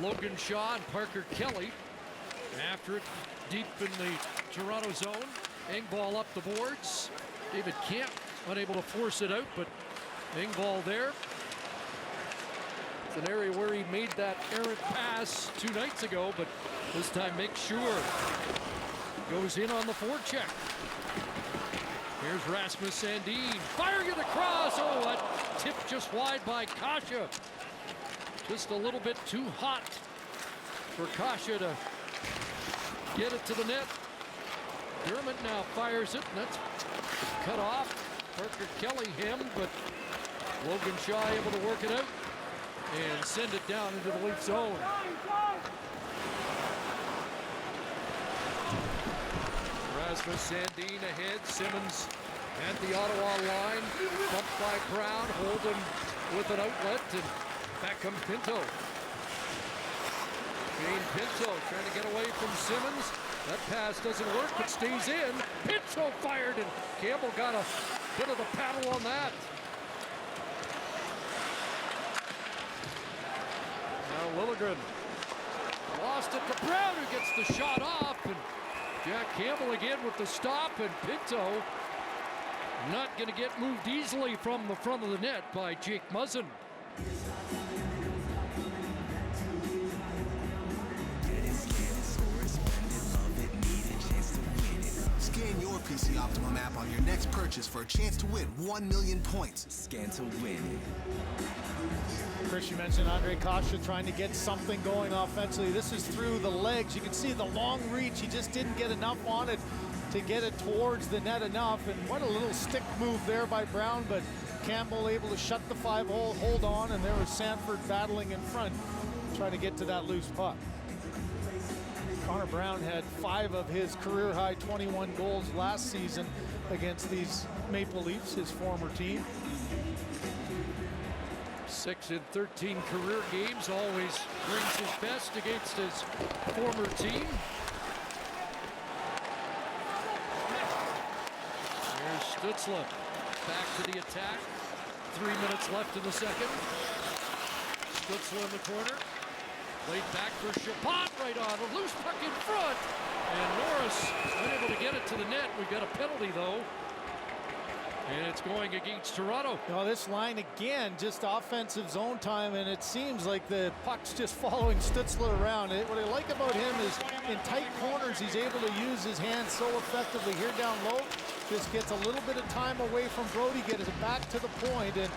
Logan Shaw and Parker Kelly. After it, deep in the Toronto zone, Engvall up the boards. David Kampf unable to force it out, but Engvall there. It's an area where he made that errant pass 2 nights ago, but this time makes sure. Goes in on the forecheck. Here's Rasmus Sandin, firing it across. Oh, that tipped just wide by Kasha. Just a little bit too hot for Kasha to get it to the net. Dermott now fires it, and that's cut off. Parker Kelly hemmed, but Logan Shaw able to work it out and send it down into the Leaf zone. Rasmus Sandin ahead. Simmons at the Ottawa line. Bumped by Brown. Holden with an outlet. And back comes Pinto. Shane Pinto trying to get away from Simmons. That pass doesn't work, but stays in. Pinto fired, and Campbell got a bit of the paddle on that. Now Liljegren lost it to Brown, who gets the shot off, and Jack Campbell again with the stop, and Pinto not going to get moved easily from the front of the net by Jake Muzzin. Scan your PC Optimum app on your next purchase for a chance to win 1 million points. Scan to win. Chris, you mentioned Andre Kasha trying to get something going offensively. This is through the legs. You can see the long reach. He just didn't get enough on it to get it towards the net enough. And what a little stick move there by Brown, but Campbell able to shut the 5-hole, hold on, and there was Sanford battling in front, trying to get to that loose puck. Connor Brown had 5 of his career-high 21 goals last season against these Maple Leafs, his former team. 6 in 13 career games, always brings his best against his former team. Here's Stützle back to the attack. 3 minutes left in the second. Stützle in the corner. Laid back for Chabot, right on. A loose puck in front. And Norris unable to get it to the net. We've got a penalty, though. And it's going against Toronto. Now this line again, just offensive zone time, and it seems like the puck's just following Stützle around. What I like about him is in tight corners, he's able to use his hands so effectively. Here down low, just gets a little bit of time away from Brody, gets it back to the point, and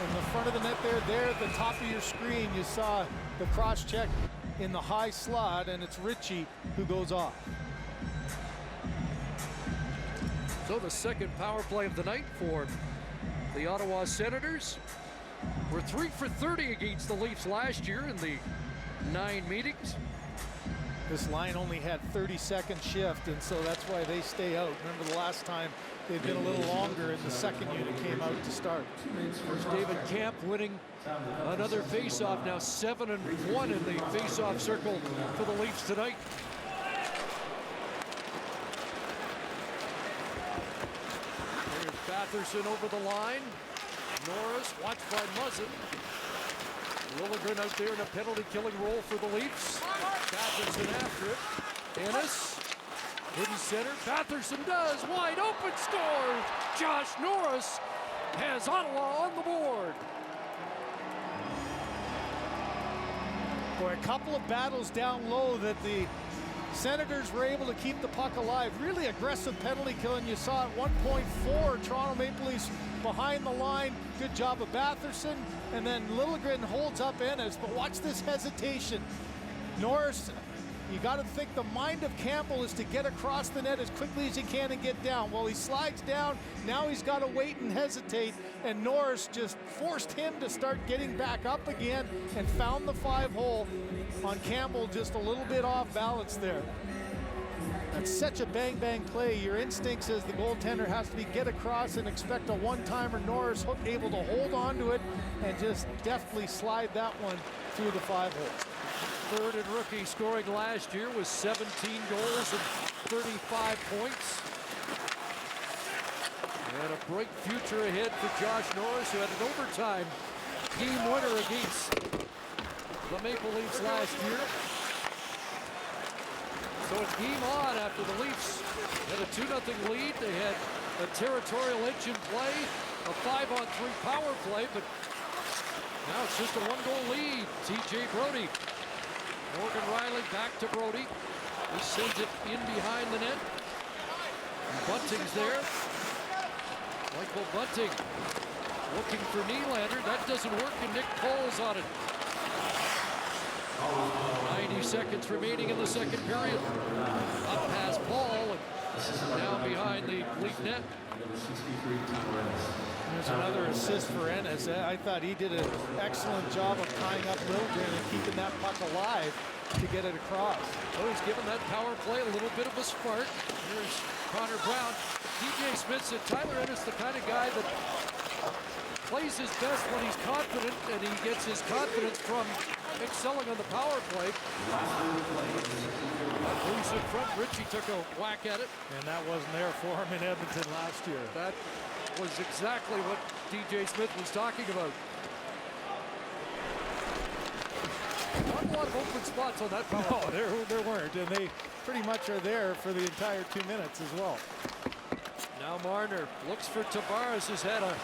in the front of the net there at the top of your screen, you saw the cross check in the high slot, and it's Ritchie who goes off. So the second power play of the night for the Ottawa Senators. We're 3 for 30 against the Leafs last year in the 9 meetings. This line only had 30-second shift, and so that's why they stay out. Remember the last time they've been a little longer and the second unit came out to start. There's David Kampf winning another faceoff, now 7-1 in the faceoff circle for the Leafs tonight. Batherson over the line. Norris watched by Muzzin. Liljegren out there in a penalty-killing role for the Leafs. Batherson after it. Ennis, hidden center. Batherson does. Wide open score. Josh Norris has Ottawa on the board. For a couple of battles down low that the Senators were able to keep the puck alive. Really aggressive penalty killing. You saw at 1.4 Toronto Maple Leafs behind the line. Good job of Batherson. And then Liljegren holds up Ennis. But watch this hesitation. Norris you got to think the mind of Campbell is to get across the net as quickly as he can and get down. Well, he slides down. Now he's got to wait and hesitate, and Norris just forced him to start getting back up again and found the 5-hole on Campbell, just a little bit off balance there. That's such a bang-bang play. Your instinct says the goaltender has to get across and expect a one-timer. Norris able to hold on to it and just deftly slide that one through the 5-hole. Third in rookie scoring last year with 17 goals and 35 points. And a bright future ahead for Josh Norris, who had an overtime game winner against the Maple Leafs last year. So it's game on after the Leafs had a 2-0 lead. They had a territorial edge in play, a 5-on-3 power play, but now it's just a 1-goal lead. TJ Brodie. Morgan Riley back to Brodie. He sends it in behind the net. And Bunting's there. Michael Bunting looking for Nylander. That doesn't work, and Nick Cole's on it. 90 seconds remaining in the second period. Up past Paul, and down behind the Leaf net. There's another assist for Ennis. I thought he did an excellent job of tying up Liljegren and keeping that puck alive to get it across. Oh, he's given that power play a little bit of a spark. Here's Connor Brown. DJ Smith said Tyler Ennis the kind of guy that plays his best when he's confident, and he gets his confidence from excelling on the power play. Loose in front. Ritchie took a whack at it. And that wasn't there for him in Edmonton last year. That was exactly what DJ Smith was talking about. Not a lot of open spots on that power play. No, there weren't, and they pretty much are there for the entire 2 minutes as well. Now Marner looks for Tavares, who's had a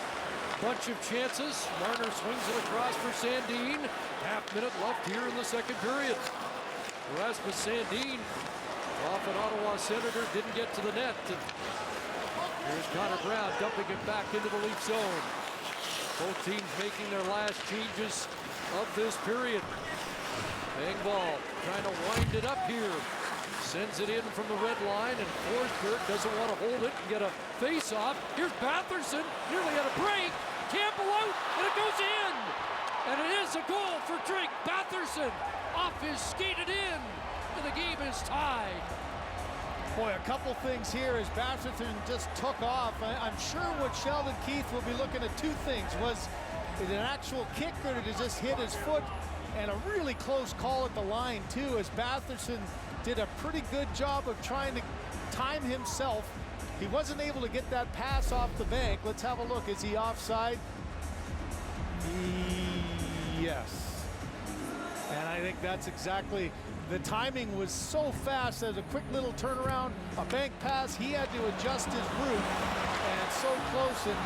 bunch of chances. Marner swings it across for Sandin. Half-minute left here in the second period. Rasmus Sandin off an Ottawa Senator, didn't get to the net. And here's Connor Brown dumping it back into the Leaf zone. Both teams making their last changes of this period. Engvall trying to wind it up here. Sends it in from the red line, and Forsberg doesn't want to hold it and get a face-off. Here's Batherson, nearly had a break. Campbell out, and it goes in. And it is a goal for Drake Batherson. Off his skated in, and the game is tied. Boy, a couple things here as Batherson just took off. I'm sure what Sheldon Keefe will be looking at two things. Was it an actual kick, or did it just hit his foot? And a really close call at the line, too, as Batherson did a pretty good job of trying to time himself. He wasn't able to get that pass off the bank. Let's have a look. Is he offside? Yes. And I think that's exactly, the timing was so fast as a quick little turnaround, a bank pass. He had to adjust his route, and so close, and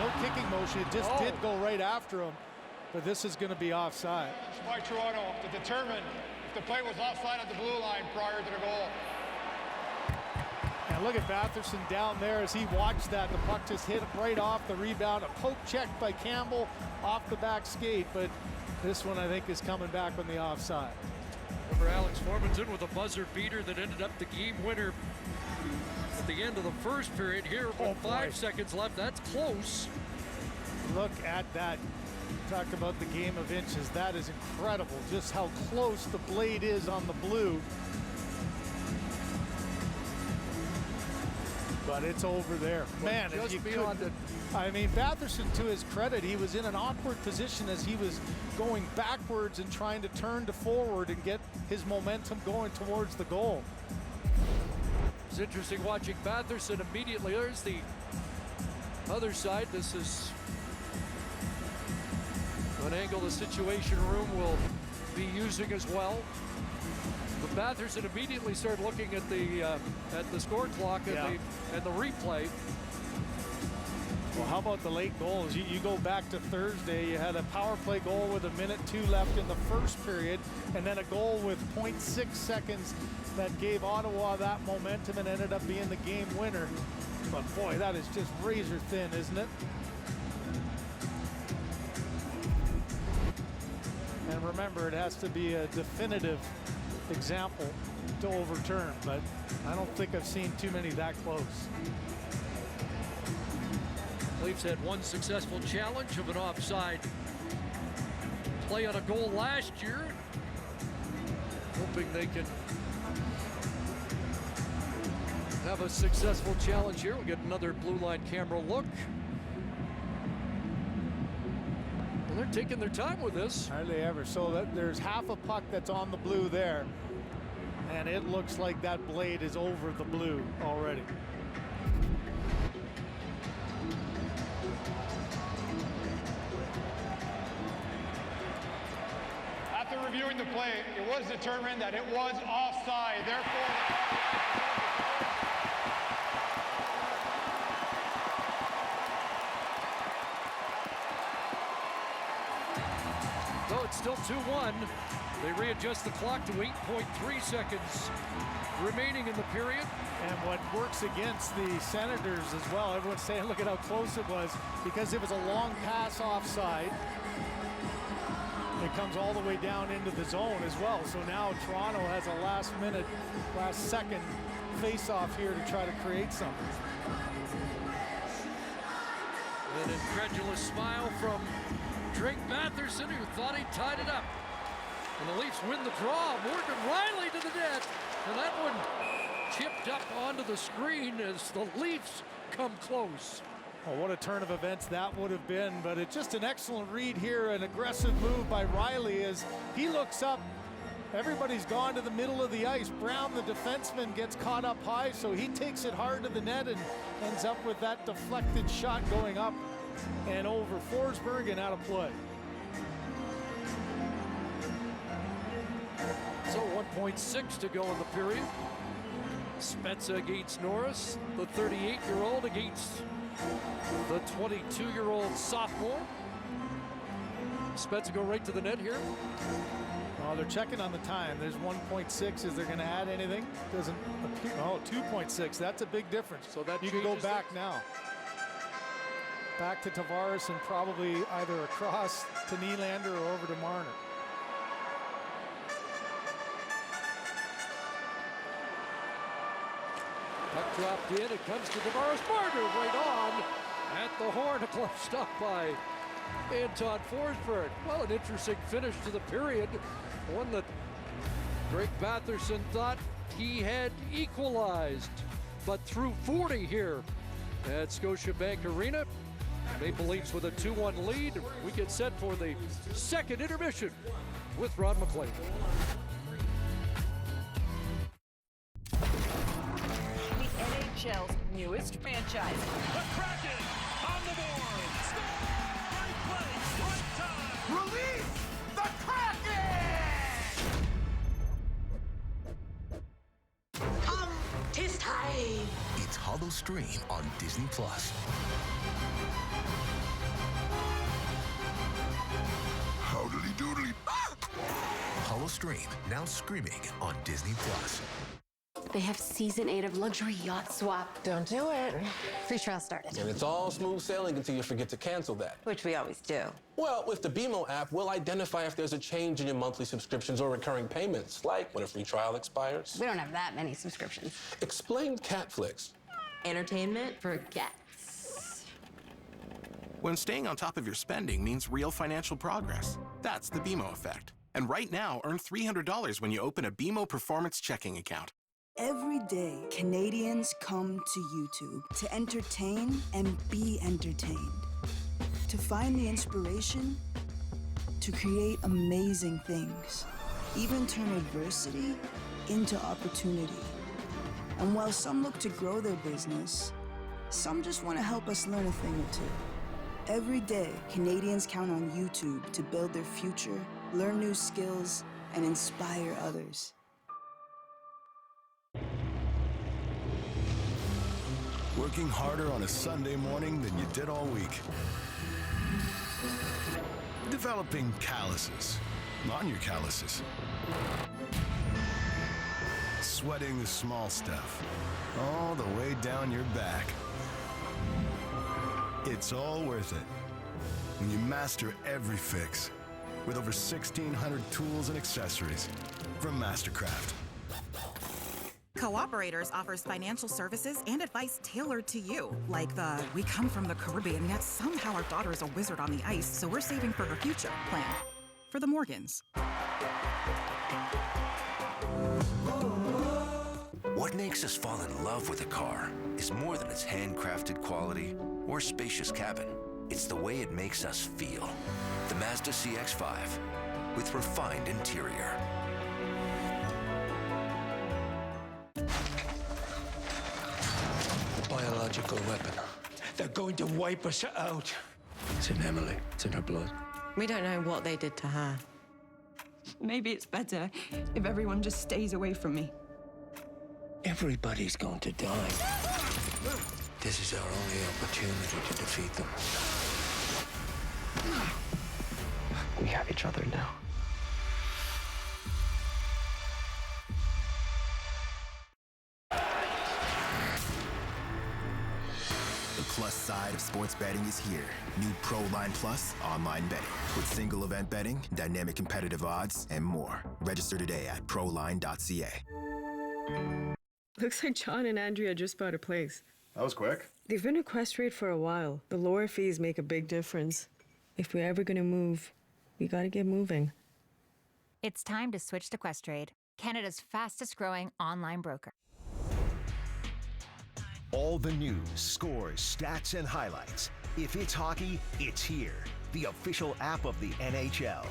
no kicking motion. It just did go right after him. But this is going to be offside. By Toronto to determine if the play was offside at the blue line prior to the goal. And look at Batherson down there as he watched that. The puck just hit right off the rebound. A poke check by Campbell off the back skate. But this one, I think, is coming back on the offside. Over Alex Formanton with a buzzer beater that ended up the game winner at the end of the first period. Here with 5 seconds left. That's close. Look at that. Talk about the game of inches. That is incredible, just how close the blade is on the blue. But it's over there. Man, if you could, I mean, Batherson, to his credit, he was in an awkward position as he was going backwards and trying to turn to forward and get his momentum going towards the goal. It's interesting watching Batherson immediately. There's the other side. This is an angle the Situation Room will be using as well. But Batherson immediately started looking at the score clock and the replay. Well, how about the late goals? You go back to Thursday, you had a power play goal with 1:02 left in the first period, and then a goal with 0.6 seconds that gave Ottawa that momentum and ended up being the game winner. But boy, that is just razor thin, isn't it? And remember, it has to be a definitive example to overturn, but I don't think I've seen too many that close. Leafs had one successful challenge of an offside play on a goal last year. Hoping they can have a successful challenge here. We'll get another blue line camera look. Well, they're taking their time with this. Hardly ever. So there's half a puck that's on the blue there, and it looks like that blade is over the blue already. After reviewing the play, it was determined that it was offside. Therefore, So it's still 2-1. They readjust the clock to 8.3 seconds remaining in the period. And what works against the Senators as well, everyone's saying, look at how close it was, because it was a long pass offside. It comes all the way down into the zone as well. So now Toronto has a last second face-off here to try to create something. An incredulous smile from Drake Batherson, who thought he tied it up. And the Leafs win the draw. Morgan Rielly to the net. And that one chipped up onto the screen as the Leafs come close. Oh, what a turn of events that would have been, but it's just an excellent read here, an aggressive move by Rielly as he looks up. Everybody's gone to the middle of the ice. Brown, the defenseman, gets caught up high, so he takes it hard to the net and ends up with that deflected shot going up and over Forsberg and out of play. So 1.6 to go in the period. Spezza against Norris, the 38-year-old against the 22-year-old sophomore. Spezza go right to the net here. Oh, they're checking on the time. There's 1.6. Is there going to add anything? Doesn't appear. Oh, 2.6. That's a big difference. So that you can go back now. Back to Tavares and probably either across to Nylander or over to Marner. Puck dropped in. It comes to Tavares. Marner right on at the horn. A glove stop by Anton Forsberg. Well, an interesting finish to the period. One that Drake Batherson thought he had equalized. But through 40 here at Scotiabank Arena. Maple Leafs with a 2-1 lead. We get set for the second intermission with Ron McLean. The NHL's newest franchise. The Kraken on the board. Score! Right place, right time. Release the Kraken! Tis time. It's Hollow Stream on Disney+. Howdly doodly. Hollow Stream, now streaming on Disney+. They have season 8 of Luxury Yacht Swap. Don't do it. Free trial started. And it's all smooth sailing until you forget to cancel that. Which we always do. Well, with the BMO app, we'll identify if there's a change in your monthly subscriptions or recurring payments, like when a free trial expires. We don't have that many subscriptions. Explain Catflix. Entertainment for gets. When staying on top of your spending means real financial progress. That's the BMO effect. And right now, earn $300 when you open a BMO Performance checking account. Every day, Canadians come to YouTube to entertain and be entertained, to find the inspiration to create amazing things, even turn adversity into opportunity. And while some look to grow their business, some just want to help us learn a thing or two. Every day, Canadians count on YouTube to build their future, learn new skills, and inspire others. Working harder on a Sunday morning than you did all week. Developing calluses on your calluses. Sweating the small stuff all the way down your back. It's all worth it when you master every fix with over 1,600 tools and accessories. from Mastercraft. Cooperators offers financial services and advice tailored to you. Like the, we come from the Caribbean, yet somehow our daughter is a wizard on the ice, so we're saving for her future plan. For the Morgans. What makes us fall in love with a car is more than its handcrafted quality or spacious cabin. It's the way it makes us feel. The Mazda CX-5 with refined interior. The biological weapon. They're going to wipe us out. It's in Emily. It's in her blood. We don't know what they did to her. Maybe it's better if everyone just stays away from me. Everybody's going to die. This is our only opportunity to defeat them. We have each other now. The plus side of sports betting is here. New ProLine Plus online betting with single event betting, dynamic competitive odds, and more. Register today at proline.ca. Looks like John and Andrea just bought a place. That was quick. They've been at Questrade for a while. The lower fees make a big difference. If we're ever gonna move, we gotta get moving. It's time to switch to Questrade, Canada's fastest growing online broker. All the news, scores, stats, and highlights. If it's hockey, it's here. The official app of the NHL.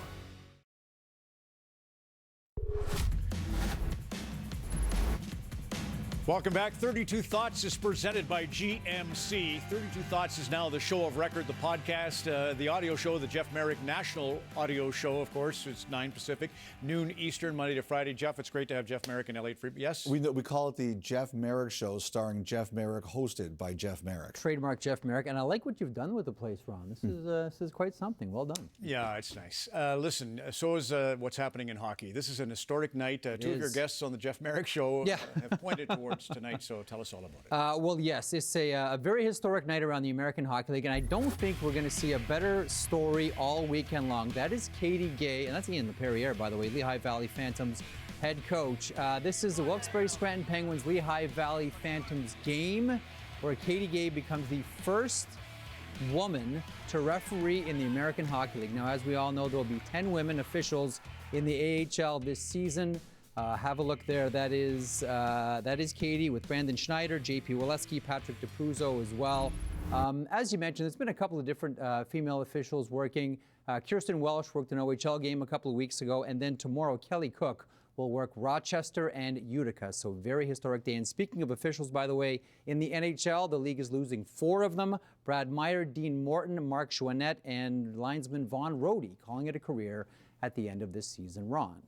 Welcome back. 32 Thoughts is presented by GMC. 32 Thoughts is now the show of record, the podcast, the audio show, the Jeff Merrick National Audio Show, of course. It's 9 Pacific, noon Eastern, Monday to Friday. Jeff, it's great to have Jeff Merrick and Elliot Friedman. Yes? We call it the Jeff Merrick Show, starring Jeff Merrick, hosted by Jeff Merrick. Trademark Jeff Merrick. And I like what you've done with the place, Ron. This is quite something. Well done. Yeah, it's nice. Listen, so is what's happening in hockey. This is an historic night. Two of your guests on the Jeff Merrick Show have pointed towards tonight, so tell us all about it. Well, yes, it's a very historic night around the American Hockey League, and I don't think we're going to see a better story all weekend long. That is Katie Gay, and that's Ian LePerriere, by the way, Lehigh Valley Phantoms head coach. This is the Wilkes-Barre Scranton Penguins Lehigh Valley Phantoms game, where Katie Gay becomes the first woman to referee in the American Hockey League. Now, as we all know, there will be 10 women officials in the AHL this season. Have a look there. That is Katie with Brandon Schneider, JP Waleski, Patrick DiPruzzo as well. As you mentioned, there's been a couple of different female officials working. Kirsten Welsh worked an OHL game a couple of weeks ago, and then tomorrow Kelly Cook will work Rochester and Utica. So very historic day. And speaking of officials, by the way, in the NHL, the league is losing 4 of them. Brad Meyer, Dean Morton, Mark Chouinette, and linesman Vaughn Rohde calling it a career at the end of this season. Ron.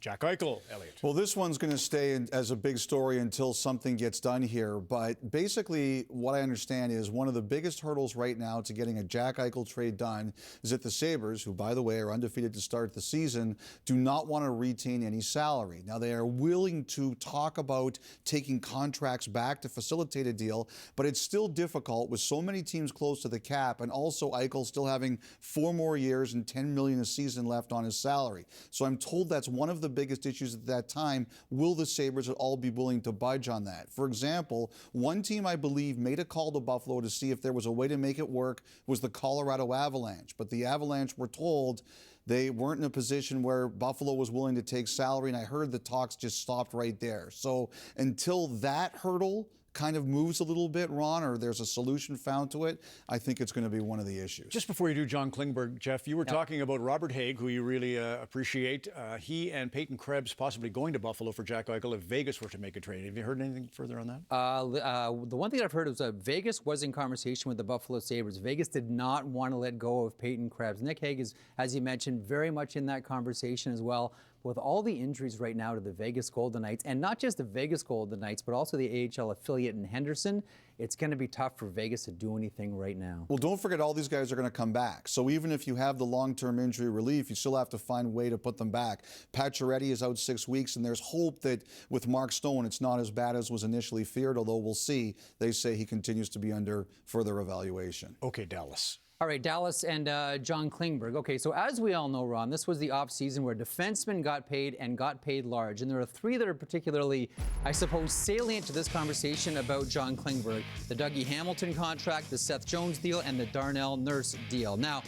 Jack Eichel, Elliot. Well, this one's going to stay as a big story until something gets done here. But basically, what I understand is one of the biggest hurdles right now to getting a Jack Eichel trade done is that the Sabres, who, by the way, are undefeated to start the season, do not want to retain any salary. Now, they are willing to talk about taking contracts back to facilitate a deal, but it's still difficult with so many teams close to the cap, and also Eichel still having 4 more years and $10 million a season left on his salary. So I'm told that's one of the biggest issues at that time. Will the Sabres at all be willing to budge on that? For example, one team I believe made a call to Buffalo to see if there was a way to make it work was the Colorado Avalanche. But the Avalanche were told they weren't in a position where Buffalo was willing to take salary, and I heard the talks just stopped right there. So until that hurdle kind of moves a little bit, Ron, or there's a solution found to it, I think it's going to be one of the issues. Just before you do John Klingberg, Jeff, you were talking about Robert Haig, who you really appreciate. He and Peyton Krebs possibly going to Buffalo for Jack Eichel if Vegas were to make a trade. Have you heard anything further on that? The one thing I've heard is Vegas was in conversation with the Buffalo Sabres. Vegas did not want to let go of Peyton Krebs. Nick Haig is, as you mentioned, very much in that conversation as well. With all the injuries right now to the Vegas Golden Knights, and not just the Vegas Golden Knights, but also the AHL affiliate in Henderson, it's going to be tough for Vegas to do anything right now. Well, don't forget all these guys are going to come back. So even if you have the long-term injury relief, you still have to find a way to put them back. Pacioretty is out 6 weeks, and there's hope that with Mark Stone, it's not as bad as was initially feared, although we'll see. They say he continues to be under further evaluation. Okay, Dallas. All right, Dallas and John Klingberg. Okay, so as we all know, Ron, this was the offseason where defensemen got paid and got paid large. And there are three that are particularly, I suppose, salient to this conversation about John Klingberg. The Dougie Hamilton contract, the Seth Jones deal, and the Darnell Nurse deal. Now,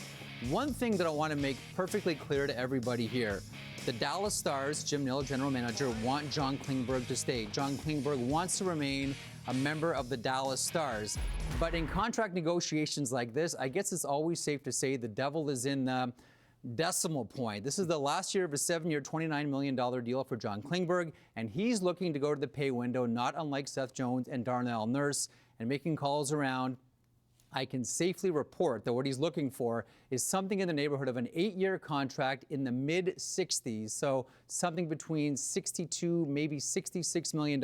one thing that I want to make perfectly clear to everybody here. The Dallas Stars, Jim Nill, general manager, want John Klingberg to stay. John Klingberg wants to remain a member of the Dallas Stars. But in contract negotiations like this, I guess it's always safe to say the devil is in the decimal point. This is the last year of a 7-year, $29 million deal for John Klingberg, and he's looking to go to the pay window, not unlike Seth Jones and Darnell Nurse, and making calls around. I can safely report that what he's looking for is something in the neighborhood of an 8-year contract in the mid-60s, so something between $62, maybe $66 million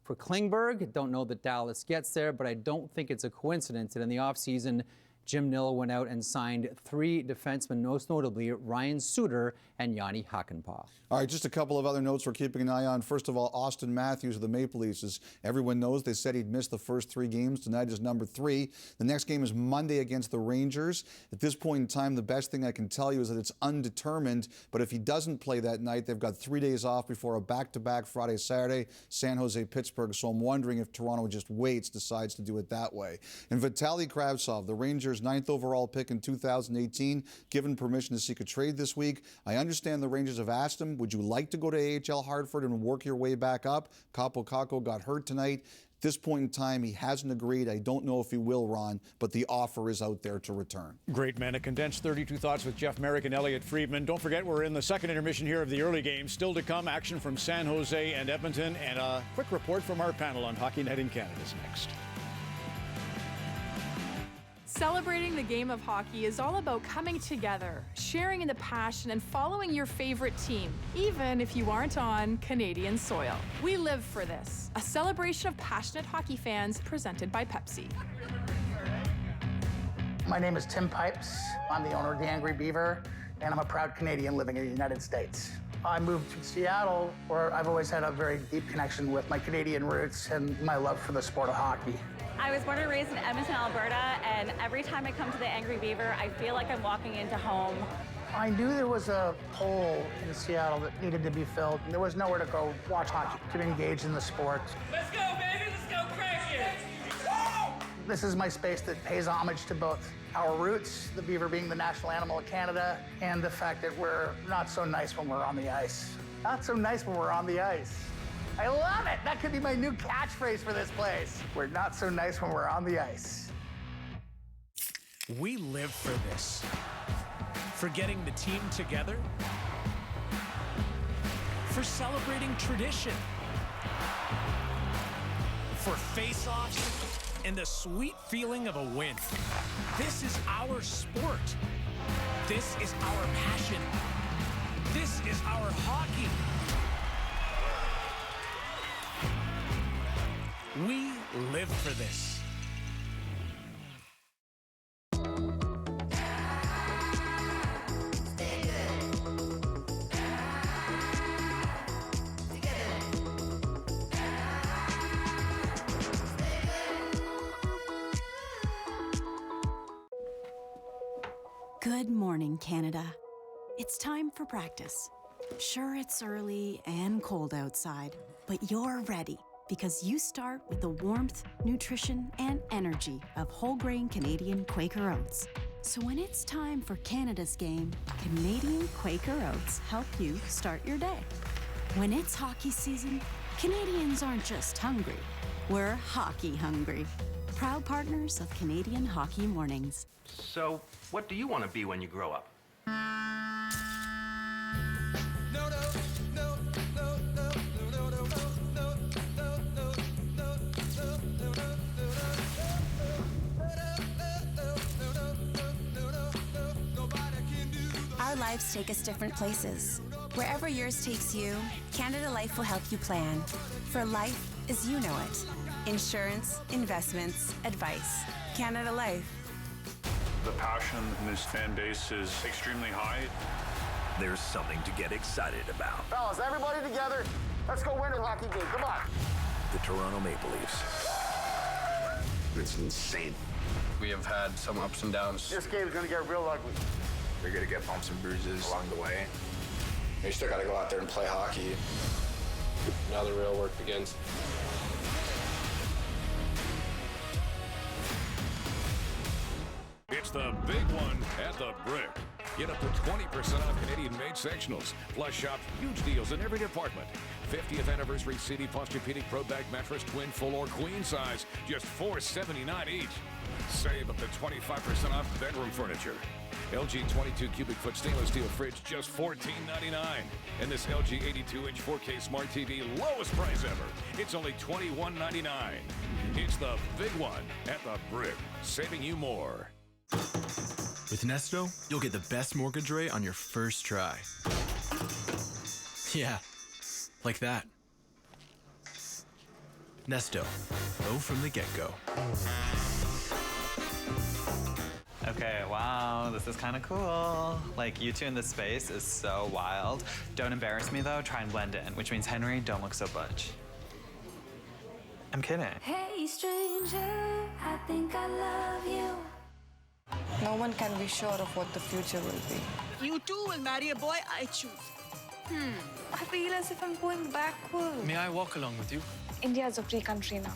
for Klingberg. Don't know that Dallas gets there, but I don't think it's a coincidence that in the offseason, Jim Nill went out and signed 3 defensemen, most notably Ryan Suter and Yanni Hakanpää. All right, just a couple of other notes we're keeping an eye on. First of all, Austin Matthews of the Maple Leafs. As everyone knows, they said he'd miss the first 3 games. Tonight is number 3. The next game is Monday against the Rangers. At this point in time, the best thing I can tell you is that it's undetermined, but if he doesn't play that night, they've got 3 days off before a back-to-back Friday, Saturday, San Jose, Pittsburgh. So I'm wondering if Toronto just waits, decides to do it that way. And Vitaly Kravtsov, the Rangers' 9th overall pick in 2018, given permission to seek a trade this week. I understand the Rangers have asked him, would you like to go to AHL Hartford and work your way back up? Kaapo Kakko got hurt tonight. At this point in time, he hasn't agreed. I don't know if he will, Ron, but the offer is out there to return. Great, man. A condensed 32 thoughts with Jeff Merrick and Elliot Friedman. Don't forget, we're in the second intermission here of the early game. Still to come, action from San Jose and Edmonton, and a quick report from our panel on Hockey Night in Canada is next. Celebrating the game of hockey is all about coming together, sharing in the passion, and following your favorite team, even if you aren't on Canadian soil. We live for this. A celebration of passionate hockey fans presented by Pepsi. My name is Tim Pipes. I'm the owner of the Angry Beaver, and I'm a proud Canadian living in the United States. I moved to Seattle, where I've always had a very deep connection with my Canadian roots and my love for the sport of hockey. I was born and raised in Edmonton, Alberta, and every time I come to the Angry Beaver, I feel like I'm walking into home. I knew there was a hole in Seattle that needed to be filled. There was nowhere to go watch hockey, to engage in the sport. Let's go, baby! Let's go crazy! This is my space that pays homage to both our roots, the beaver being the national animal of Canada, and the fact that we're not so nice when we're on the ice. Not so nice when we're on the ice. I love it. That could be my new catchphrase for this place. We're not so nice when we're on the ice. We live for this. For getting the team together. For celebrating tradition. For face-offs and the sweet feeling of a win. This is our sport. This is our passion. This is our hockey. We live for this. Good morning, Canada. It's time for practice. Sure, it's early and cold outside, but you're ready. Because you start with the warmth, nutrition, and energy of whole grain Canadian Quaker Oats. So when it's time for Canada's game, Canadian Quaker Oats help you start your day. When it's hockey season, Canadians aren't just hungry, we're hockey hungry. Proud partners of Canadian Hockey Mornings. So, what do you want to be when you grow up? Our lives take us different places. Wherever yours takes you, Canada Life will help you plan. For life as you know it. Insurance, investments, advice. Canada Life. The passion in this fan base is extremely high. There's something to get excited about. Fellas, everybody together. Let's go win a hockey game. Come on. The Toronto Maple Leafs. It's insane. We have had some ups and downs. This game's gonna get real ugly. You're gonna get bumps and bruises along the way. You still gotta go out there and play hockey. Now the real work begins. It's the big one at the Brick. Get up to 20% off Canadian-made sectionals. Plus, shop huge deals in every department. 50th anniversary CD Posturepedic Pro Bag mattress, twin, full, or queen size, just $479 each. Save up to 25% off bedroom furniture. LG 22 cubic foot stainless steel fridge, just $14.99. And this LG 82-inch 4K smart TV, lowest price ever. It's only $21.99. It's the big one at the Brick, saving you more. With Nesto, you'll get the best mortgage rate on your first try. Yeah, like that. Nesto, low from the get-go. Okay, wow, this is kind of cool. Like, you two in this space is so wild. Don't embarrass me, though. Try and blend in, which means, Henry, don't look so butch. I'm kidding. Hey, stranger, I think I love you. No one can be sure of what the future will be. You too will marry a boy I choose. I feel as if I'm going backward. May I walk along with you? India is a free country now.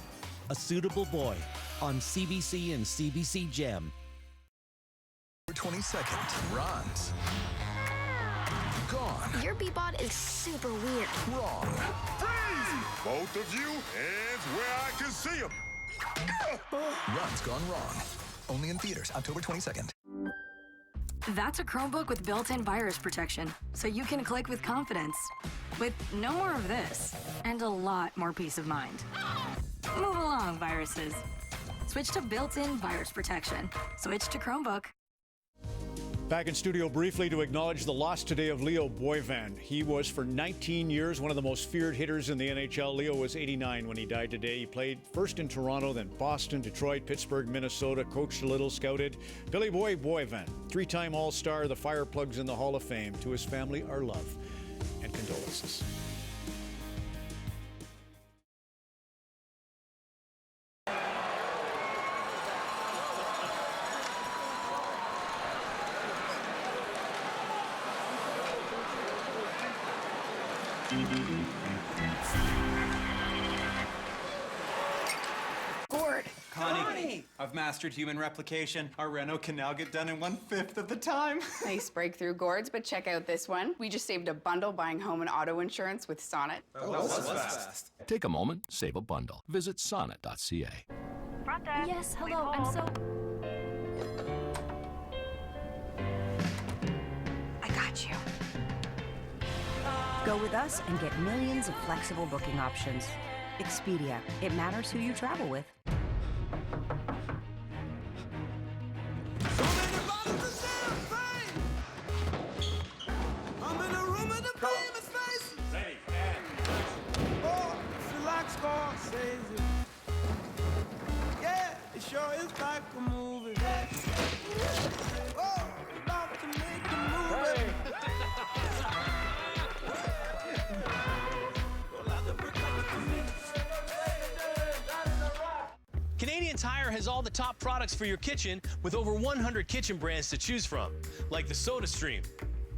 A Suitable Boy on CBC and CBC Gem. 22nd, runs. Gone. Your Bebot is super weird. Wrong. Freeze! Both of you, hands where I can see them. Runs gone wrong. Only in theaters, October 22nd. That's a Chromebook with built-in virus protection, so you can click with confidence. With no more of this, and a lot more peace of mind. Move along, viruses. Switch to built-in virus protection. Switch to Chromebook. Back in studio briefly to acknowledge the loss today of Leo Boivin. He was for 19 years one of the most feared hitters in the NHL. Leo was 89 when he died today. He played first in Toronto, then Boston, Detroit, Pittsburgh, Minnesota, coached a little, scouted. Billy Boy Boivin, three-time All-Star, the Fireplugs in the Hall of Fame. To his family, our love and condolences. Gord! Connie! I've mastered human replication. Our reno can now get done in 1/5 of the time. Nice breakthrough, Gords, but check out this one. We just saved a bundle buying home and auto insurance with Sonnet. That was fast. Take a moment, save a bundle. Visit sonnet.ca. Front desk. Yes, hello, I'm so... I got you. Go with us and get millions of flexible booking options. Expedia. It matters who you travel with. I'm in a room with the famous faces. Ready, and oh, feel like Scorsese. Yeah, it sure is like a movie. Oh, about to make a movie. Canadian Tire has all the top products for your kitchen with over 100 kitchen brands to choose from, like the SodaStream.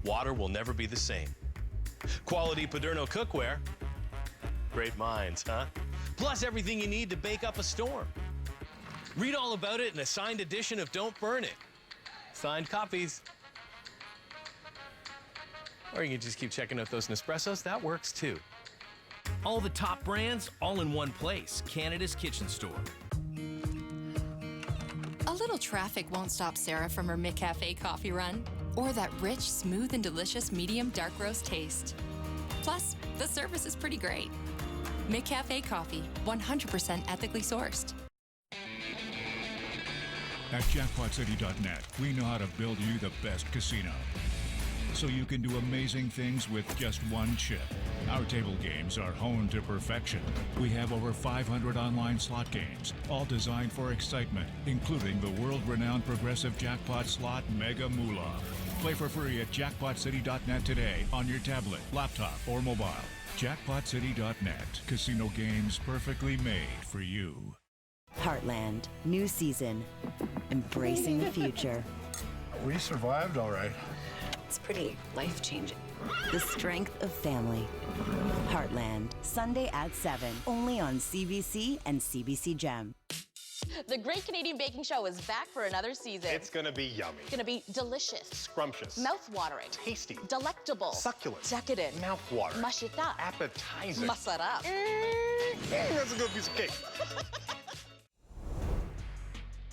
Water will never be the same. Quality Paderno cookware. Great minds, huh? Plus everything you need to bake up a storm. Read all about it in a signed edition of Don't Burn It. Signed copies. Or you can just keep checking out those Nespressos. That works too. All the top brands, all in one place. Canada's Kitchen Store. A little traffic won't stop Sarah from her McCafe coffee run, or that rich, smooth, and delicious medium dark roast taste. Plus, the service is pretty great. McCafe Coffee, 100% ethically sourced. At JackpotCity.net, we know how to build you the best casino, so you can do amazing things with just one chip. Our table games are honed to perfection. We have over 500 online slot games, all designed for excitement, including the world-renowned progressive jackpot slot Mega Moolah. Play for free at JackpotCity.net today on your tablet, laptop, or mobile. JackpotCity.net. Casino games perfectly made for you. Heartland, new season, embracing the future. We survived all right. It's pretty life-changing. The strength of family. Heartland, Sunday at 7, only on CBC and CBC Gem. The Great Canadian Baking Show is back for another season. It's gonna be yummy. It's gonna be delicious. Scrumptious. Mouth-watering. Tasty. Delectable. Succulent. Decadent. Mouthwater. Mashita. Appetizing. Masarap. That's a good piece of cake.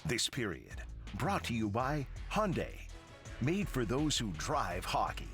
This period brought to you by Hyundai, made for those who drive hockey.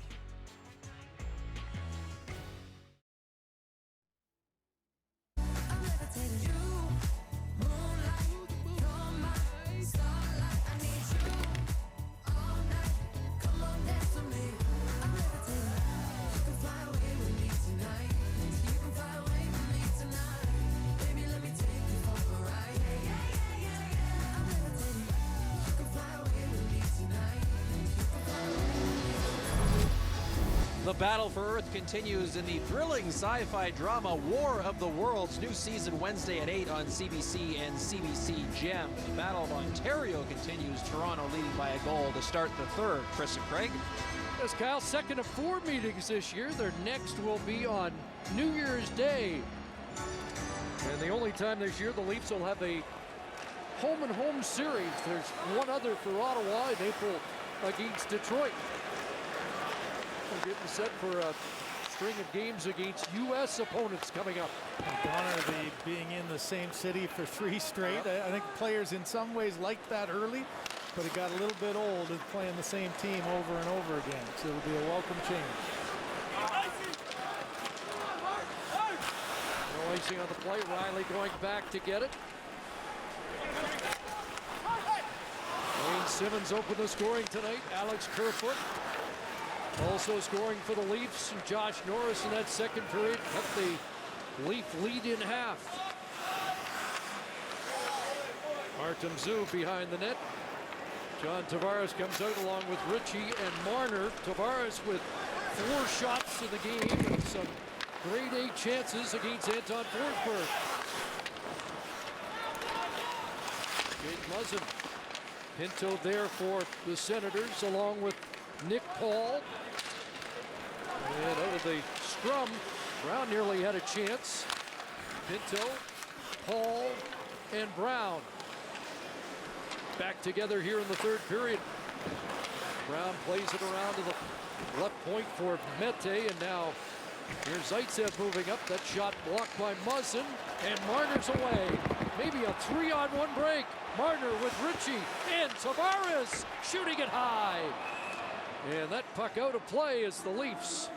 The battle for Earth continues in the thrilling sci-fi drama War of the Worlds. New season Wednesday at 8 on CBC and CBC Gem. The Battle of Ontario continues. Toronto leading by a goal to start the third. Chris and Craig. Yes, Kyle, second of 4 meetings this year. Their next will be on New Year's Day. And the only time this year the Leafs will have a home-and-home series. There's one other for Ottawa in April against Detroit. We're getting set for a string of games against U.S. opponents coming up. Donner being in the same city for 3 straight. I think players in some ways liked that early, but it got a little bit old of playing the same team over and over again. So it'll be a welcome change. No icing on the play. Riley going back to get it. Wayne Simmons opened the scoring tonight. Alex Kerfoot also scoring for the Leafs. And Josh Norris in that second period cut the Leaf lead in half. Artem Zub behind the net. John Tavares comes out along with Ritchie and Marner. Tavares with 4 shots in the game and some grade A chances against Anton Forsberg. Jake Muzzin. Pinto there for the Senators along with Nick Paul. And out of the scrum, Brown nearly had a chance. Pinto, Paul, and Brown back together here in the third period. Brown plays it around to the left point for Mete, and now here's Zaitsev moving up. That shot blocked by Muzzin, and Marner's away. Maybe a 3-on-1 break. Marner with Ritchie, and Tavares shooting it high. And that puck out of play as the Leafs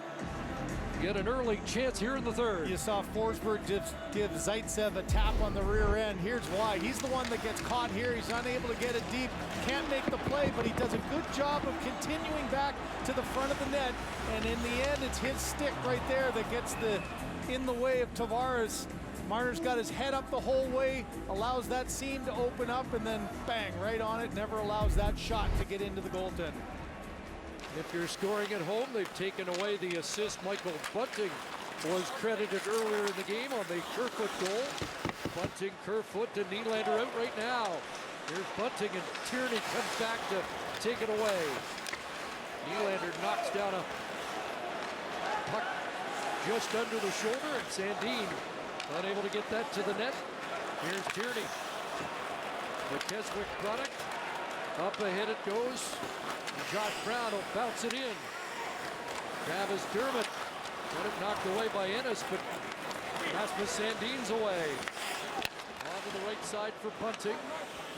get an early chance here in the third. You saw Forsberg give Zaitsev a tap on the rear end. Here's why. He's the one that gets caught here. He's unable to get it deep. Can't make the play, but he does a good job of continuing back to the front of the net. And in the end, it's his stick right there that gets in the way of Tavares. Marner's got his head up the whole way, allows that seam to open up, and then bang, right on it. Never allows that shot to get into the goaltender. If you're scoring at home, they've taken away the assist. Michael Bunting was credited earlier in the game on the Kerfoot goal. Bunting, Kerfoot, and Nylander out right now. Here's Bunting, and Tierney comes back to take it away. Nylander knocks down a puck just under the shoulder, and Sandin unable to get that to the net. Here's Tierney. The Keswick product. Up ahead it goes. Josh Brown will bounce it in. Travis Dermott got it knocked away by Ennis, but Rasmus Sandin's away. Onto the right side for Bunting.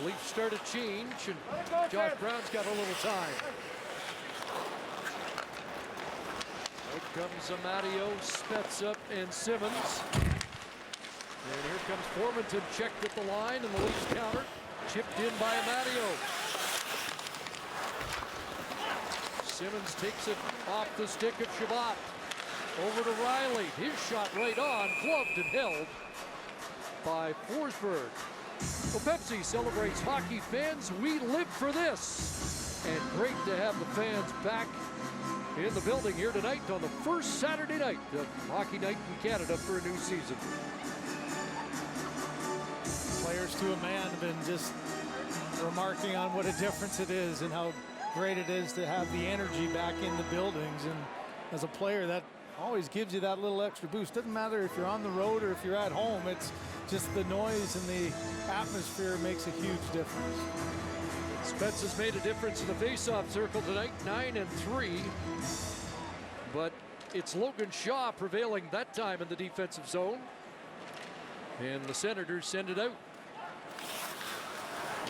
Leafs start a change, and Josh Brown's got a little time. Out comes Amadio, Spezza, and Simmons. And here comes Formanton, checked at the line, and the Leafs counter. Chipped in by Amadio. Simmons takes it off the stick of Shabbat. Over to Riley. His shot right on, gloved and held by Forsberg. Well, Pepsi celebrates hockey fans. We live for this. And great to have the fans back in the building here tonight on the first Saturday night of Hockey Night in Canada for a new season. Players to a man have been just remarking on what a difference it is and how great it is to have the energy back in the buildings. And as a player, that always gives you that little extra boost. Doesn't matter if you're on the road or if you're at home. It's just the noise and the atmosphere makes a huge difference. Spence has made a difference in the face-off circle tonight, 9-3. But it's Logan Shaw prevailing that time in the defensive zone. And the Senators send it out.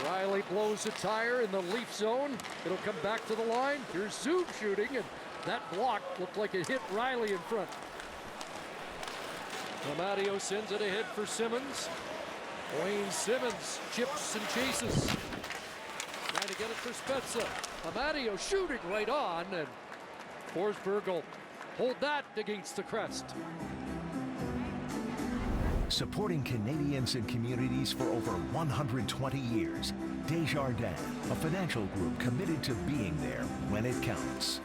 Riley blows a tire in the Leaf zone. It'll come back to the line. Here's Zub shooting, and that block looked like it hit Riley in front. Amadio sends it ahead for Simmons. Wayne Simmons chips and chases. Trying to get it for Spezza. Amadio shooting right on, and Forsberg will hold that against the crest. Supporting Canadians and communities for over 120 years. Desjardins, a financial group committed to being there when it counts.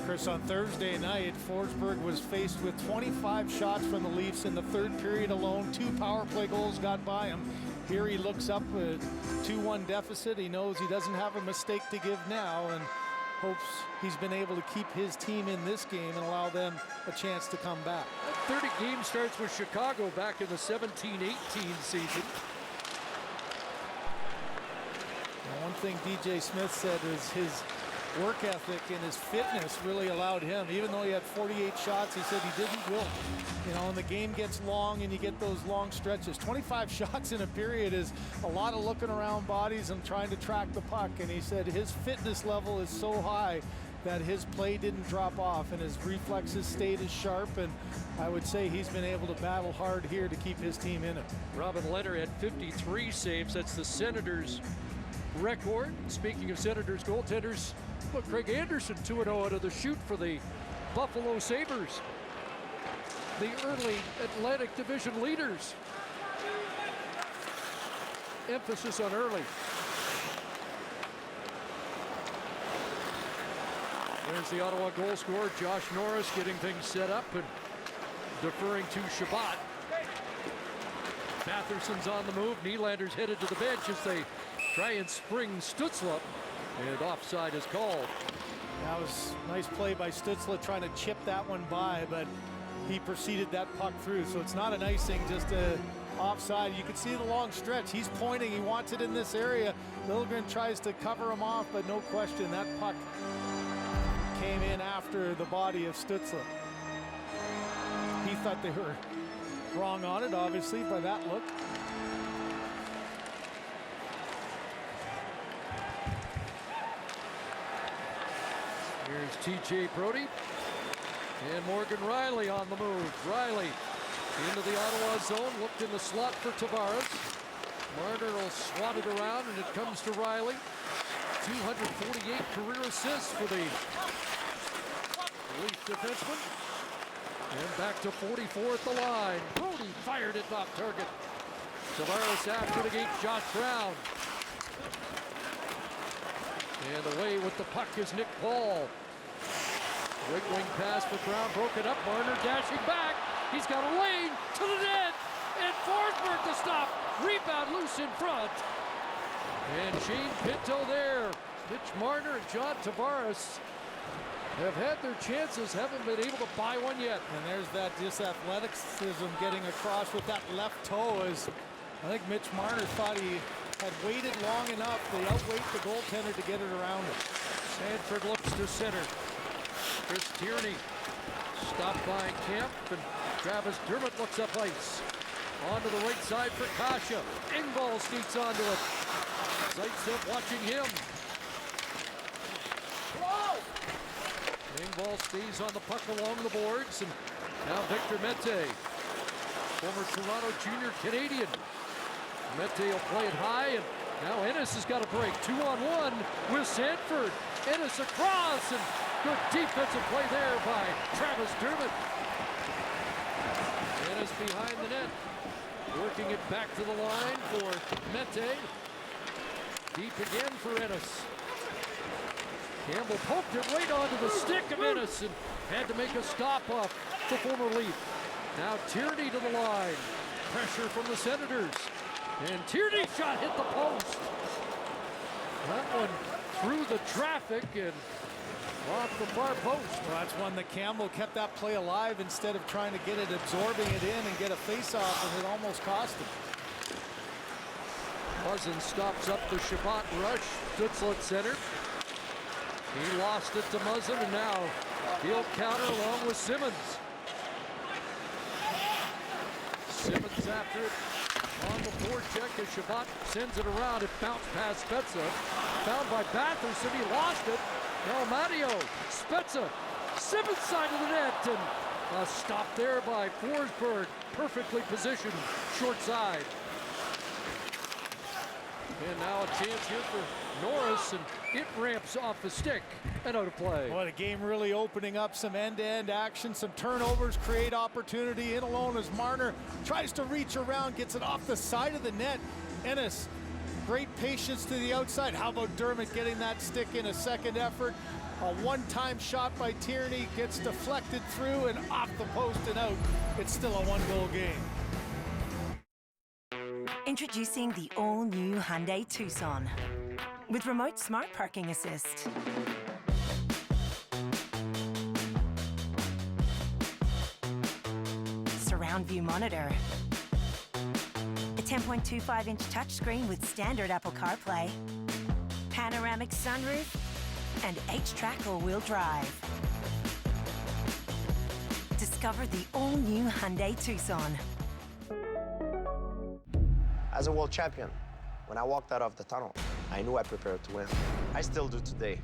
Chris, on Thursday night, Forsberg was faced with 25 shots from the Leafs in the third period alone. 2 power play goals got by him. Here he looks up a 2-1 deficit. He knows he doesn't have a mistake to give now and hopes he's been able to keep his team in this game and allow them a chance to come back. 30 game starts with Chicago back in the 17-18 season. Now, one thing DJ Smith said is his work ethic and his fitness really allowed him. Even though he had 48 shots, he said he didn't wilt. You know, when the game gets long and you get those long stretches, 25 shots in a period is a lot of looking around bodies and trying to track the puck. And he said his fitness level is so high that his play didn't drop off and his reflexes stayed as sharp. And I would say he's been able to battle hard here to keep his team in it. Robin Lehner had 53 saves. That's the Senators' record. Speaking of Senators goaltenders, look, Craig Anderson 2-0 out of the chute for the Buffalo Sabres, the early Atlantic Division leaders. Emphasis on early. There's the Ottawa goal scorer, Josh Norris, getting things set up and deferring to Shabbat. Matherson's on the move. Nylander's headed to the bench as they try and spring Stützle, and offside is called. That was a nice play by Stützle trying to chip that one by, but he proceeded that puck through. So it's not an icing, just a offside. You can see the long stretch. He's pointing, he wants it in this area. Liljegren tries to cover him off, but no question, that puck came in after the body of Stützle. He thought they were wrong on it, obviously, by that look. Here's TJ Brodie and Morgan Riley on the move. Riley into the Ottawa zone, looked in the slot for Tavares. Marner will swat it around, and it comes to Riley. 248 career assists for the Leaf defenseman. And back to 44 at the line. Brodie fired it off target. Tavares after the gate, Josh Brown. And away with the puck is Nick Paul. Right wing pass for Brown, broken up. Marner dashing back. He's got a lane to the net. And Forsberg to stop. Rebound loose in front. And Shane Pinto there. Mitch Marner and John Tavares have had their chances, haven't been able to buy one yet. And there's that just athleticism getting across with that left toe. As I think Mitch Marner thought he had waited long enough. They outweight the goaltender to get it around him. Sanford looks to center. Chris Tierney stopped by Kemp, and Travis Dermott looks up ice. Onto the right side for Kasha. Engvall sneaks onto it. Zaitsev watching him. Engvall stays on the puck along the boards, and now Victor Mete, former Toronto Junior Canadian. Mete will play it high, and now Ennis has got a break. 2-on-1 with Sanford. Ennis across, and good defensive play there by Travis Dermott. Ennis behind the net, working it back to the line for Mete. Deep again for Ennis. Campbell poked it right onto the stick of Ennis and had to make a stop off the former Leaf. Now Tierney to the line. Pressure from the Senators. And Tierney shot hit the post. That one through the traffic and off the far post. Well, that's one that Campbell kept that play alive instead of trying to get it, absorbing it in and get a face-off, and it almost cost him. Muzzin stops up the Shabbat rush. Stützle at center. He lost it to Muzzin, and now he'll counter along with Simmons. Simmons after it on the forecheck as Shabbat sends it around. It bounced past Spezza. Found by Batherson. He lost it. Now Mario, Spezza, Simmons side of the net, and a stop there by Forsberg. Perfectly positioned, short side. And now a chance here for Norris, and it ramps off the stick and out of play. Well, the game really opening up, some end-to-end action, some turnovers create opportunity. In alone as Marner tries to reach around, gets it off the side of the net. Ennis, great patience to the outside. How about Dermott getting that stick in a second effort? A one-time shot by Tierney gets deflected through and off the post and out. It's still a one-goal game. Introducing the all-new Hyundai Tucson with remote smart parking assist. Surround view monitor. A 10.25-inch touchscreen with standard Apple CarPlay. Panoramic sunroof and H-Track all-wheel drive. Discover the all-new Hyundai Tucson. As a world champion, when I walked out of the tunnel, I knew I prepared to win. I still do today.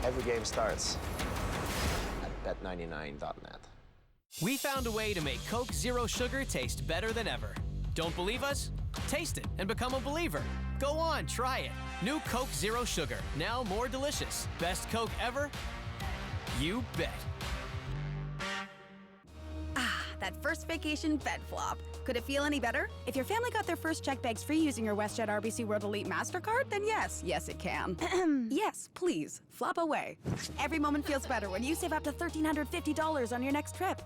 Every game starts at bet99.net. We found a way to make Coke Zero Sugar taste better than ever. Don't believe us? Taste it and become a believer. Go on, try it. New Coke Zero Sugar, now more delicious. Best Coke ever? You bet. That first vacation bed flop. Could it feel any better? If your family got their first check bags free using your WestJet RBC World Elite MasterCard, then yes, it can. Yes, please, flop away. Every moment feels better when you save up to $1,350 on your next trip.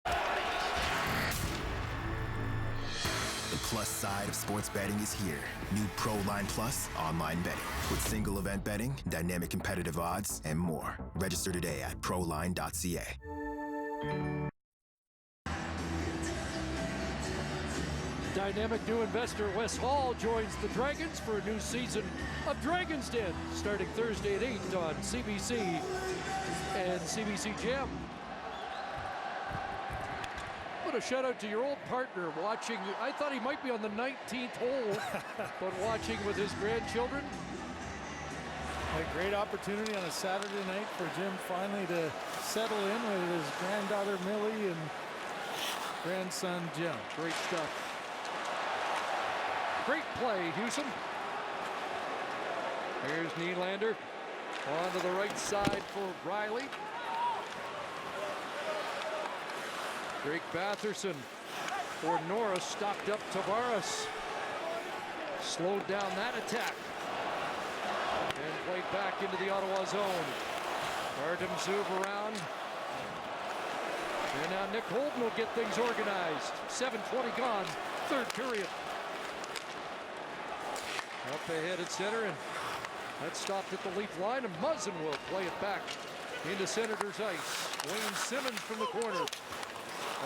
The plus side of sports betting is here. New ProLine Plus online betting with single event betting, dynamic competitive odds, and more. Register today at proline.ca. Dynamic new investor Wes Hall joins the Dragons for a new season of Dragon's Den, starting Thursday at 8 on CBC and CBC Gem. What a shout out to your old partner watching. I thought he might be on the 19th hole, but watching with his grandchildren. A great opportunity on a Saturday night for Jim finally to settle in with his granddaughter Millie and grandson Jim. Great stuff. Great play, Hewson. Here's Nylander onto the right side for Riley. Drake Batherson for Norris, stopped up Tavares. Slowed down that attack. And played back into the Ottawa zone. Artem Zub around. And now Nick Holden will get things organized. 7:20 gone, third period. Up ahead at center, and that stopped at the Leaf line, and Muzzin will play it back into Senators ice. Wayne Simmons from the corner.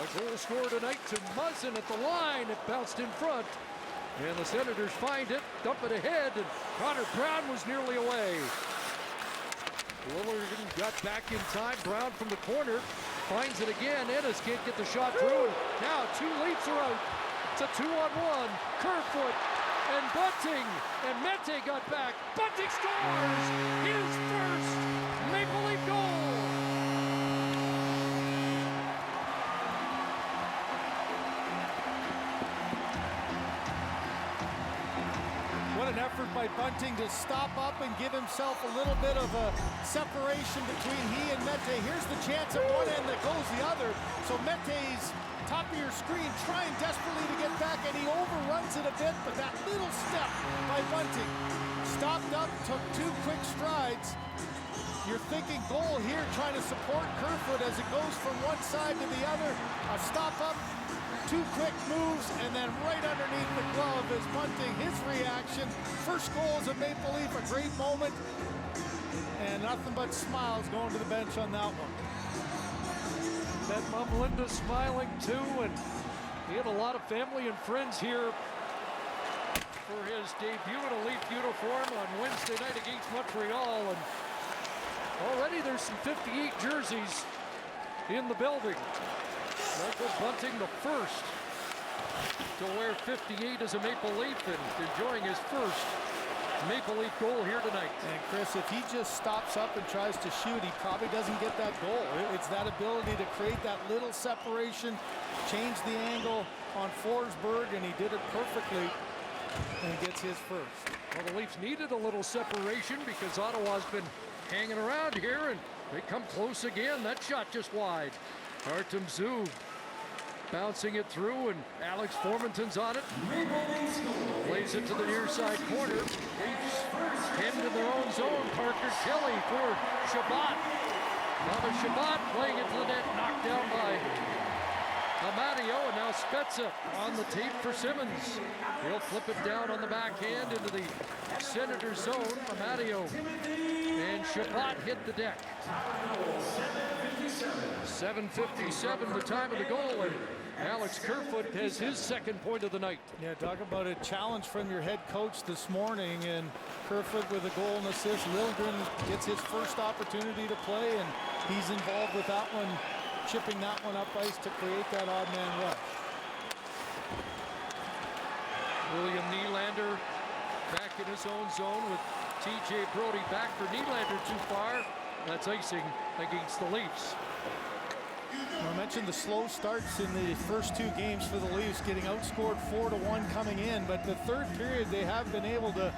A goal scored tonight to Muzzin at the line. It bounced in front, and the Senators find it, dump it ahead, and Connor Brown was nearly away. Lillard got back in time. Brown from the corner finds it again. Ennis can't get the shot through, and now two Leafs are out. It's a 2-on-1. Kerfoot and Bunting, and Mete got back. Bunting scores his first Maple Leaf goal. What an effort by Bunting to stop up and give himself a little bit of a separation between he and Mete. Here's the chance at one end that goes the other. So Mete's top of your screen, trying desperately to get back, and he overruns it a bit, but that little step by Bunting stopped up, took two quick strides, You're thinking goal here, trying to support Kerfoot as it goes from one side to the other. A stop up, 2 quick moves, and then right underneath the glove is Bunting. His reaction, first goal as a Maple Leaf, a great moment, and nothing but smiles going to the bench on that one. That mom Linda smiling too, and he had a lot of family and friends here for his debut in a Leaf uniform on Wednesday night against Montreal, and already there's some 58 jerseys in the building. Michael Bunting, the first to wear 58 as a Maple Leaf, and enjoying his first Maple Leaf goal here tonight. And Chris, if he just stops up and tries to shoot, he probably doesn't get that goal. It's that ability to create that little separation, change the angle on Forsberg, and he did it perfectly, and he gets his first. Well, the Leafs needed a little separation because Ottawa's been hanging around here, and they come close again. That shot just wide. Artem Zub bouncing it through, and Alex Formanton's on it. Plays it to the near side corner. Pinned in their own zone. Parker Kelly for Shabbat. Thomas Shabbat playing it to the net, knocked down by Amadio, and now Spezza on the tape for Simmons. He'll flip it down on the backhand into the Senator zone. Amadio and Shabbat hit the deck. 7:57 the time of the goal, and Alex Kerfoot has his second point of the night. Yeah, talk about a challenge from your head coach this morning, and Kerfoot with a goal and assist. Liljegren gets his first opportunity to play, and he's involved with that one, chipping that one up ice to create that odd man rush. William Nylander back in his own zone with TJ Brody back for Nylander too far. That's icing against the Leafs. I mentioned the slow starts in the first 2 games for the Leafs, getting outscored 4-1 coming in, but the third period they have been able to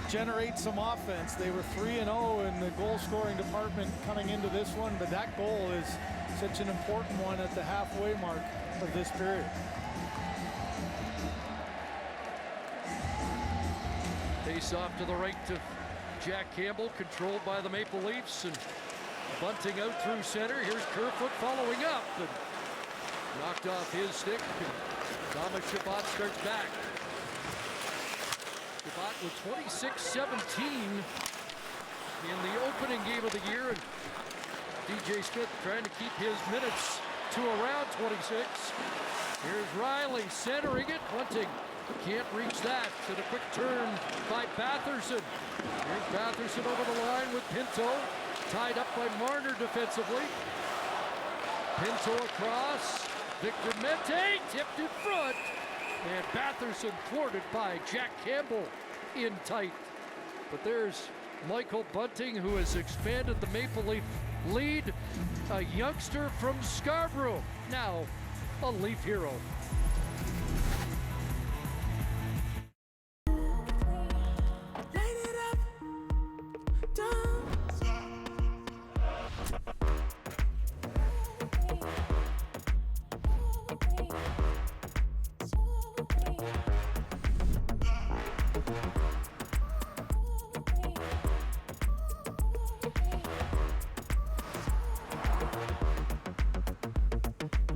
generate some offense. They were 3-0 in the goal scoring department coming into this one, but that goal is such an important one at the halfway mark of this period. Face off to the right to Jack Campbell, controlled by the Maple Leafs, and Bunting out through center. Here's Kerfoot following up, and knocked off his stick, and Thomas Shabbat starts back. Shabbat with 26-17 in the opening game of the year, and DJ Smith trying to keep his minutes to around 26. Here's Riley centering it. Bunting can't reach that. To the quick turn by Batherson. Here's Batherson over the line with Pinto. Tied up by Marner defensively. Pinto across. Victor Mete tipped in front. And Batherson thwarted by Jack Campbell in tight. But there's Michael Bunting, who has expanded the Maple Leaf lead. A youngster from Scarborough, now a Leaf hero.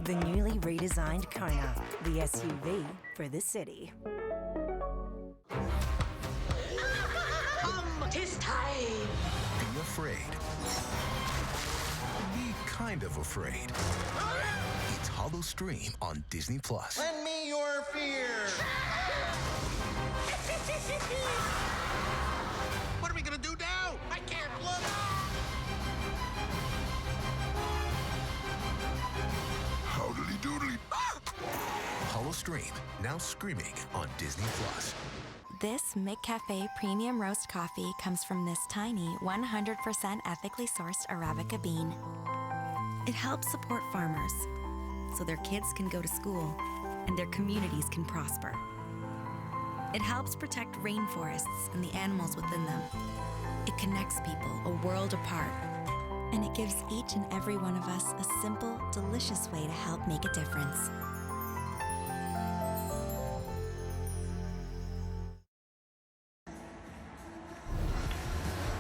The newly redesigned Kona, the SUV for the city. Tis time. Be afraid. Be kind of afraid. It's Hollow Stream on Disney Plus. Lend me your fear. What are we gonna do now? I can't look. Howdly doodly. Hollow Stream, now streaming on Disney Plus. This McCafe Premium Roast Coffee comes from this tiny, 100% ethically sourced Arabica bean. It helps support farmers so their kids can go to school and their communities can prosper. It helps protect rainforests and the animals within them. It connects people a world apart. And it gives each and every one of us a simple, delicious way to help make a difference.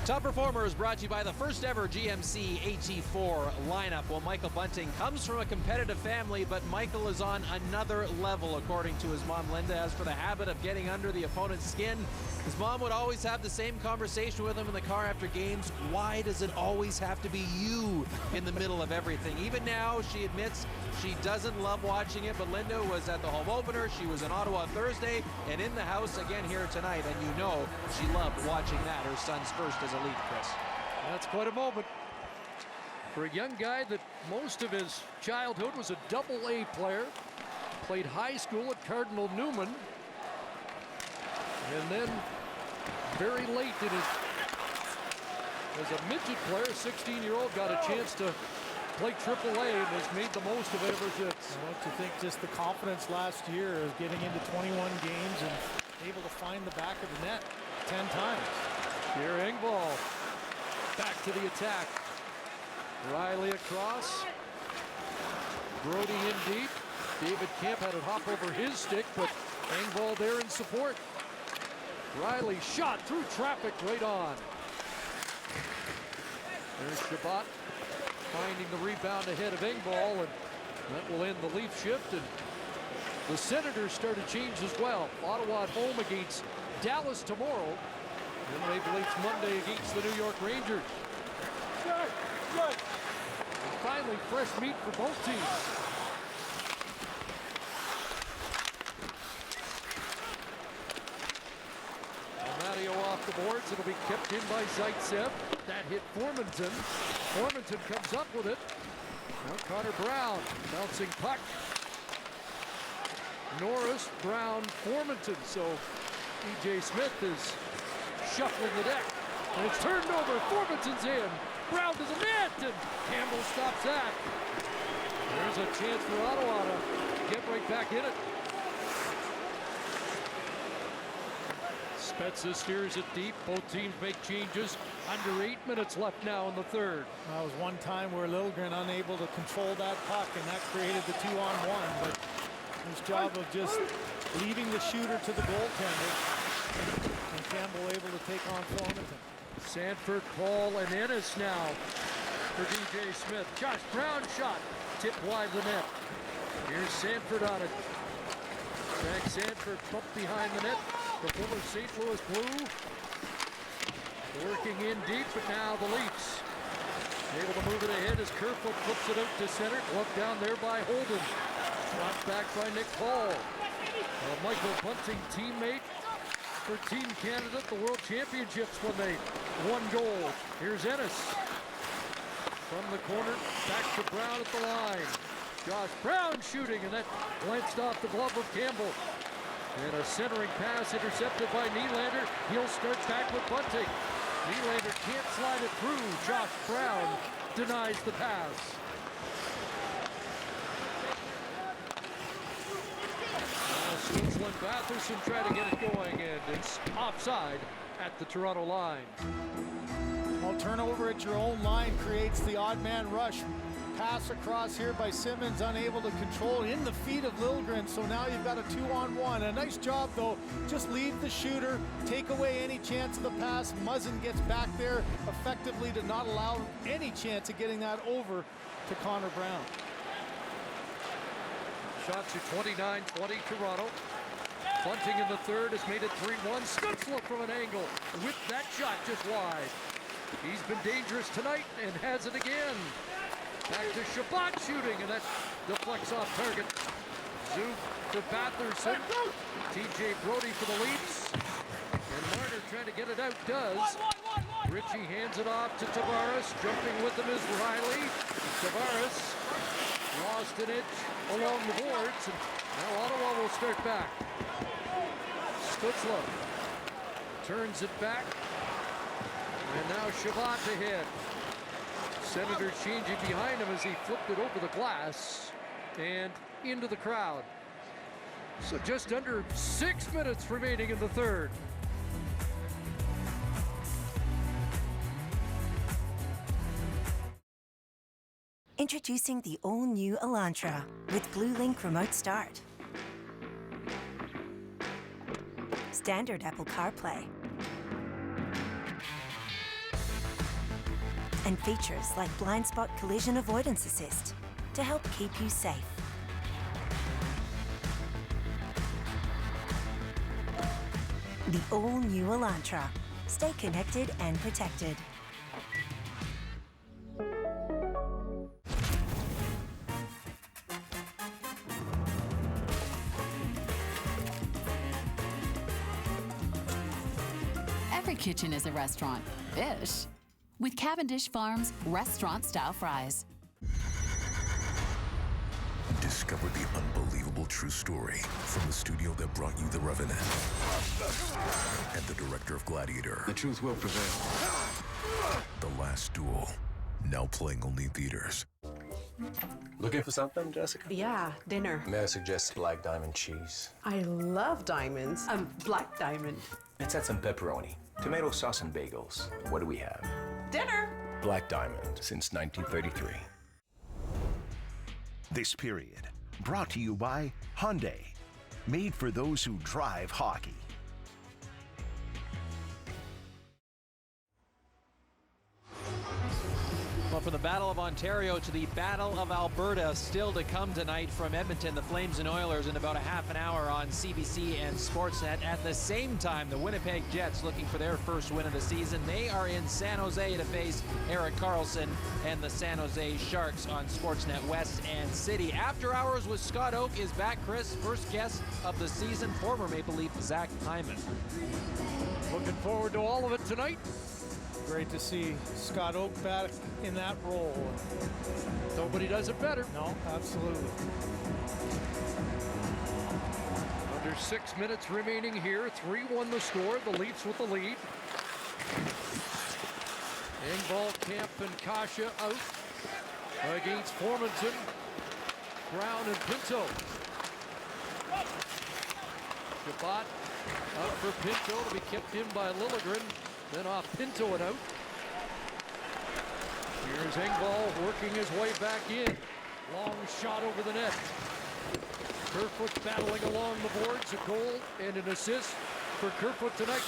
Top Performers brought to you by the first ever GMC AT4 lineup. Well, Michael Bunting comes from a competitive family, but Michael is on another level, according to his mom, Linda. As for the habit of getting under the opponent's skin, his mom would always have the same conversation with him in the car after games. Why does it always have to be you in the middle of everything? Even now, she admits she doesn't love watching it, but Linda was at the home opener. She was in Ottawa Thursday and in the house again here tonight, and you know she loved watching that, her son's first as a lead, Chris. That's quite a moment for a young guy that most of his childhood was a double-A player, played high school at Cardinal Newman, and then very late in his, as a midget player, a 16-year-old, got a chance to play AAA and has made the most of it ever since. Don't you think just the confidence last year of getting into 21 games and able to find the back of the net 10 times? Pierre Engvall back to the attack. Riley across. Brody in deep. David Kemp had it hop over his stick, but Engvall there in support. Riley shot through traffic right on. There's Chabot finding the rebound ahead of Engvall, and that will end the Leaf shift. And the Senators start to change as well. Ottawa at home against Dallas tomorrow. And Maple Leafs Monday against the New York Rangers. And finally, fresh meat for both teams. Mario off the boards. It'll be kept in by Zaitsev. That hit Formanton. Formanton comes up with it. Now Connor Brown bouncing puck. Norris, Brown, Formanton. So E.J. Smith is shuffling the deck. And it's turned over. Formanton's in. Brown to the net. And Campbell stops that. There's a chance for Ottawa to get right back in it. Spezza steers it deep. Both teams make changes. Under 8 minutes left now in the third. That was one time where Liljegren unable to control that puck, and that created the 2-on-1. But his job of just leaving the shooter to the goaltender, and Campbell able to take on Formanton. Sanford, Paul, and Ennis now for DJ Smith. Josh Brown shot, tipped wide the net. Here's Sanford on it. Jack Sanford pumped behind the net. The former St. Louis Blue working in deep, but now the Leafs able to move it ahead as Kerfoot flips it out to center. Look down there by Holden. Brought back by Nick Paul. Michael Bunting, teammate for Team Canada at the World Championships when they won gold. Here's Ennis. From the corner, back to Brown at the line. Josh Brown shooting, and that glanced off the glove of Campbell. And a centering pass intercepted by Nylander. He'll start back with Bunting. Nylander can't slide it through. Josh Brown denies the pass. Stützle and Batherson try to get it going, and it's offside at the Toronto line. Well, turnover at your own line creates the odd man rush. Pass across here by Simmons, unable to control in the feet of Liljegren. So now you've got a 2-on-1. A nice job though. Just leave the shooter, take away any chance of the pass. Muzzin gets back there effectively to not allow any chance of getting that over to Connor Brown. Shots are 29-20 Toronto. Bunting in the third has made it 3-1. Stützle from an angle with that shot just wide. He's been dangerous tonight and has it again. Back to Chabot shooting, and that deflects off target. Zoom to Batherson. TJ Brody for the Leafs. And Marner trying to get it out, does. Ritchie hands it off to Tavares. Jumping with him is Riley. Tavares lost an inch along the boards. And now Ottawa will start back. Stützle turns it back. And now Chabot ahead. Senators changing behind him as he flipped it over the glass and into the crowd. So just under 6 minutes remaining in the third. Introducing the all-new Elantra with Blue Link Remote Start. Standard Apple CarPlay. and features like blind spot collision avoidance assist to help keep you safe. The all-new Elantra. Stay connected and protected. Every kitchen is a restaurant-ish. With Cavendish Farms restaurant-style fries. Discover the unbelievable true story from the studio that brought you The Revenant and the director of Gladiator. The truth will prevail. The Last Duel, now playing only in theaters. Looking for something, Jessica? Yeah, dinner. May I suggest black diamond cheese? I love diamonds. Black diamond. Let's add some pepperoni, tomato sauce, and bagels. What do we have? Dinner. Black diamond since 1933. This period brought to you by Hyundai, made for those who drive hockey. Well, from the Battle of Ontario to the Battle of Alberta, still to come tonight from Edmonton, the Flames and Oilers in about a half an hour on CBC and Sportsnet. At the same time, the Winnipeg Jets looking for their first win of the season. They are in San Jose to face Erik Karlsson and the San Jose Sharks on Sportsnet West and City. After Hours with Scott Oak is back, Chris. First guest of the season, former Maple Leaf Zach Hyman. Looking forward to all of it tonight. Great to see Scott Oak back in that role. Nobody does it better. No, absolutely. Under 6 minutes remaining here. 3-1 the score. The Leafs with the lead. Engvall, Kemp, and Kasha out against Formanton, Brown, and Pinto. Shabbat out for Pinto to be kept in by Liljegren. Then off Pinto and out. Here's Engvall working his way back in. Long shot over the net. Kerfoot battling along the boards. A goal and an assist for Kerfoot tonight.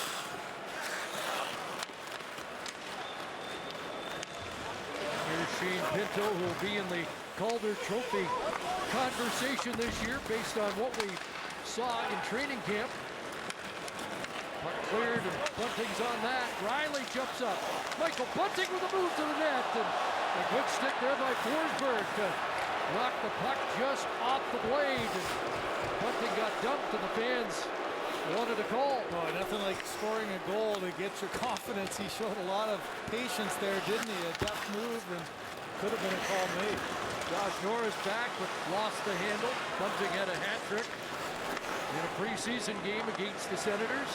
Here's Shane Pinto, who will be in the Calder Trophy conversation this year based on what we saw in training camp. Puck cleared and Bunting's on that. Riley jumps up. Michael Bunting with a move to the net. And a good stick there by Forsberg to knock the puck just off the blade. And Bunting got dumped and the fans wanted a call. Oh, nothing like scoring a goal to get your confidence. He showed a lot of patience there, didn't he? A deft move and could have been a call made. Josh Norris back but lost the handle. Bunting had a hat trick in a preseason game against the Senators.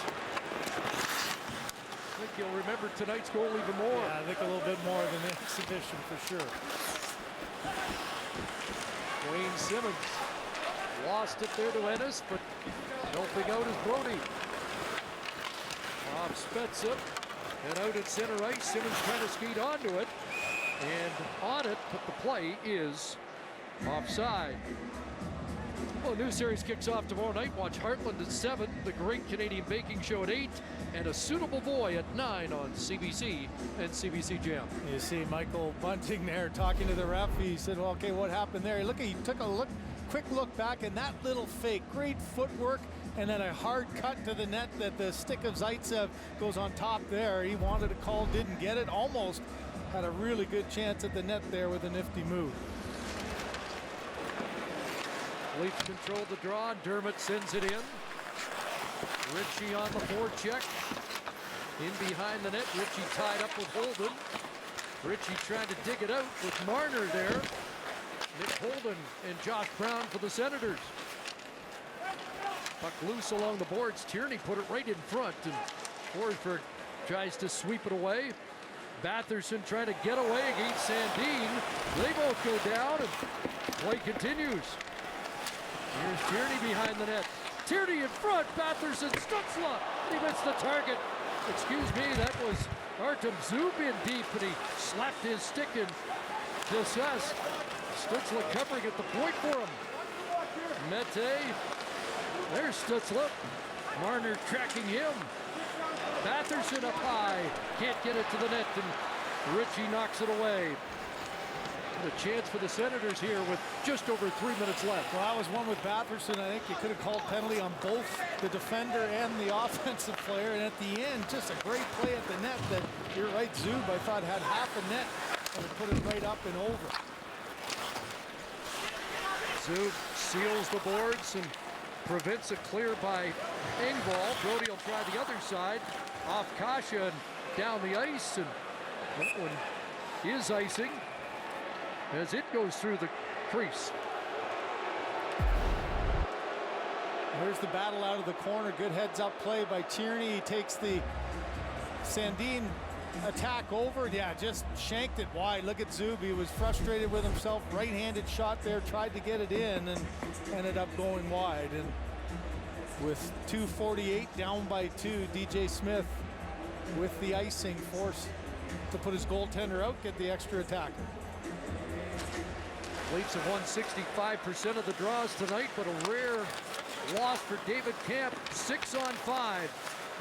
I think you'll remember tonight's goal even more. Yeah, I think a little bit more than the exhibition for sure. Wayne Simmons lost it there to Ennis, but helping out is Brody. Bob Spezza and out at center ice. Simmons trying to skate onto it and on it, but the play is offside. Well, a new series kicks off tomorrow night. Watch Heartland at 7, The Great Canadian Baking Show at 8, and A Suitable Boy at 9 on CBC and CBC Gem. You see Michael Bunting there talking to the ref. He said, well, okay, what happened there? He took a quick look back, and that little fake, great footwork, and then a hard cut to the net that the stick of Zaitsev goes on top there. He wanted a call, didn't get it, almost had a really good chance at the net there with a nifty move. Leafs control the draw. Dermott sends it in. Ritchie on the forecheck. In behind the net. Ritchie tied up with Holden. Ritchie trying to dig it out with Marner there. Nick Holden and Josh Brown for the Senators. Puck loose along the boards. Tierney put it right in front, and Forsberg tries to sweep it away. Batherson trying to get away against Sandin. They both go down, and play continues. Here's Tierney behind the net. Tierney in front. Batherson, Stutzla. He missed the target. Excuse me, that was Artem Zubin deep, and he slapped his stick in disgust. Stutzla covering at the point for him. Mete. There's Stutzla. Marner tracking him. Batherson up high. Can't get it to the net, and Ritchie knocks it away. And a chance for the Senators here with just over 3 minutes left. Well, that was one with Batherson. I think you could have called penalty on both the defender and the offensive player. And at the end, just a great play at the net that, you're right, Zub, I thought had half a net and put it right up and over. Zub seals the boards and prevents a clear by Engvall. Brodie will try the other side off Kasha and down the ice, and that one is icing as it goes through the crease. There's the battle out of the corner. Good heads-up play by Tierney. He takes the Sandin attack over. Yeah, just shanked it wide. Look at Zub. He was frustrated with himself. Right-handed shot there. Tried to get it in and ended up going wide. And with 2:48 down by 2, DJ Smith with the icing, forced to put his goaltender out, get the extra attacker. Leafs have won 65% of the draws tonight, but a rare loss for David Kampf. 6 on 5.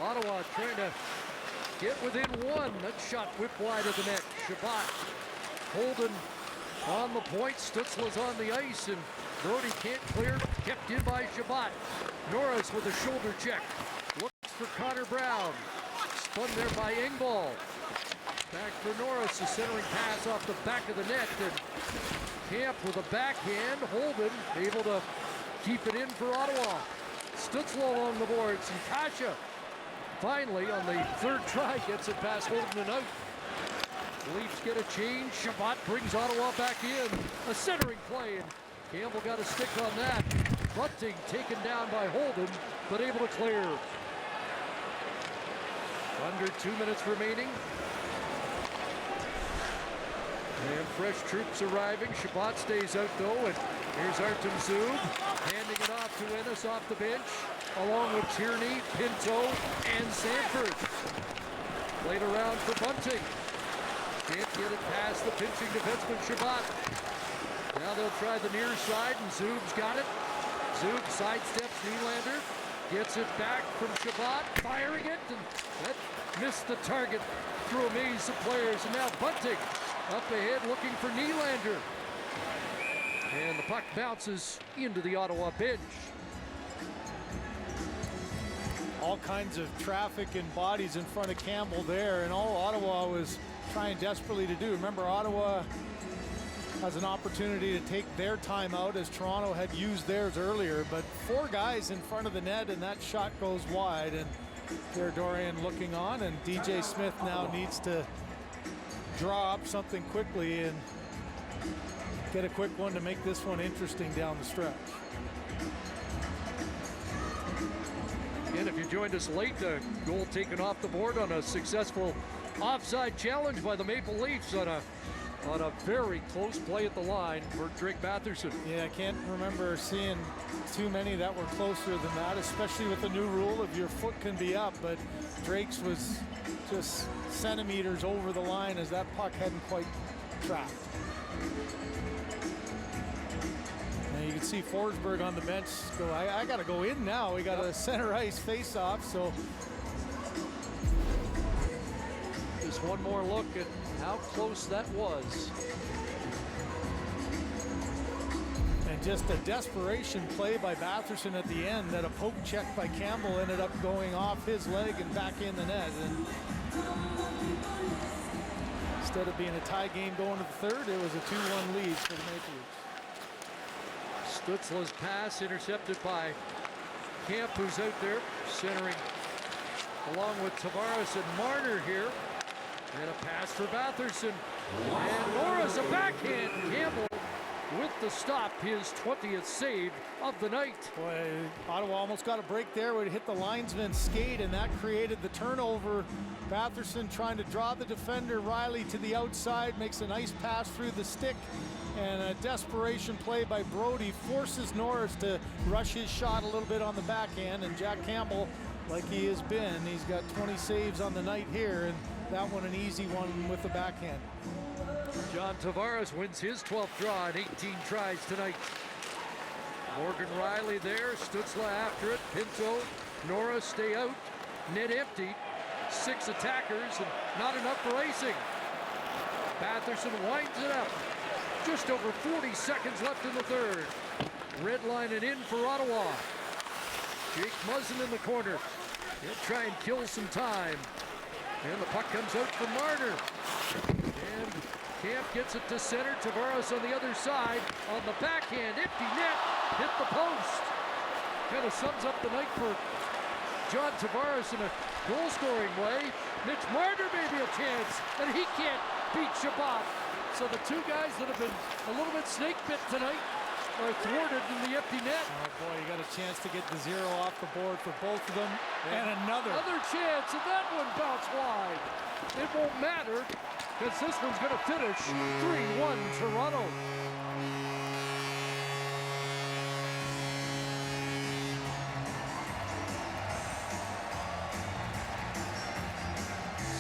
Ottawa trying to get within 1. That shot whipped wide of the net. Shabbat, Holden on the point. Stutzla's on the ice, and Brodie can't clear. Kept in by Shabbat. Norris with a shoulder check. Looks for Connor Brown. Spun there by Engvall. Back for Norris. A centering pass off the back of the net. And Kampf with a backhand. Holden able to keep it in for Ottawa. Stutzla along the boards, and Kasha finally on the third try gets it past Holden and out. Leafs get a change. Shabbat brings Ottawa back in. A centering play, and Campbell got a stick on that. Bunting taken down by Holden, but able to clear. Under 2 minutes remaining. And fresh troops arriving. Shabbat stays out though, and here's Artem Zub handing it off to Ennis off the bench, along with Tierney, Pinto, and Sanford. Played around for Bunting. Can't get it past the pinching defenseman Shabbat. Now they'll try the near side, and Zub's got it. Zub sidesteps Nylander, gets it back from Shabbat, firing it, and that missed the target through a maze of players. And now Bunting up ahead looking for Nylander. And the puck bounces into the Ottawa bench. All kinds of traffic and bodies in front of Campbell there, and all Ottawa was trying desperately to do. Remember, Ottawa has an opportunity to take their timeout as Toronto had used theirs earlier, but 4 guys in front of the net, and that shot goes wide, and Pierre Dorian looking on, and DJ Smith now needs to draw up something quickly and get a quick one to make this one interesting down the stretch. And if you joined us late, the goal taken off the board on a successful offside challenge by the Maple Leafs on a very close play at the line for Drake Batherson. Yeah, I can't remember seeing too many that were closer than that, especially with the new rule of your foot can be up, but Drake's was just centimeters over the line as that puck hadn't quite tracked. And you can see Forsberg on the bench go, I got to go in now. We got a center ice face-off, so. Just one more look at how close that was. And just a desperation play by Batherson at the end, that a poke check by Campbell ended up going off his leg and back in the net. And instead of being a tie game going to the third, it was a 2-1 lead for the Maple Leafs. Stutzla's pass intercepted by Kampf, who's out there centering along with Tavares and Marner here. And a pass for Batherson. And Norris, a backhand. Campbell with the stop, his 20th save of the night. Boy, Ottawa almost got a break there. Would hit the linesman's skate, and that created the turnover. Batherson trying to draw the defender, Riley, to the outside, makes a nice pass through the stick, and a desperation play by Brodie forces Norris to rush his shot a little bit on the backhand, and Jack Campbell, like he has been, he's got 20 saves on the night here, and that one an easy one with the backhand. John Tavares wins his 12th draw in 18 tries tonight. Morgan Riley there, Stutzla after it, Pinto, Norris stay out, net empty, 6 attackers and not enough for icing. Batherson winds it up. Just over 40 seconds left in the third. Red line and in for Ottawa. Jake Muzzin in the corner. He'll try and kill some time. And the puck comes out for Marner. And Camp gets it to center. Tavares on the other side. On the backhand, empty net. Hit the post. Kind of sums up the night for John Tavares in a goal-scoring way. Mitch Marner may be a chance, and he can't beat Shabbat. So the two guys that have been a little bit snake-bit tonight are thwarted in the empty net. Oh boy, you got a chance to get the zero off the board for both of them. And another chance, and that one bounced wide. It won't matter, because this one's going to finish 3-1 Toronto.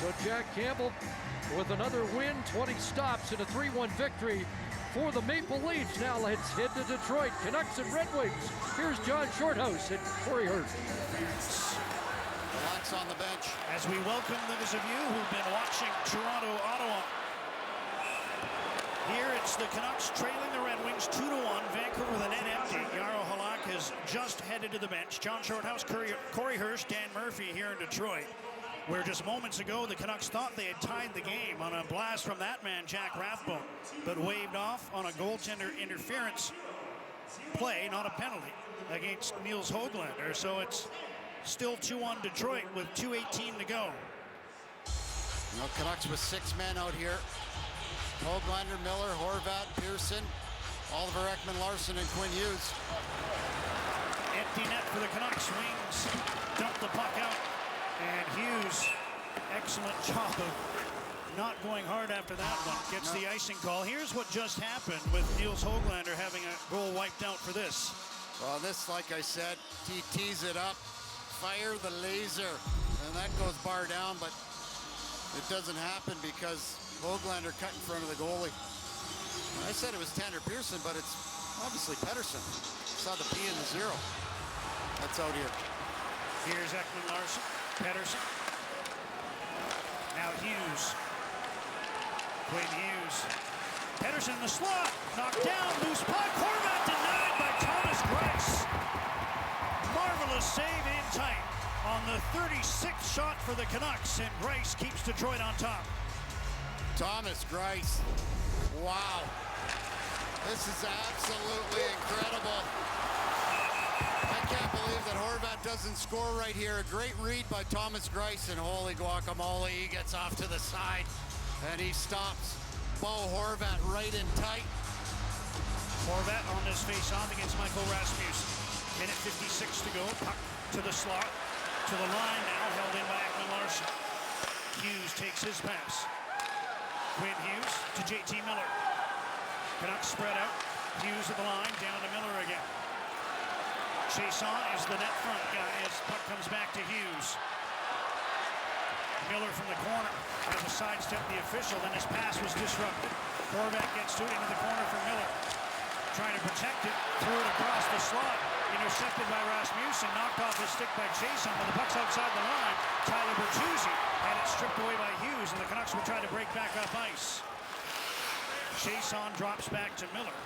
So Jack Campbell with another win, 20 stops in a 3-1 victory for the Maple Leafs. Now let's head to Detroit. Canucks and Red Wings. Here's John Shorthouse at Corey Hurst. Relax on the bench as we welcome those of you who've been watching Toronto, Ottawa. Here it's the Canucks trailing the Red Wings 2-1. Vancouver with a net empty. Jaro Halak has just headed to the bench. John Shorthouse, Corey Hurst, Dan Murphy here in Detroit, where just moments ago the Canucks thought they had tied the game on a blast from that man, Jack Rathbone, but waved off on a goaltender interference play, not a penalty, against Niels Höglander. So it's still 2-1 Detroit with 2:18 to go. No, Canucks with 6 men out here. Höglander, Miller, Horvat, Pearson, Oliver Ekman Larsson, and Quinn Hughes. Empty net for the Canucks. Wings dump the puck out. And Hughes, excellent job of not going hard after that one. Gets the icing call. Here's what just happened with Niels Höglander having a goal wiped out for this. Well, this, like I said, he tees it up, fire the laser, and that goes bar down, but it doesn't happen because Höglander cut in front of the goalie. I said it was Tanner Pearson, but it's obviously Pettersson. Saw the P and the 0. That's out here. Here's Ekman Larsson. Pettersson. Now Hughes. Quinn Hughes. Pettersson in the slot. Knocked down. Loose puck. Horvat denied by Thomas Greiss. Marvelous save in tight on the 36th shot for the Canucks, and Greiss keeps Detroit on top. Thomas Greiss. Wow. This is absolutely incredible. I can't believe that Horvat doesn't score right here. A great read by Thomas Greiss, and holy guacamole, he gets off to the side and he stops Bo Horvat right in tight. Horvat on this face-off against Michael Rasmussen. Minute 56 to go. Puck to the slot, to the line now, held in by Ekman Larsson. Hughes takes his pass. Quinn Hughes to JT Miller. Canucks spread out. Hughes at the line, down to Miller again. Chiasson is the net front guy as puck comes back to Hughes. Miller from the corner has to sidestep the official, then his pass was disrupted. Horvat gets to it into the corner for Miller. Trying to protect it, threw it across the slot. Intercepted by Rasmussen, knocked off his stick by Chiasson, but the puck's outside the line. Tyler Bertuzzi had it stripped away by Hughes, and the Canucks will try to break back up ice. Chiasson drops back to Miller.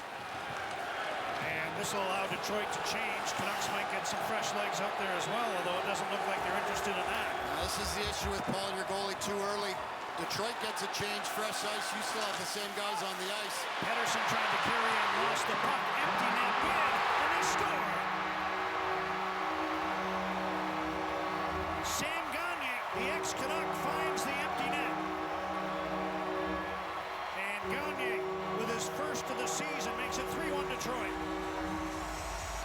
And this will allow Detroit to change. Canucks might get some fresh legs out there as well, although it doesn't look like they're interested in that. Now, this is the issue with pulling your goalie too early. Detroit gets a change, fresh ice. You still have the same guys on the ice. Pettersson tried to carry and lost the puck. Empty net bid, and they score. Sam Gagner, the ex-Canuck, finds the empty net. And Gagner, with his first of the season, makes it 3-1 Detroit.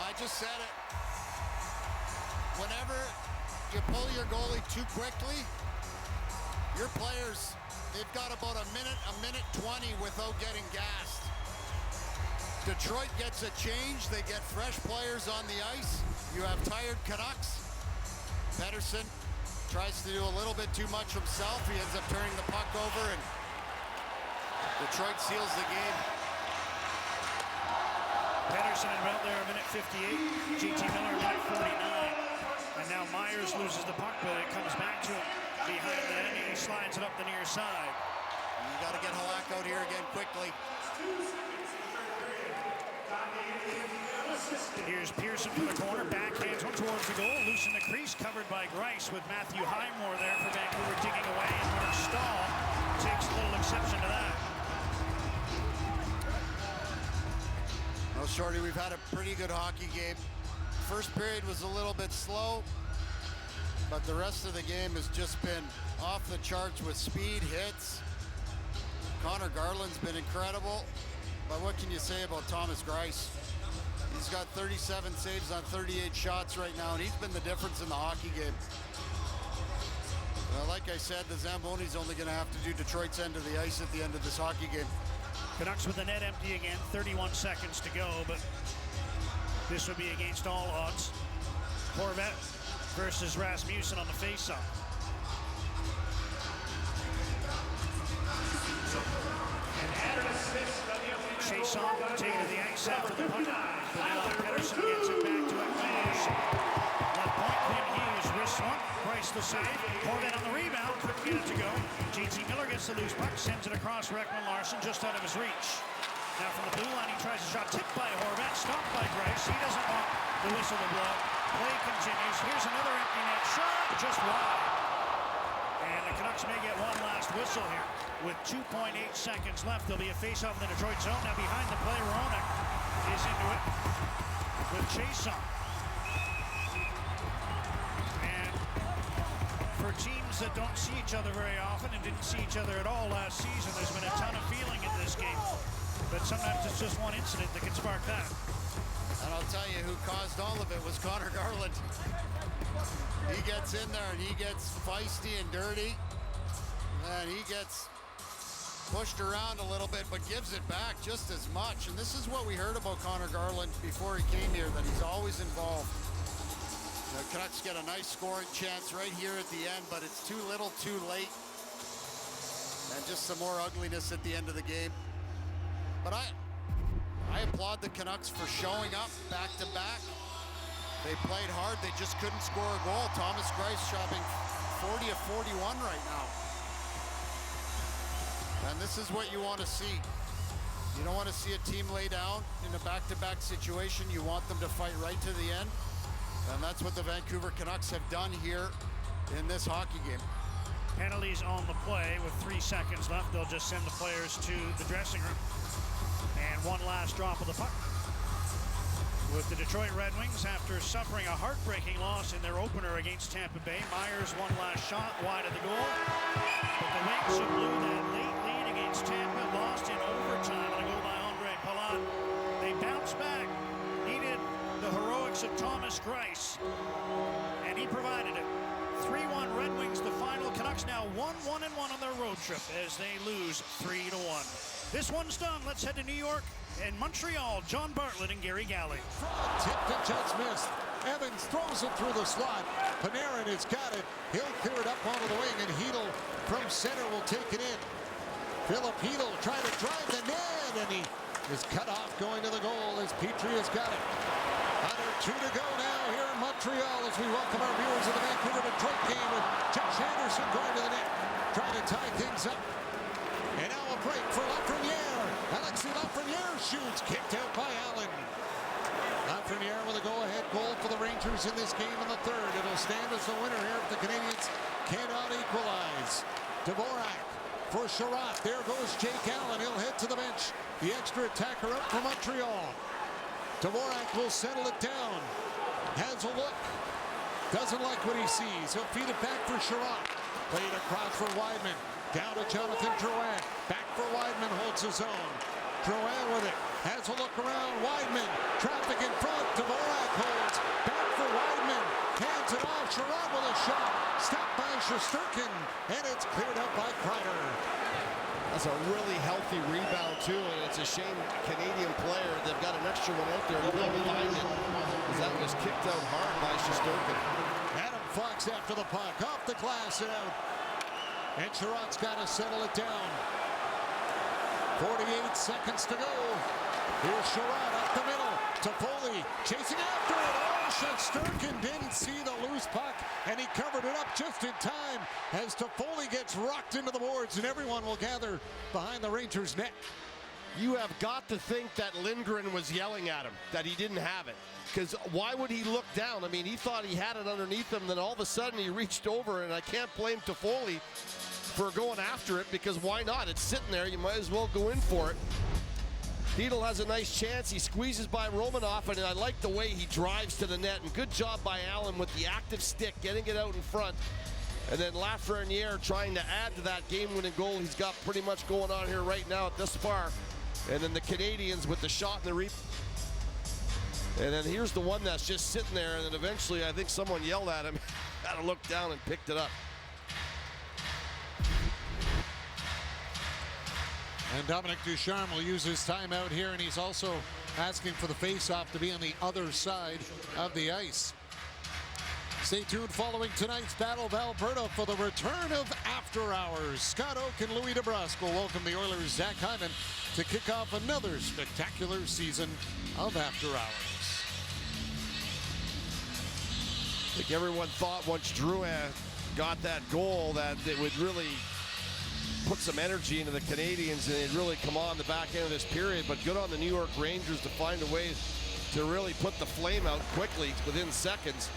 I just said it. Whenever you pull your goalie too quickly, your players, they've got about a minute 20 without getting gassed. Detroit gets a change. They get fresh players on the ice. You have tired Canucks. Pettersson tries to do a little bit too much himself. He ends up turning the puck over, and Detroit seals the game. Pettersson about there a minute 58. JT Miller a minute 49. And now Myers loses the puck, but it comes back to him behind the net. He slides it up the near side. You got to get Halak out here again quickly. Here's Pearson from the corner, backhands one towards the goal, loose in the crease, covered by Grice with Matthew Highmore there for Vancouver digging away, and Mark Stahl takes a little exception to that. Well, Shorty, we've had a pretty good hockey game. First period was a little bit slow, but the rest of the game has just been off the charts with speed, hits. Connor Garland's been incredible, but what can you say about Thomas Grice? He's got 37 saves on 38 shots right now, and he's been the difference in the hockey game. Well, like I said, the Zamboni's only going to have to do Detroit's end of the ice at the end of this hockey game. Canucks with the net empty again, 31 seconds to go, but this would be against all odds. Horvat versus Rasmussen on the faceoff. Chiasson taken to the ice after the puck. Pettersson gets it back to Hughes. Left point, Quinn Hughes, wrist one. Price the save. Horvat on the rebound, couldn't get it to go. JT Miller gets the loose puck, sends it across Rekman Larson, just out of his reach. Now from the blue line, he tries a shot, tipped by Horvat, stopped by Grice. He doesn't want the whistle to blow. Play continues. Here's another empty net shot, just wide. And the Canucks may get one last whistle here. With 2.8 seconds left, there'll be a face-off in the Detroit zone. Now behind the play, Roenick is into it with Chiasson. And for teams that don't see each other very often and didn't see each other at all last season, there's been a ton of feeling in this game. But sometimes it's just one incident that can spark that. And I'll tell you who caused all of it was Connor Garland. He gets in there and he gets feisty and dirty. And he gets pushed around a little bit, but gives it back just as much. And this is what we heard about Connor Garland before he came here, that he's always involved. The Canucks get a nice scoring chance right here at the end, but it's too little, too late. And just some more ugliness at the end of the game. But I applaud the Canucks for showing up back-to-back. They played hard. They just couldn't score a goal. Thomas Grice shopping 40 of 41 right now. And this is what you want to see. You don't want to see a team lay down in a back-to-back situation. You want them to fight right to the end. And that's what the Vancouver Canucks have done here in this hockey game. Penalties on the play with 3 seconds left. They'll just send the players to the dressing room. And one last drop of the puck. With the Detroit Red Wings, after suffering a heartbreaking loss in their opener against Tampa Bay, Myers one last shot wide of the goal. But the Wings, who blew that late lead against Tampa, lost in overtime on a goal by Andre Palat. They bounced back, needed the heroics of Thomas Grice, and he provided it. 3-1 Red Wings, the final. Canucks now 1-1-1 on their road trip as they lose 3-1. This one's done. Let's head to New York and Montreal. John Bartlett and Gary Galley. Tipped and just missed. Evans throws it through the slot. Panarin has got it. He'll clear it up onto the wing, and Hedl from center will take it in. Philip Hedl trying to drive the net, and he is cut off going to the goal as Petrie has got it. Under 2 to go now here in Montreal as we welcome our viewers of the Vancouver-Detroit game with Josh Anderson going to the net, trying to tie things up. And now a break for Lafreniere. Alexis Lafreniere shoots, kicked out by Allen. Lafreniere with a go-ahead goal for the Rangers in this game in the third. It'll stand as the winner here if the Canadians cannot equalize. Dvorak for Sherratt. There goes Jake Allen. He'll head to the bench. The extra attacker up for Montreal. Dvorak will settle it down. Has a look. Doesn't like what he sees. He'll feed it back for Sherratt. Played across for Weidman. Down to Jonathan Drouin. Back for Weidman, holds his own. Drouin with it. Has a look around. Weidman. Traffic in front. Dvorak holds. Back for Weidman. Hands it off. Sherratt with a shot. Stopped by Shesterkin. And it's cleared up by Kreider. That's a really healthy rebound, too. And it's a shame, Canadian player, they've got an extra one out there. They'll find it. Because that was kicked out hard by Shesterkin. Adam Fox after the puck. Off the glass and out. And Sherratt's got to settle it down. 48 seconds to go. Here's Sherratt up the middle. Toffoli chasing after it. Oh, Shesterkin didn't see the loose puck, and he covered it up just in time as Toffoli gets rocked into the boards, and everyone will gather behind the Rangers' net. You have got to think that Lindgren was yelling at him, that he didn't have it. Because why would he look down? I mean, he thought he had it underneath him, then all of a sudden he reached over, and I can't blame Toffoli for going after it, because why not? It's sitting there, you might as well go in for it. Hedl has a nice chance. He squeezes by Romanoff, and I like the way he drives to the net. And good job by Allen with the active stick, getting it out in front. And then Lafreniere trying to add to that game-winning goal he's got pretty much going on here right now at this far. And then the Canadians with the shot and the reap. And then here's the one that's just sitting there, and then eventually I think someone yelled at him, had to look down and picked it up. And Dominic Ducharme will use his timeout here, and he's also asking for the face-off to be on the other side of the ice. Stay tuned following tonight's Battle of Alberta for the return of After Hours. Scott Oak and Louis DeBrusque will welcome the Oilers' Zach Hyman to kick off another spectacular season of After Hours. I think everyone thought once Drouin got that goal that it would really put some energy into the Canadians and they'd really come on the back end of this period, but good on the New York Rangers to find a way to really put the flame out quickly within seconds.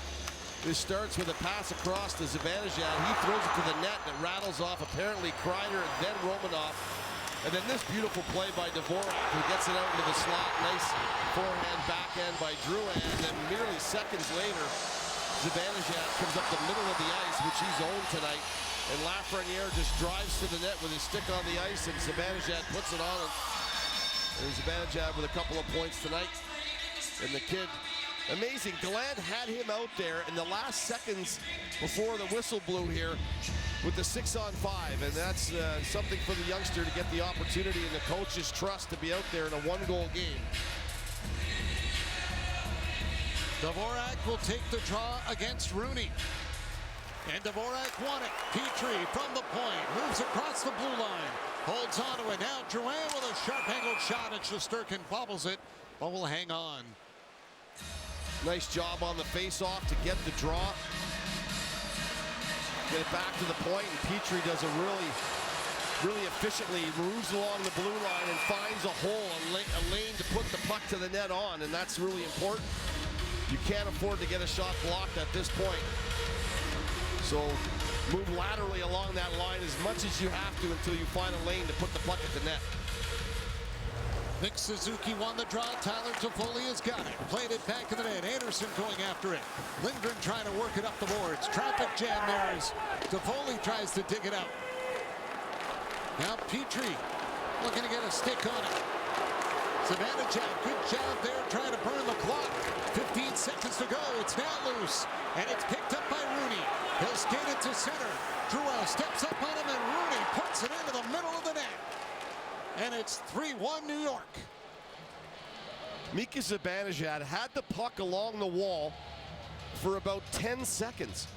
This starts with a pass across to Zibanejad. He throws it to the net and it rattles off apparently Kreider and then Romanoff. And then this beautiful play by Dvorak, who gets it out into the slot. Nice forehand backhand by Drouin, and then merely seconds later Zibanejad comes up the middle of the ice, which he's owned tonight. And Lafreniere just drives to the net with his stick on the ice, and Zibanejad puts it on him. And Zibanejad with a couple of points tonight. And the kid, amazing. Gallant had him out there in the last seconds before the whistle blew here with the 6-on-5. And that's something for the youngster to get the opportunity and the coach's trust to be out there in a one-goal game. Dvorak will take the draw against Rooney. And Dvorak won it. Petrie from the point, moves across the blue line, holds on to it. Now Drouin with a sharp angled shot, and Shesterkin bobbles it, but will hang on. Nice job on the face-off to get the draw. Get it back to the point, and Petrie does a really efficiently, moves along the blue line and finds a hole, a lane to put the puck to the net on, and that's really important. You can't afford to get a shot blocked at this point. So move laterally along that line as much as you have to until you find a lane to put the puck at the net. Nick Suzuki won the draw. Tyler Toffoli has got it. Played it back in the net. Anderson going after it. Lindgren trying to work it up the boards. Traffic jam there as Toffoli tries to dig it out. Now Petrie looking to get a stick on it. Zibanejad, good job there trying to burn the clock. 15 seconds to go. It's now loose. And it's picked up by Rooney. He'll skate it to center. Drouin steps up on him, and Rooney puts it into the middle of the net. And it's 3-1 New York. Mika Zibanejad had the puck along the wall for about 10 seconds.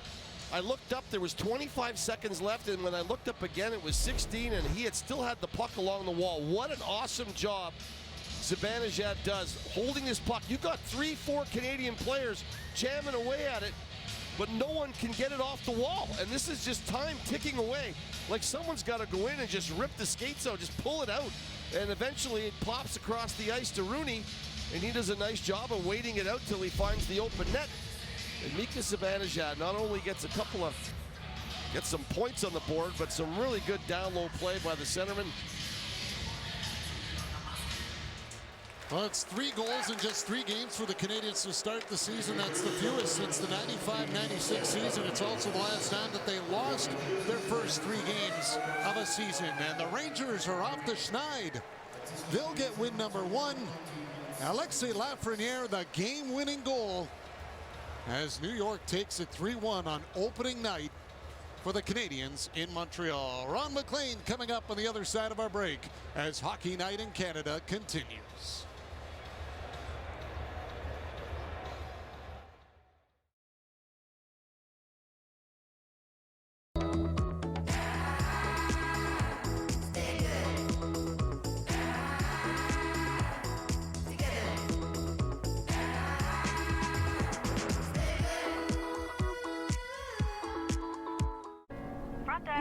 I looked up, there was 25 seconds left, and when I looked up again, it was 16, and he had still had the puck along the wall. What an awesome job Zibanejad does, holding this puck. You've got 3-4 Canadian players jamming away at it, but no one can get it off the wall. And this is just time ticking away. Like someone's got to go in and just rip the skates out, just pull it out. And eventually it pops across the ice to Rooney, and he does a nice job of waiting it out till he finds the open net. And Mika Zibanejad not only gets some points on the board, but some really good down-low play by the centerman. Well, it's 3 goals in just 3 games for the Canadians to start the season. That's the fewest since the 95-96 season. It's also the last time that they lost their first 3 games of a season. And the Rangers are off the schneid. They'll get win number 1. Alexis Lafreniere, the game-winning goal, as New York takes it 3-1 on opening night for the Canadians in Montreal. Ron McLean coming up on the other side of our break as Hockey Night in Canada continues.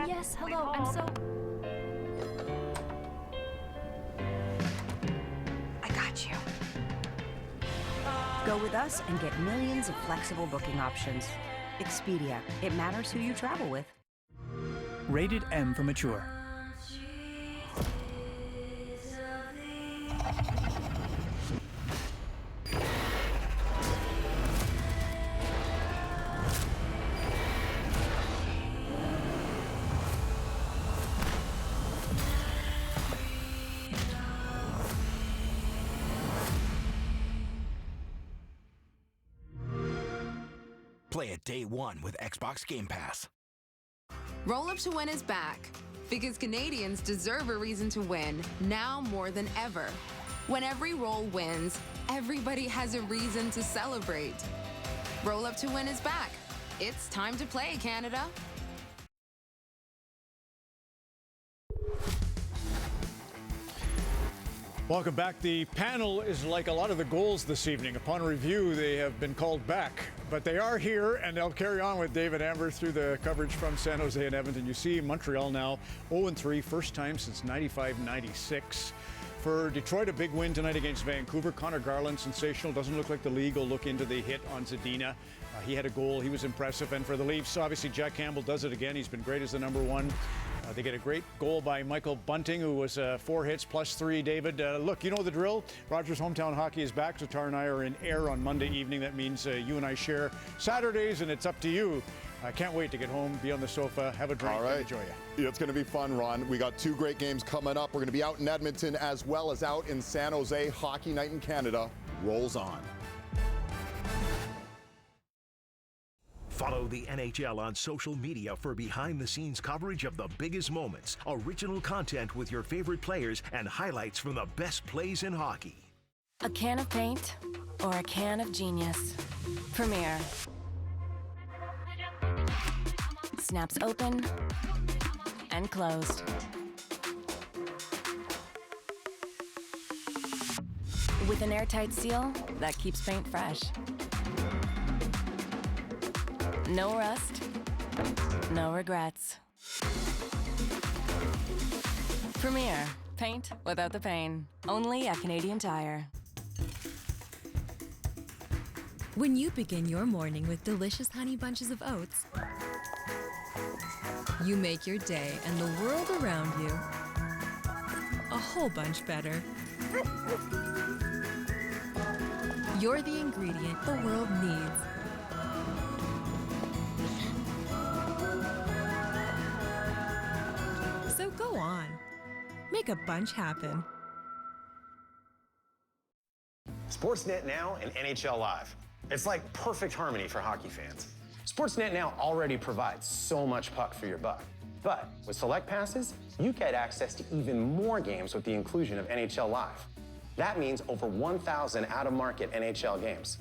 Yes, hello, I'm so... I got you. Go with us and get millions of flexible booking options. Expedia. It matters who you travel with. Rated M for mature. Play it day one with Xbox Game Pass. Roll Up to Win is back because Canadians deserve a reason to win now more than ever. When every roll wins, everybody has a reason to celebrate. Roll Up to Win is back. It's time to play, Canada. Welcome back. The panel is like a lot of the goals this evening. Upon review, they have been called back, but they are here, and they'll carry on with David Amber through the coverage from San Jose and Edmonton. You see Montreal now 0-3, first time since 95-96. For Detroit, a big win tonight against Vancouver. Connor Garland, sensational. Doesn't look like the league will look into the hit on Zadina. He had a goal. He was impressive. And for the Leafs, obviously, Jack Campbell does it again. He's been great as the number one. They get a great goal by Michael Bunting, who was 4 hits plus 3. David, look, you know the drill. Rogers Hometown Hockey is back. Tatar and I are in air on Monday evening. That means you and I share Saturdays, and it's up to you. I can't wait to get home, be on the sofa, have a drink, and enjoy it. Yeah, it's going to be fun, Ron. We got 2 great games coming up. We're going to be out in Edmonton as well as out in San Jose. Hockey Night in Canada rolls on. Follow the NHL on social media for behind-the-scenes coverage of the biggest moments, original content with your favorite players, and highlights from the best plays in hockey. A can of paint or a can of genius. Premier. Snaps open and closed. With an airtight seal that keeps paint fresh. No rust, no regrets. Premier, paint without the pain. Only at Canadian Tire. When you begin your morning with delicious honey bunches of oats, you make your day and the world around you a whole bunch better. You're the ingredient the world needs. So go on, make a bunch happen. Sportsnet Now and NHL Live. It's like perfect harmony for hockey fans. Sportsnet Now already provides so much puck for your buck. But with Select Passes, you get access to even more games with the inclusion of NHL Live. That means over 1,000 out-of-market NHL games.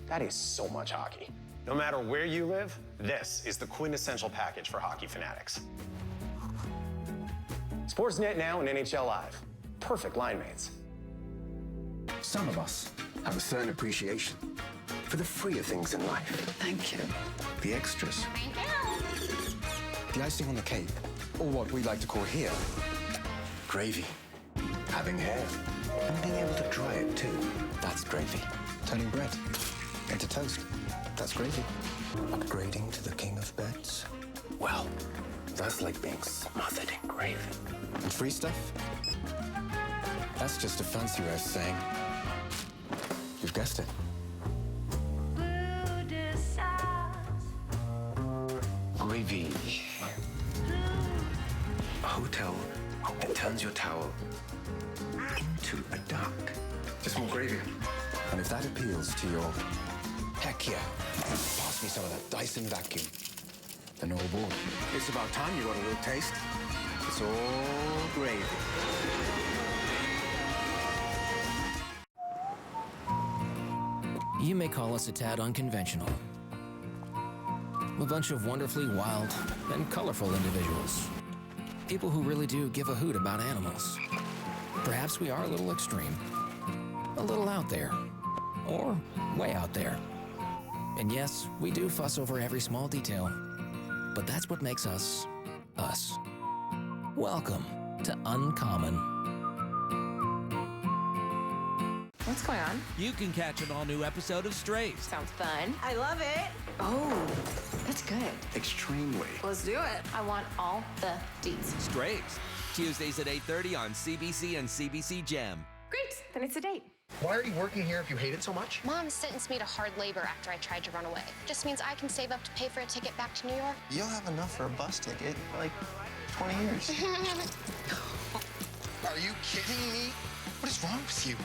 That is so much hockey. No matter where you live, this is the quintessential package for hockey fanatics. Sportsnet Now and NHL Live. Perfect line mates. Some of us have a certain appreciation for the freer things in life. Thank you. The extras. The icing on the cake, or what we like to call here, gravy. Having hair, and being able to dry it too. That's gravy. Turning bread into toast. That's gravy. Upgrading to the king of beds. Well, that's like being smothered in gravy. And free stuff? That's just a fancy way of saying, you've guessed it. Gravy. A hotel that turns your towel into a duck. Just more gravy. And if that appeals to your heck yeah, pass me some of that Dyson vacuum. Then all aboard. It's about time you got a little taste. It's all gravy. You may call us a tad unconventional. A bunch of wonderfully wild and colorful individuals. People who really do give a hoot about animals. Perhaps we are a little extreme, a little out there, or way out there. And yes, we do fuss over every small detail, but that's what makes us us. Welcome to Uncommon. What's going on? You can catch an all-new episode of Strays. Sounds fun. I love it. Oh, that's good. Extremely. Let's do it. I want all the deets. Strays. Tuesdays at 8:30 on CBC and CBC Gem. Great. Then it's a date. Why are you working here if you hate it so much? Mom sentenced me to hard labor after I tried to run away. Just means I can save up to pay for a ticket back to New York. You'll have enough for a bus ticket, like 20 years. Are you kidding me? What is wrong with you?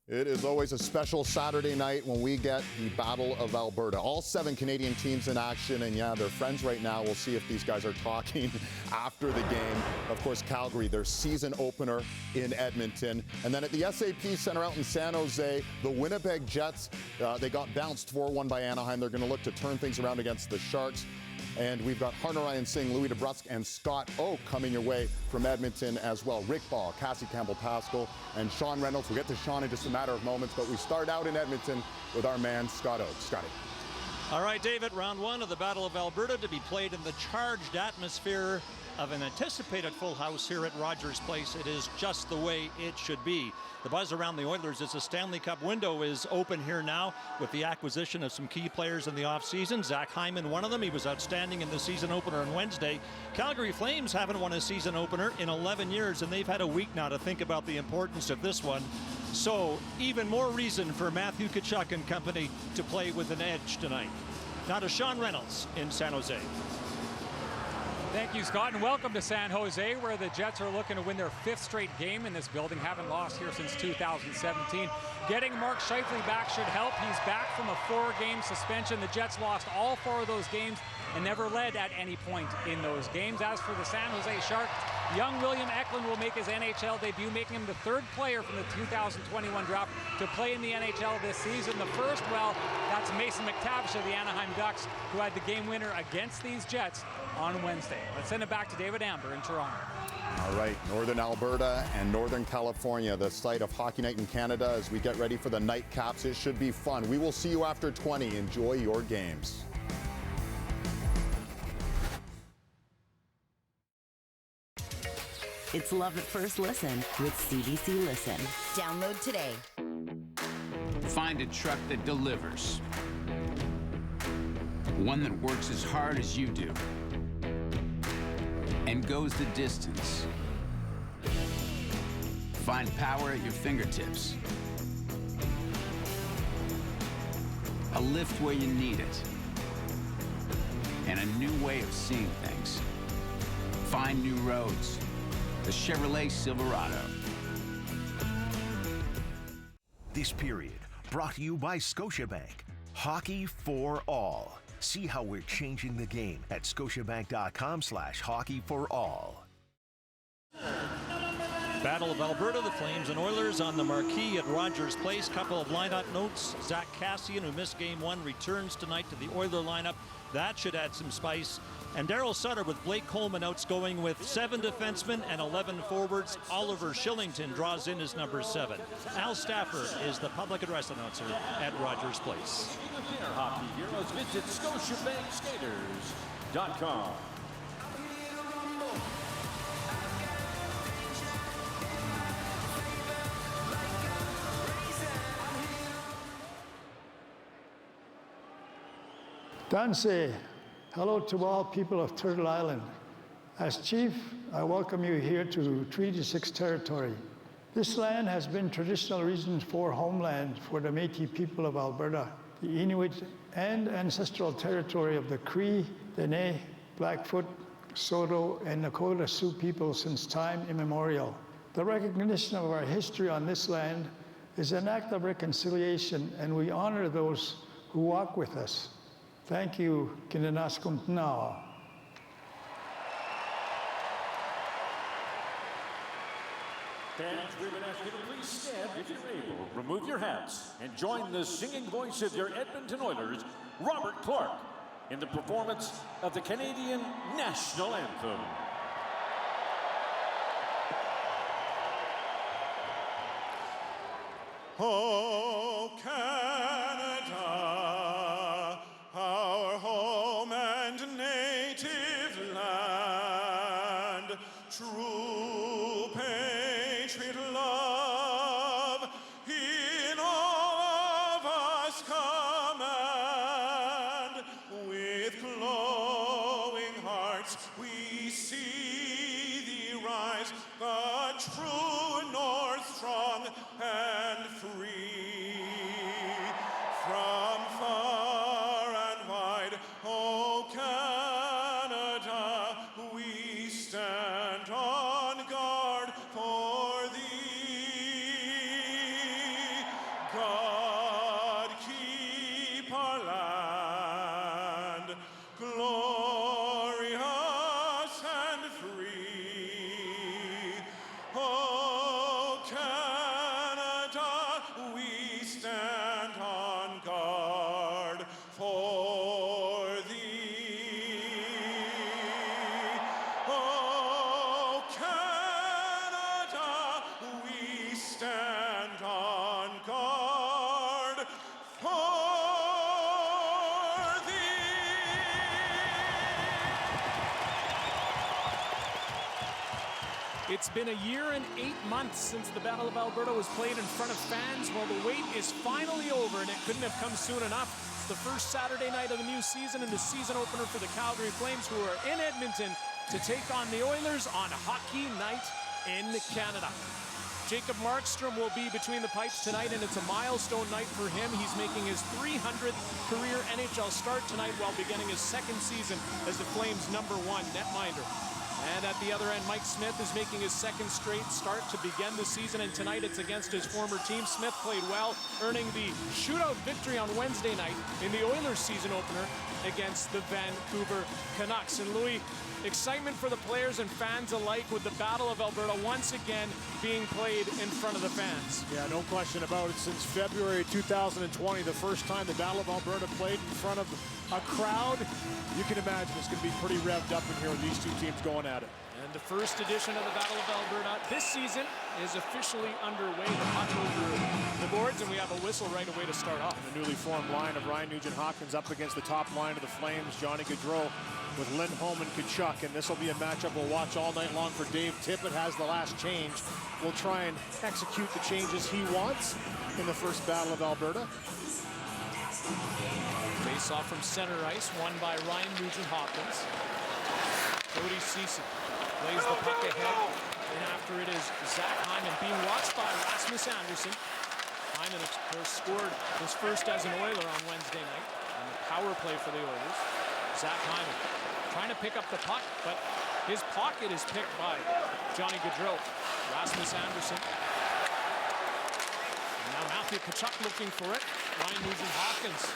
It is always a special Saturday night when we get the Battle of Alberta. All 7 Canadian teams in action, and yeah, they're friends right now. We'll see if these guys are talking after the game. Of course, Calgary, their season opener in Edmonton. And then at the SAP Center out in San Jose, the Winnipeg Jets, they got bounced 4-1 by Anaheim. They're going to look to turn things around against the Sharks. And we've got Harnarayan Singh, Louis DeBrusque, and Scott Oake coming your way from Edmonton as well. Rick Ball, Cassie Campbell-Pascal, and Sean Reynolds. We'll get to Sean in just a matter of moments, but we start out in Edmonton with our man, Scott Oake. Scotty. All right, David, round 1 of the Battle of Alberta to be played in the charged atmosphere of an anticipated full house here at Rogers Place. It is just the way it should be. The buzz around the Oilers is the Stanley Cup window is open here now with the acquisition of some key players in the offseason. Zach Hyman, one of them. He was outstanding in the season opener on Wednesday. Calgary Flames haven't won a season opener in 11 years, and they've had a week now to think about the importance of this one. So even more reason for Matthew Tkachuk and company to play with an edge tonight. Now to Sean Reynolds in San Jose. Thank you, Scott, and welcome to San Jose, where the Jets are looking to win their 5th straight game in this building. Haven't lost here since 2017. Getting Mark Scheifele back should help. He's back from a 4-game suspension. The Jets lost all 4 of those games and never led at any point in those games. As for the San Jose Sharks, young William Eklund will make his NHL debut, making him the 3rd player from the 2021 draft to play in the NHL this season. The first, well, that's Mason McTavish of the Anaheim Ducks, who had the game winner against these Jets on Wednesday. Let's send it back to David Amber in Toronto. All right, Northern Alberta and Northern California, the site of Hockey Night in Canada as we get ready for the nightcaps. It should be fun. We will see you after 20. Enjoy your games. It's love at first listen with CBC Listen. Download today. Find a truck that delivers. One that works as hard as you do and goes the distance. Find power at your fingertips. A lift where you need it. And a new way of seeing things. Find new roads. The Chevrolet Silverado. This period brought to you by Scotiabank. Hockey for all. See how we're changing the game at scotiabank.com/hockeyforall. Battle of Alberta, the Flames and Oilers on the marquee at Rogers Place. Couple of lineup notes. Zach Kassian, who missed game 1, returns tonight to the Oiler lineup. That should add some spice. And Daryl Sutter with Blake Coleman outs going with 7 defensemen and 11 forwards. Oliver Shillington draws in as number 7. Al Stafford is the public address announcer at Rogers Place. Hockey heroes, visit ScotiabankSkaters.com. Danse, hello to all people of Turtle Island. As chief, I welcome you here to Treaty 6 territory. This land has been traditional Region 4 homeland for the Métis people of Alberta, the Inuit and ancestral territory of the Cree, Dene, Blackfoot, Saulteaux, and Nakota Sioux people since time immemorial. The recognition of our history on this land is an act of reconciliation, and we honor those who walk with us. Thank you, Kinenaskumtnao. Fans, we would ask you to please stand if you're able. Remove your hats and join the singing voice of your Edmonton Oilers, Robert Clark, in the performance of the Canadian National Anthem. Oh, Canada, sweet love in all of us command. With glowing hearts we see thee rise, the true North, strong and free. From far and wide, oh Canada, we stand on guard for thee. God keep our land glorious and free. Oh Canada, we stand on guard for thee. Oh Canada, we stand on guard for It's been a year and 8 months since the Battle of Alberta was played in front of fans. Well, the wait is finally over, and it couldn't have come soon enough. It's the first Saturday night of the new season and the season opener for the Calgary Flames, who are in Edmonton to take on the Oilers on Hockey Night in Canada. Jacob Markstrom will be between the pipes tonight, and it's a milestone night for him. He's making his 300th career NHL start tonight while beginning his second season as the Flames' #1 netminder. And at the other end, Mike Smith is making his second straight start to begin the season, and tonight it's against his former team. Smith played well, earning the shootout victory on Wednesday night in the Oilers season opener against the Vancouver Canucks. And Louis, excitement for the players and fans alike with the Battle of Alberta once again being played in front of the fans. Yeah, no question about it. Since February 2020, the first time the Battle of Alberta played in front of a crowd, you can imagine it's going to be pretty revved up in here with these two teams going at it. And the first edition of the Battle of Alberta this season is officially underway. The puck over the boards, and we have a whistle right away to start off. The newly formed line of Ryan Nugent-Hopkins up against the top line of the Flames, Johnny Gaudreau with Lindholm and Tkachuk, and this will be a matchup we'll watch all night long for Dave Tippett. Has the last change. We'll try and execute the changes he wants in the first Battle of Alberta. Face off from center ice, won by Ryan Nugent-Hopkins. Cody Ceci plays the puck ahead, and after it is Zach Hyman being watched by Rasmus Andersson. Hyman, of course, scored his first as an Oiler on Wednesday night on the power play for the Oilers. Zach Hyman trying to pick up the puck, but his pocket is picked by Johnny Gaudreau. Rasmus Andersson. And now Matthew Tkachuk looking for it. Ryan Nugent-Hopkins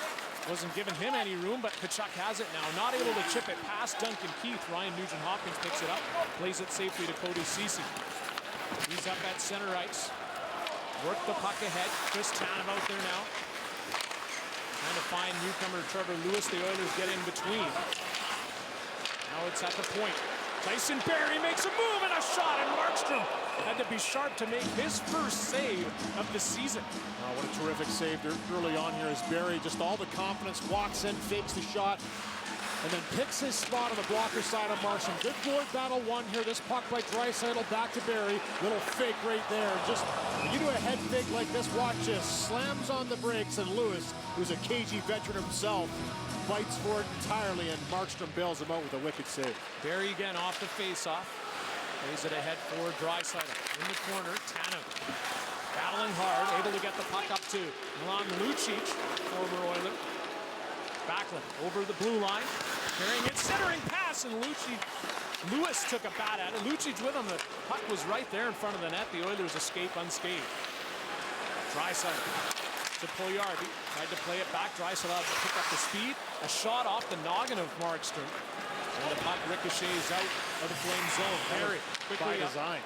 wasn't giving him any room, but Tkachuk has it now. Not able to chip it past Duncan Keith. Ryan Nugent-Hopkins picks it up, plays it safely to Cody Ceci. He's up at center ice. Work the puck ahead. Chris Tanev out there now. Trying to find newcomer Trevor Lewis. The Oilers get in between. Now it's at the point. Tyson Barrie makes a move and a shot, and Markstrom had to be sharp to make his first save of the season. Oh, what a terrific save early on here as Barrie, just all the confidence, walks in, fakes the shot, and then picks his spot on the blocker side of Markstrom. Good board battle won here. This puck by Draisaitl back to Barrie. Little fake right there. Just, when you do a head fake like this, watch this. Slams on the brakes, and Lewis, who's a KG veteran himself, fights for it entirely, and Markstrom bails him out with a wicked save. Barrie again off the face-off. Plays it ahead for Draisaitl. In the corner, Tanev battling hard, able to get the puck up to Milan Lucic, former Oiler. Backlund over the blue line, carrying it, centering pass, and Lewis took a bat at it. Lucic with him, the puck was right there in front of the net. The Oilers escape unscathed. Draisaitl to Puljujarvi, tried to play it back. Draisaitl had to pick up the speed. A shot off the noggin of Markstrom. And the puck ricochets out of the Flame zone. Barrie quickly by design.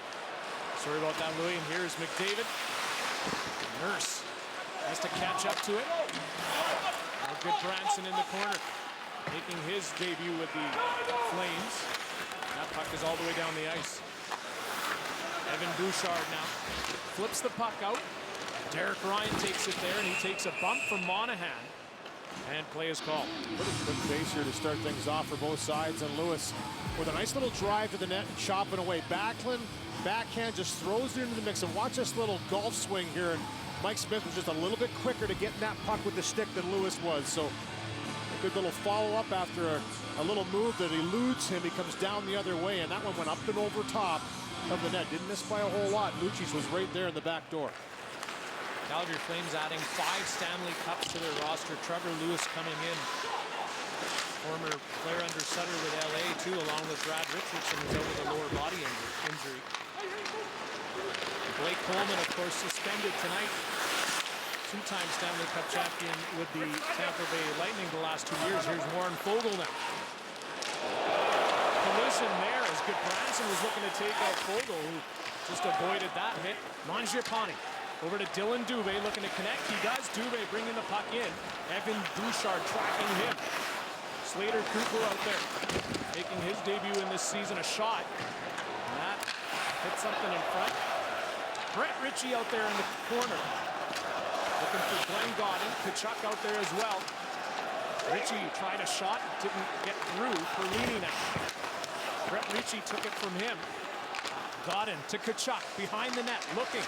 Sorry about that, Louis. And here's McDavid. Nurse has to catch up to it. Now good Branson in the corner, making his debut with the Flames. That puck is all the way down the ice. Evan Bouchard now flips the puck out. Derek Ryan takes it there, and he takes a bump from Monahan. And play is called. Pretty quick pace here to start things off for both sides, and Lewis with a nice little drive to the net, chopping away. Backlund backhand, just throws it into the mix. And watch this little golf swing here. And Mike Smith was just a little bit quicker to get that puck with the stick than Lewis was. So a good little follow-up after a little move that eludes him. He comes down the other way, and that one went up and over top of the net. Didn't miss by a whole lot. Lucic was right there in the back door. Calgary Flames adding 5 Stanley Cups to their roster. Trevor Lewis coming in. Former player under Sutter with LA too, along with Brad Richardson, who's out with a lower body injury. Blake Coleman, of course, suspended tonight. 2-time Stanley Cup champion with the Tampa Bay Lightning the last 2 years. Here's Warren Foegele now. Collision there as Goodbranson was looking to take out Foegele, who just avoided that hit. Mangiapane over to Dylan Dubé looking to connect. He does. Dubé bringing the puck in. Evan Bouchard tracking him. Slater Cooper out there making his debut in this season. A shot. And that hit something in front. Brett Ritchie out there in the corner. Looking for Glenn Gaudin. Tkachuk out there as well. Ritchie tried a shot. Didn't get through. Perlini now. Brett Ritchie took it from him. Gaudin to Tkachuk behind the net. Looking.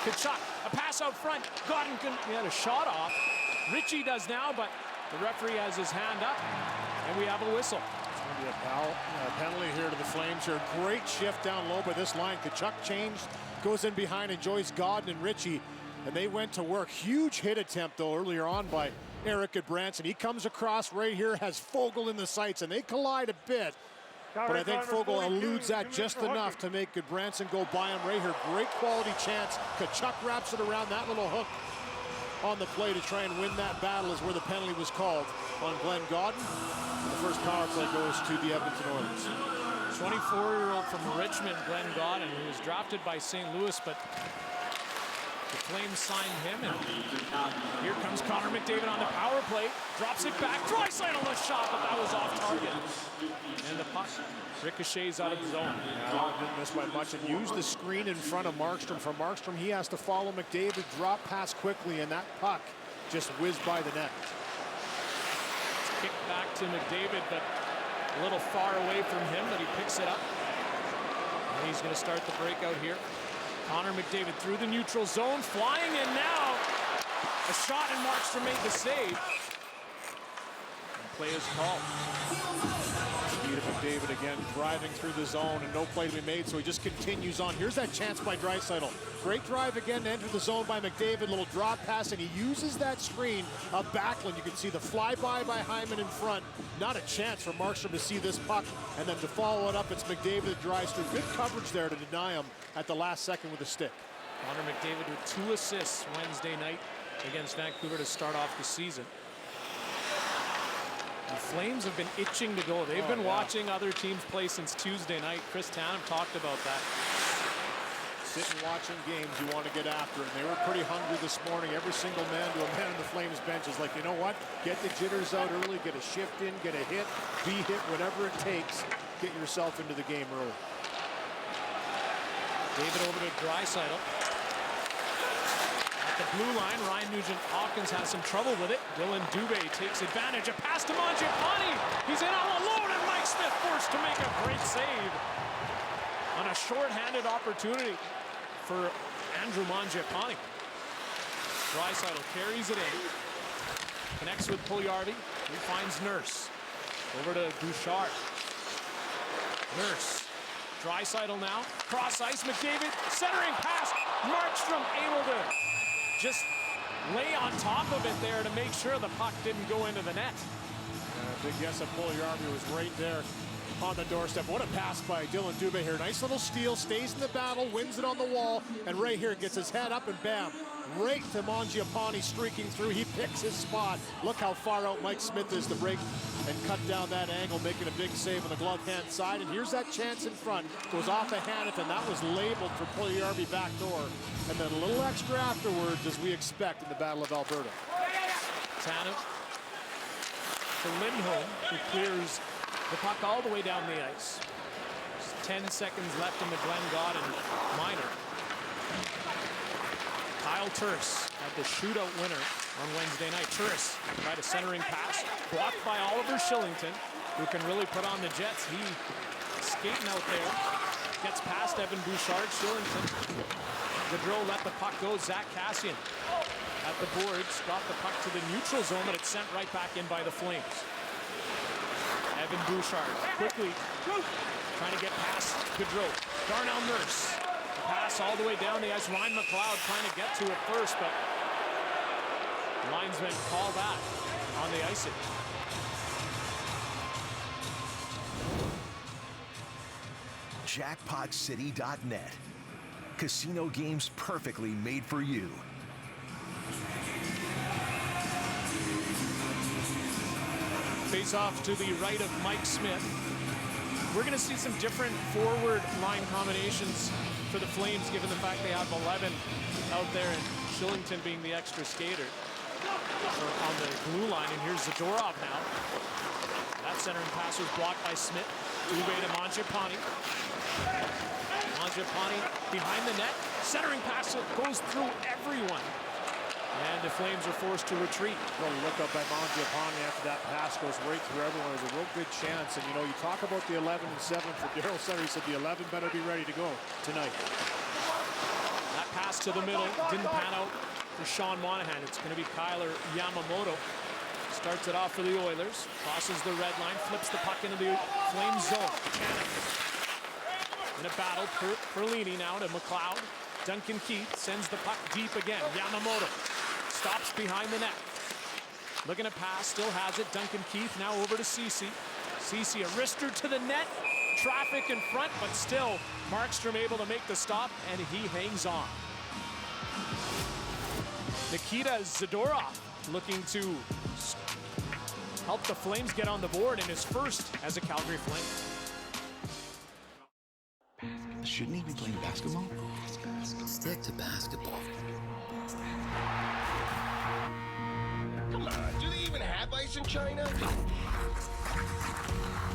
Tkachuk. A pass out front. Gaudin he had a shot off. Ritchie does now, but the referee has his hand up, and we have a whistle. It's going to be a penalty here to the Flames here. Great shift down low by this line. Tkachuk changed, goes in behind, enjoys Gaudin and Ritchie, and they went to work. Huge hit attempt, though, earlier on by Eric Goodbranson. He comes across right here, has Foegele in the sights, and they collide a bit. But I think Foegele eludes that just enough to make Goodbranson go by him right here. Great quality chance. Tkachuk wraps it around that little hook on the play to try and win that battle is where the penalty was called on Glenn Gaudin. The first power play goes to the Edmonton Oilers. 24-year-old from Richmond, Glenn Gaudin, who was drafted by St. Louis, but the Flames signed him, and here comes Connor McDavid on the power play. Drops it back. Draisaitl the shot, but that was off target. And the puck ricochets out of the zone. Yeah, didn't miss by much, and used the screen in front of Markstrom. For Markstrom, he has to follow McDavid, drop pass quickly, and that puck just whizzed by the net. It's kicked back to McDavid, but a little far away from him, but he picks it up. And he's going to start the breakout here. Connor McDavid through the neutral zone, flying in now. A shot, and Markstrom made the save. And play is called. Speed of McDavid again, driving through the zone, and no play to be made, so he just continues on. Here's that chance by Draisaitl. Great drive again to enter the zone by McDavid. Little drop pass, and he uses that screen of Backlund. You can see the flyby by Hyman in front. Not a chance for Markstrom to see this puck, and then to follow it up, it's McDavid that drives through. Good coverage there to deny him at the last second with a stick. Connor McDavid with 2 assists Wednesday night against Vancouver to start off the season. The Flames have been itching to go. They've been watching other teams play since Tuesday night. Chris Tanev talked about that. Sitting watching games, you want to get after it. And they were pretty hungry this morning. Every single man to a man on the Flames bench is like, you know what? Get the jitters out early, get a shift in, get a hit, be hit, whatever it takes. Get yourself into the game early. David over to Draisaitl. At the blue line, Ryan Nugent-Hopkins has some trouble with it. Dylan Dubé takes advantage. A pass to Mangiapane. He's in all alone, and Mike Smith forced to make a great save on a short-handed opportunity for Andrew Mangiapane. Draisaitl carries it in. Connects with Puljujarvi. He finds Nurse. Over to Bouchard. Nurse. Draisaitl now. Cross ice. McDavid centering pass. Markstrom able to just lay on top of it there to make sure the puck didn't go into the net. Big yes of Puljujarvi was right there on the doorstep. What a pass by Dylan Dubé here. Nice little steal, stays in the battle, wins it on the wall, and right here gets his head up and bam, right to Mangiapane streaking through. He picks his spot. Look how far out Mike Smith is to break and cut down that angle, making a big save on the glove hand side. And here's that chance in front. Goes off the Hanifin. That was labeled for Puljujarvi backdoor. And then a little extra afterwards, as we expect in the Battle of Alberta. Tanev to Lindholm, who clears the puck all the way down the ice. Just 10 seconds left in the Glenn Gaudin minor. Kyle Turris had the shootout winner on Wednesday night. Turris tried a centering pass, blocked by Oliver Shillington, who can really put on the Jets. He skating out there, gets past Evan Bouchard. Shillington. Gaudreau let the puck go. Zach Kassian at the boards. Got the puck to the neutral zone, but it's sent right back in by the Flames. Evan Bouchard quickly trying to get past Gaudreau. Darnell Nurse. The pass all the way down the ice. Ryan McLeod trying to get to it first, but the linesman called that on the icing. JackpotCity.net. Casino games perfectly made for you. Face off to the right of Mike Smith. We're going to see some different forward line combinations for the Flames, given the fact they have 11 out there and Shillington being the extra skater on the blue line. And here's Zadorov now. That centering pass was blocked by Smith. Two-way to Mangiapane. Mangiapane behind the net. Centering pass goes through everyone. And the Flames are forced to retreat. Well, look up by Mangiapane after that pass goes right through everyone. There's a real good chance. And, you know, you talk about the 11 and 7 for Daryl Sutter. He said the 11 better be ready to go tonight. That pass to the middle didn't pan out for Sean Monahan. It's going to be Kyler Yamamoto. Starts it off for the Oilers. Crosses the red line. Flips the puck into the Flames zone. In a battle, Perlini now to McLeod. Duncan Keith sends the puck deep again. Yamamoto stops behind the net. Looking to pass, still has it. Duncan Keith now over to Ceci. Ceci, a wrister to the net. Traffic in front, but still Markstrom able to make the stop, and he hangs on. Nikita Zadorov looking to help the Flames get on the board in his first as a Calgary Flame. Shouldn't he be playing basketball? Stick to basketball. Come on, do they even have ice in China?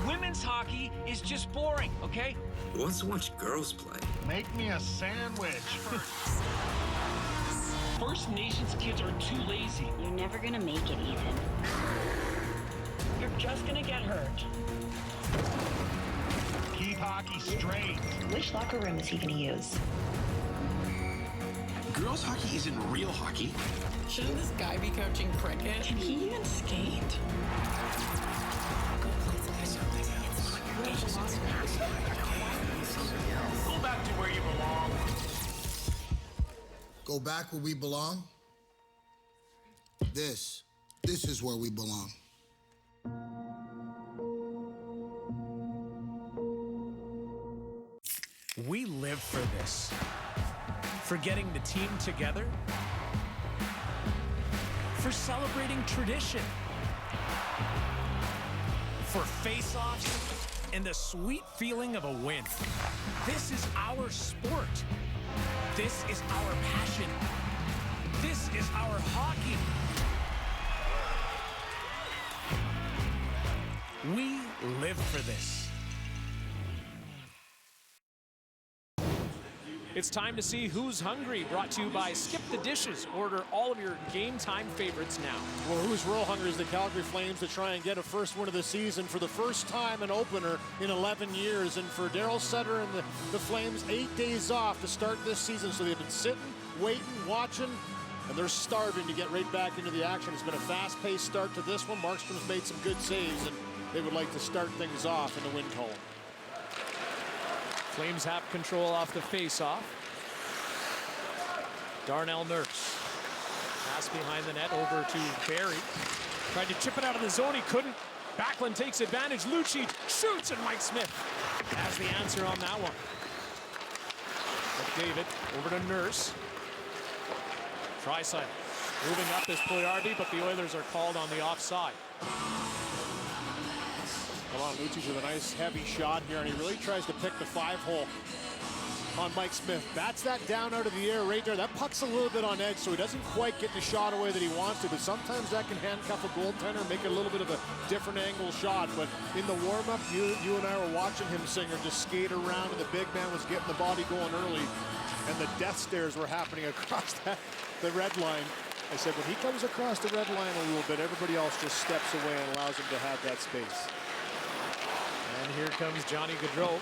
Women's hockey is just boring, okay? Who wants to watch girls play? Make me a sandwich. First Nations kids are too lazy. You're never gonna make it, Ethan. You're just gonna get hurt. Keep hockey straight. Which locker room is he gonna use? Girls hockey isn't real hockey. Shouldn't this guy be coaching cricket? Can he even skate? Go back to where you belong. Go back where we belong? This is where we belong. We live for this. For getting the team together. For celebrating tradition. For face-offs and the sweet feeling of a win. This is our sport. This is our passion. This is our hockey. We live for this. It's time to see Who's Hungry, brought to you by Skip the Dishes. Order all of your game time favorites now. Well, who's real hungry is the Calgary Flames to try and get a first win of the season for the first time an opener in 11 years. And for Daryl Sutter and the Flames, 8 days off to start this season. So they've been sitting, waiting, watching, and they're starving to get right back into the action. It's been a fast-paced start to this one. Markstrom's made some good saves, and they would like to start things off in the win column. Flames have control off the face-off. Darnell Nurse. Pass behind the net over to Barry. Tried to chip it out of the zone, he couldn't. Backlund takes advantage. Lucci shoots, and Mike Smith has the answer on that one. McDavid over to Nurse. Draisaitl moving up is Puljujarvi, but the Oilers are called on the offside. Come on, Lucci with a nice heavy shot here, and he really tries to pick the 5-hole on Mike Smith. Bats that down out of the air right there. That puck's a little bit on edge, so he doesn't quite get the shot away that he wants to, but sometimes that can handcuff a goaltender, make it a little bit of a different angle shot. But in the warm-up, you and I were watching him, Singer, just skate around, and the big man was getting the body going early, and the death stares were happening across the red line. I said, when he comes across the red line a little bit, everybody else just steps away and allows him to have that space. And here comes Johnny Gaudreau.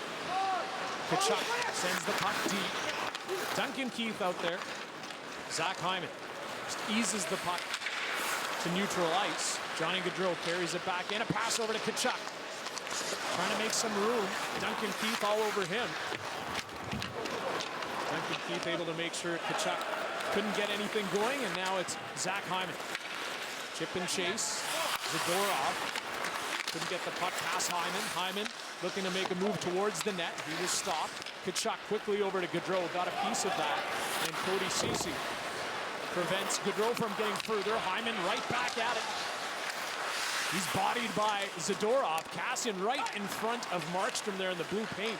Tkachuk sends the puck deep. Duncan Keith out there. Zach Hyman just eases the puck to neutral ice. Johnny Gaudreau carries it back in. A pass over to Tkachuk. Trying to make some room. Duncan Keith all over him. Duncan Keith able to make sure Tkachuk couldn't get anything going, and now it's Zach Hyman. Chip and chase. Zadorov couldn't get the puck past Hyman. Hyman looking to make a move towards the net. He was stopped. Tkachuk quickly over to Gaudreau. Got a piece of that. And Cody Ceci prevents Gaudreau from getting further. Hyman right back at it. He's bodied by Zadorov. Cassian right in front of Markstrom there in the blue paint.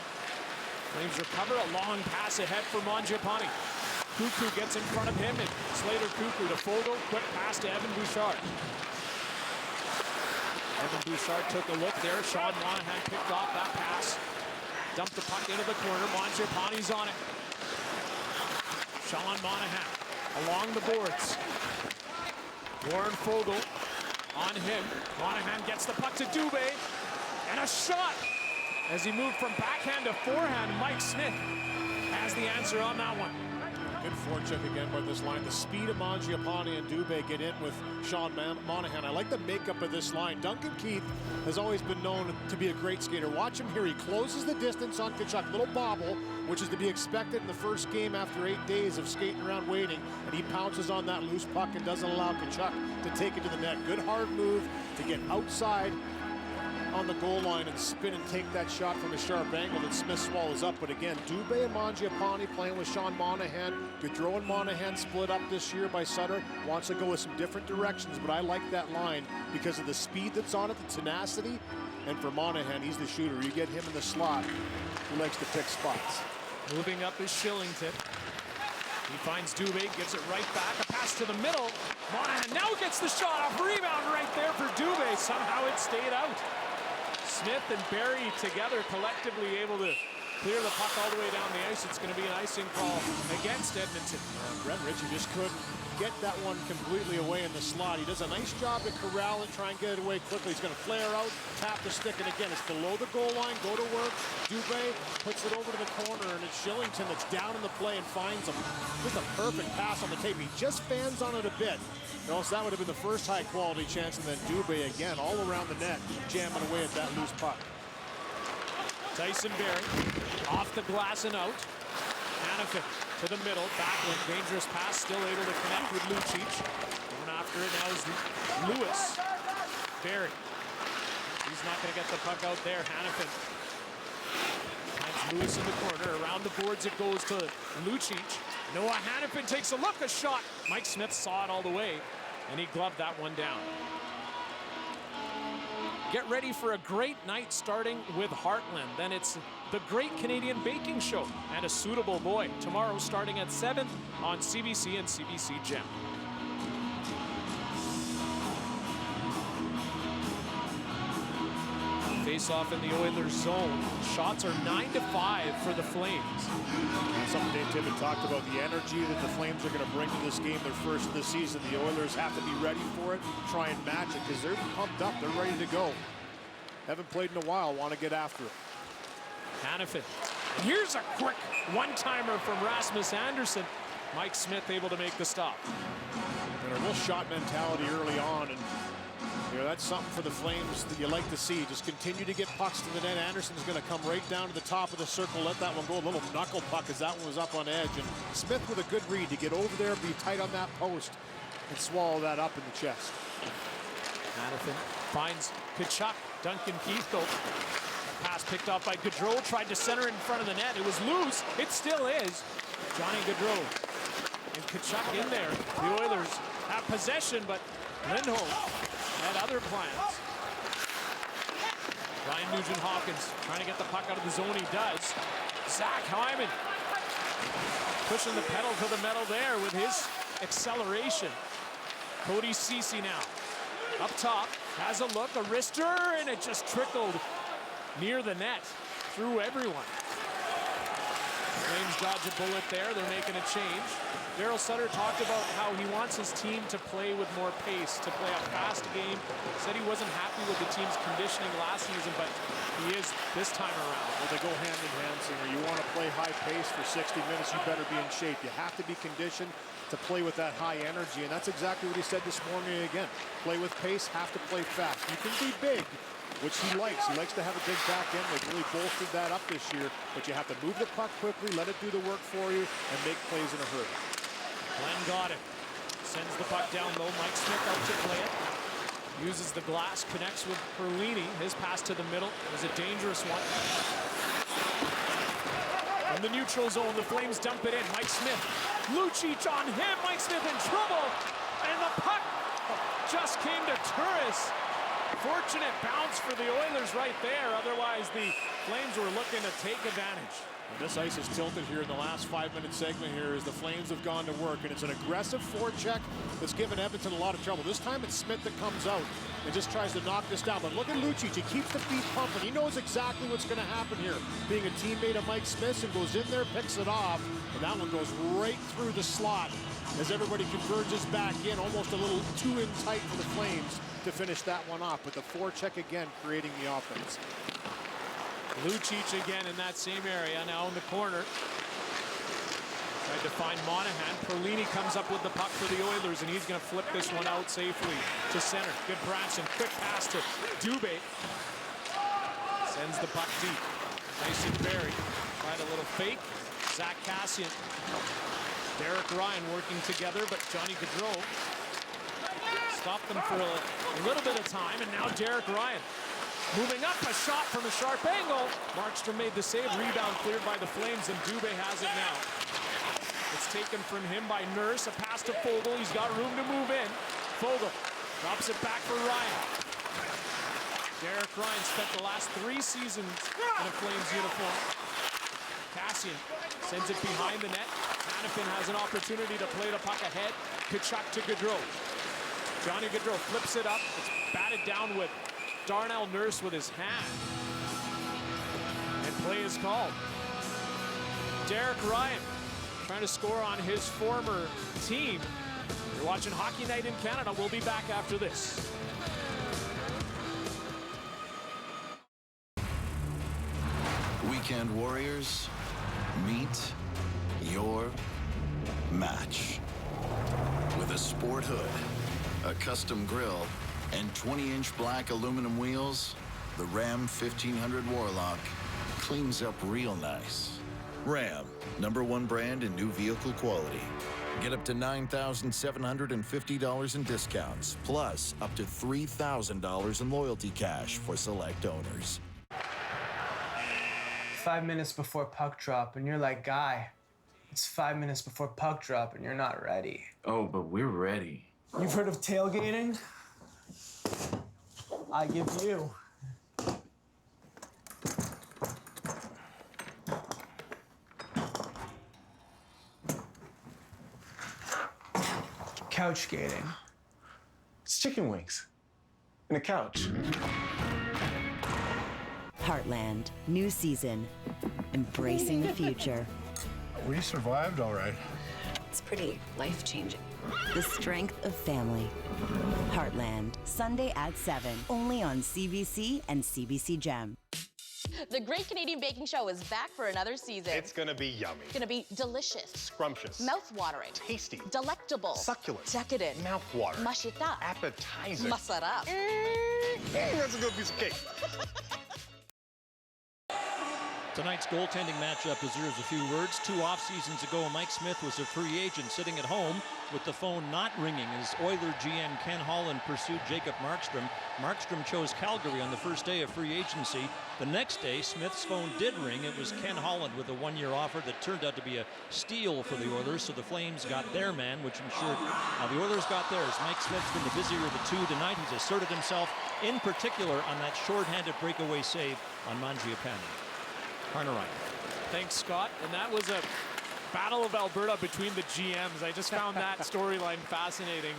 Flames recover. A long pass ahead for Mangiapane. Cuckoo gets in front of him, and Slater Cuckoo to Foegele. Quick pass to Evan Bouchard. Evan Bouchard took a look there. Sean Monahan picked off that pass. Dumped the puck into the corner. Mangiapane's on it. Sean Monahan along the boards. Warren Foegele on him. Monahan gets the puck to Dubé. And a shot as he moved from backhand to forehand. Mike Smith has the answer on that one. Good forecheck again by this line. The speed of Mangiapane and Dubé get in with Sean Monahan. I like the makeup of this line. Duncan Keith has always been known to be a great skater. Watch him here. He closes the distance on Tkachuk. Little bobble, which is to be expected in the first game after 8 days of skating around waiting. And he pounces on that loose puck and doesn't allow Tkachuk to take it to the net. Good hard move to get outside on the goal line and spin and take that shot from a sharp angle that Smith swallows up. But again, Dubé and Mangiapane playing with Sean Monahan. Gaudreau and Monahan split up this year by Sutter. Wants to go with some different directions, but I like that line because of the speed that's on it, the tenacity. And for Monahan, he's the shooter. You get him in the slot, he likes to pick spots. Moving up is Shillington. He finds Dubé, gives it right back. A pass to the middle. Monahan now gets the shot off. Rebound right there for Dubé. Somehow it stayed out. Smith and Barry together collectively able to clear the puck all the way down the ice. It's going to be an icing call against Edmonton. Brett Ritchie just couldn't get that one completely away in the slot. He does a nice job to corral it, try and get it away quickly. He's going to flare out, tap the stick, and again, it's below the goal line, go to work. Dubé puts it over to the corner, and it's Shillington that's down in the play and finds him. Just a perfect pass on the tape. He just fans on it a bit. Or else that would have been the first high-quality chance, and then Dubé again, all around the net, jamming away at that loose puck. Tyson Barrie off the glass and out. Hanifin to the middle, backward, dangerous pass, still able to connect with Lucic. Going after it now is Lewis. Barrie. He's not going to get the puck out there. Hanifin finds Lewis in the corner. Around the boards it goes to Lucic. Noah Hanifin takes a look, a shot. Mike Smith saw it all the way, and he gloved that one down. Get ready for a great night starting with Heartland. Then it's the Great Canadian Baking Show and A Suitable Boy. Tomorrow starting at 7 on CBC and CBC Gem. Face-off in the Oilers zone. Shots are 9-5 for the Flames. Something Dave Tippett talked about, the energy that the Flames are going to bring to this game, their first of the season. The Oilers have to be ready for it, try and match it, because they're pumped up, they're ready to go. Haven't played in a while, want to get after it. Hanifin. And here's a quick one-timer from Rasmus Andersson. Mike Smith able to make the stop. And a real shot mentality early on, and you know, that's something for the Flames that you like to see. Just continue to get pucks to the net. Anderson's going to come right down to the top of the circle, let that one go. A little knuckle puck as that one was up on edge. And Smith with a good read to get over there, be tight on that post, and swallow that up in the chest. Hanifin finds Tkachuk. Duncan Keith though. Pass picked off by Gaudreau. Tried to center in front of the net. It was loose. It still is. Johnny Gaudreau and Tkachuk in there. The Oilers have possession, but Lindholm had other plans. Ryan Nugent-Hopkins trying to get the puck out of the zone. He does. Zach Hyman pushing the pedal to the metal there with his acceleration. Cody Ceci now up top, has a look, a wrister, and it just trickled near the net through everyone. Flames dodge a bullet there. They're making a change. Daryl Sutter talked about how he wants his team to play with more pace, to play a fast game. Said he wasn't happy with the team's conditioning last season, but he is this time around. Well, they go hand in hand, Singer. You want to play high pace for 60 minutes, you better be in shape. You have to be conditioned to play with that high energy, and that's exactly what he said this morning again. Play with pace, have to play fast. You can be big, which he likes. He likes to have a big back end. They've really bolstered that up this year, but you have to move the puck quickly, let it do the work for you, and make plays in a hurry. Glenn got it. Sends the puck down low. Mike Smith out to play it. Uses the glass, connects with Perlini. His pass to the middle was a dangerous one. From the neutral zone, the Flames dump it in. Mike Smith. Lucic on him. Mike Smith in trouble. And the puck just came to Turris. Fortunate bounce for the Oilers right there. Otherwise, the Flames were looking to take advantage. And this ice is tilted here in the last 5-minute segment here as the Flames have gone to work, and it's an aggressive forecheck that's given Edmonton a lot of trouble. This time it's Smith that comes out and just tries to knock this down. But look at Lucic. He keeps the feet pumping. He knows exactly what's going to happen here. Being a teammate of Mike Smith, and goes in there, picks it off, and that one goes right through the slot as everybody converges back in, almost a little too in tight for the Flames to finish that one off. But the forecheck again creating the offense. Lucic again in that same area, now in the corner. Tried to find Monahan. Perlini comes up with the puck for the Oilers, and he's going to flip this one out safely to center. Good Branson, quick pass to Dubé. Sends the puck deep. Nice and buried. Tried a little fake. Zach Kassian. Derek Ryan working together, but Johnny Gaudreau stopped them for a little bit of time, and now Derek Ryan. Moving up, a shot from a sharp angle. Markstrom made the save. Rebound cleared by the Flames, and Dubé has it now. It's taken from him by Nurse. A pass to Fogle. He's got room to move in. Fogle drops it back for Ryan. Derek Ryan spent the last 3 seasons in a Flames uniform. Kassian sends it behind the net. Hanifin has an opportunity to play the puck ahead. Tkachuk to Gaudreau. Johnny Gaudreau flips it up. It's batted down with Darnell Nurse with his hand. And play is called. Derek Ryan trying to score on his former team. You're watching Hockey Night in Canada. We'll be back after this. Weekend Warriors, meet your match. With a sport hood, a custom grill, and 20-inch black aluminum wheels, the Ram 1500 Warlock cleans up real nice. Ram, #1 brand in new vehicle quality. Get up to $9,750 in discounts, plus up to $3,000 in loyalty cash for select owners. 5 minutes before puck drop, and you're like, Guy, it's 5 minutes before puck drop, and you're not ready. Oh, but we're ready. You've heard of tailgating? I give you. Couch skating. It's chicken wings and a couch. Heartland, new season, embracing the future. We survived all right. It's pretty life-changing. The strength of family. Heartland, Sunday at 7, only on CBC and CBC Gem. The Great Canadian Baking Show is back for another season. It's gonna be yummy. It's gonna be delicious. Scrumptious. Mouth-watering. Tasty. Delectable. Succulent. Decadent. Mouth-watering. Mashita. Appetizing. Masarap. That's a good piece of cake. Tonight's goaltending matchup deserves a few words. 2 off seasons ago, Mike Smith was a free agent sitting at home with the phone not ringing as Oiler GM Ken Holland pursued Jacob Markstrom. Markstrom chose Calgary on the first day of free agency. The next day, Smith's phone did ring. It was Ken Holland with a 1-year offer that turned out to be a steal for the Oilers, so the Flames got their man, which ensured the Oilers got theirs. Mike Smith's been the busier of the two tonight. He's asserted himself, in particular, on that shorthanded breakaway save on Mangiapane. Harner Ryan. Thanks, Scott. And that was a battle of Alberta between the GMs. I just found that storyline fascinating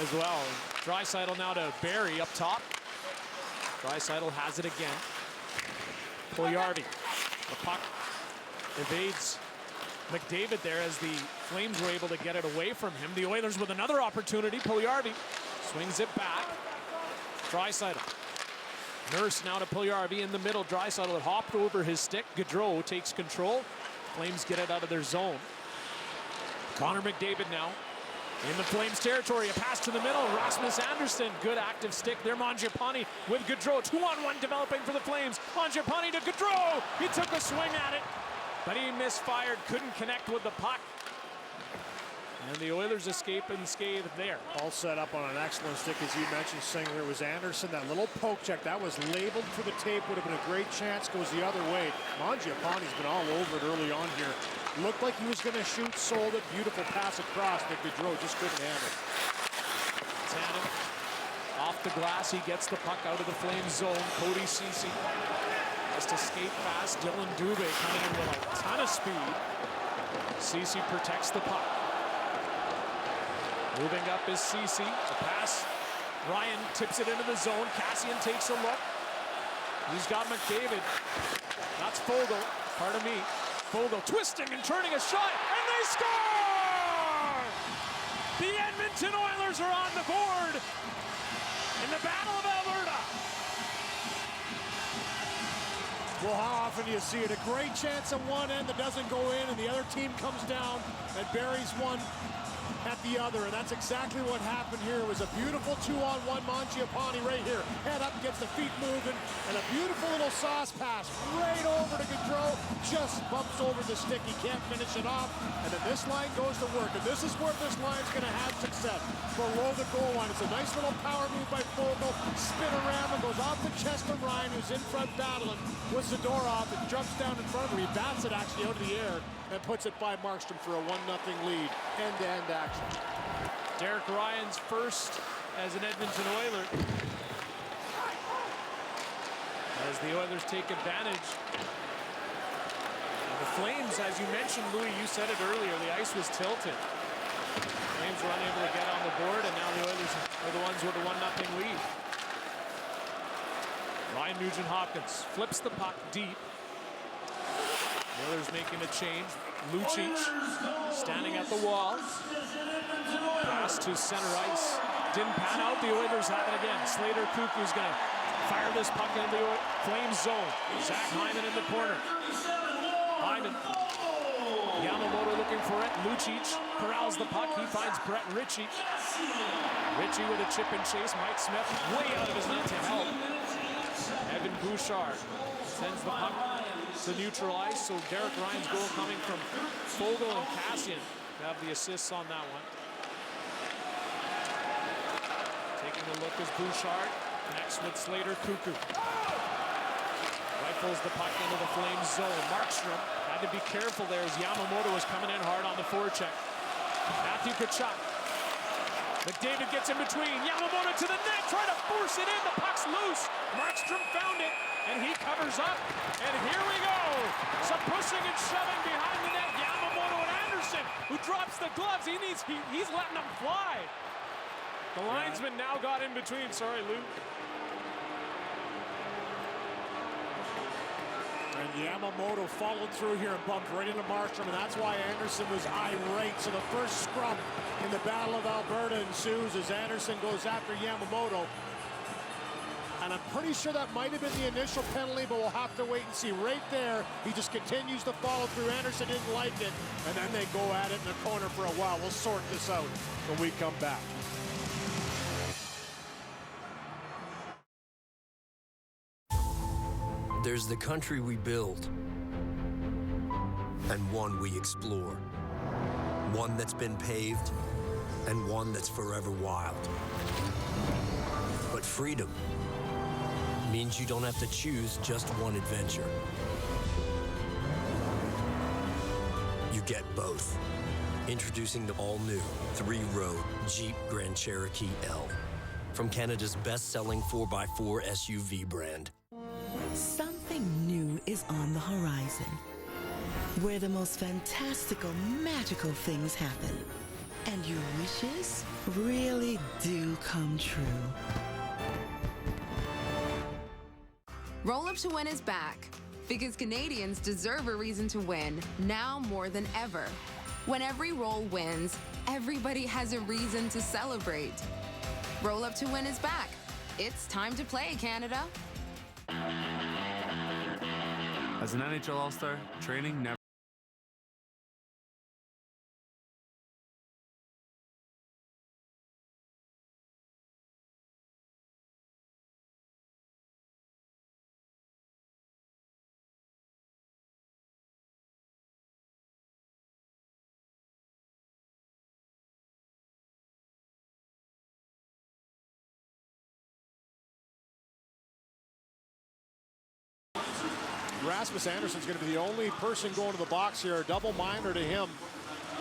as well. Draisaitl now to Barrie up top. Draisaitl has it again. Puljujarvi. The puck evades McDavid there as the Flames were able to get it away from him. The Oilers with another opportunity. Puljujarvi swings it back. Draisaitl. Nurse now to Puljujarvi in the middle. Draisaitl had hopped over his stick. Gaudreau takes control. Flames get it out of their zone. Connor McDavid now in the Flames territory. A pass to the middle. Rasmus Andersson. Good active stick there. Mangiapane with Gaudreau. 2-on-1 developing for the Flames. Mangiapane to Gaudreau. He took a swing at it, but he misfired. Couldn't connect with the puck. And the Oilers escape unscathed there. All set up on an excellent stick, as you mentioned, Singer. It was Anderson, that little poke check. That was labeled for the tape. Would have been a great chance. Goes the other way. Mangiapane's been all over it early on here. Looked like he was going to shoot, sold it. Beautiful pass across, but Gaudreau just couldn't handle it. Tannen off the glass. He gets the puck out of the Flames zone. Cody Ceci has to skate fast. Dylan Dubé coming in with a ton of speed. Ceci protects the puck. Moving up is Ceci. The pass. Ryan tips it into the zone. Kassian takes a look. He's got McDavid. That's Foegele. Pardon me. Foegele twisting and turning a shot, and they score! The Edmonton Oilers are on the board in the Battle of Alberta. Well, how often do you see it? A great chance at one end that doesn't go in, and the other team comes down and buries one at the other, and that's exactly what happened here. It was a beautiful 2-on-1 Mangiapane right here. Head up, gets the feet moving, and a beautiful little sauce pass right over to Gaudreau. Just bumps over the stick. He can't finish it off, and then this line goes to work, and this is where this line's going to have success. Below the goal line. It's a nice little power move by Foegele. Spin-a-rama goes off the chest of Ryan, who's in front battling with Zadorov, and jumps down in front of him. He bats it actually out of the air and puts it by Markstrom for a 1-0 lead. End-to-end action. Derek Ryan's first as an Edmonton Oiler. As the Oilers take advantage. The Flames, as you mentioned, Louis, you said it earlier, the ice was tilted. Flames were unable to get on the board, and now the Oilers are the ones with a 1-0 lead. Ryan Nugent-Hopkins flips the puck deep. The Oilers making a change. Lucic standing at the wall. Pass to center ice. Didn't pan out. The Oilers have it again. Slater Cuckoo's going to fire this puck into the Flames zone. Zach Hyman in the corner. Hyman. Yamamoto looking for it. Lucic corrals the puck. He finds Brett Ritchie. Ritchie with a chip and chase. Mike Smith way out of his net to help. Evan Bouchard sends the puck to neutral ice, so Derek Ryan's goal coming from Foegele and Kassian have the assists on that one. Taking a look is Bouchard, connects with Slater Cuckoo. Rifles the puck into the Flames zone. Markstrom had to be careful there as Yamamoto was coming in hard on the forecheck. Matthew Tkachuk. McDavid gets in between. Yamamoto to the net, trying to force it in. The puck's loose. Markstrom found it, and he covers up. And here we go. Some pushing and shoving behind the net. Yamamoto and Anderson, who drops the gloves. He's letting them fly. The linesman now got in between. Sorry, Lou. And Yamamoto followed through here and bumped right into Markstrom, and that's why Anderson was irate. So the first scrum in the Battle of Alberta ensues as Anderson goes after Yamamoto. And I'm pretty sure that might have been the initial penalty, but we'll have to wait and see. Right there, he just continues to follow through. Anderson didn't like it, and then they go at it in the corner for a while. We'll sort this out when we come back. There's the country we build, and one we explore. One that's been paved, and one that's forever wild. But freedom means you don't have to choose just one adventure. You get both. Introducing the all-new 3-row Jeep Grand Cherokee L from Canada's best-selling 4x4 SUV brand. Something new is on the horizon, where the most fantastical, magical things happen, and your wishes really do come true. Roll Up to Win is back. Because Canadians deserve a reason to win, now more than ever. When every roll wins, everybody has a reason to celebrate. Roll Up to Win is back. It's time to play, Canada. As an NHL All-Star, training never... Rasmus Andersson's going to be the only person going to the box here, a double minor to him.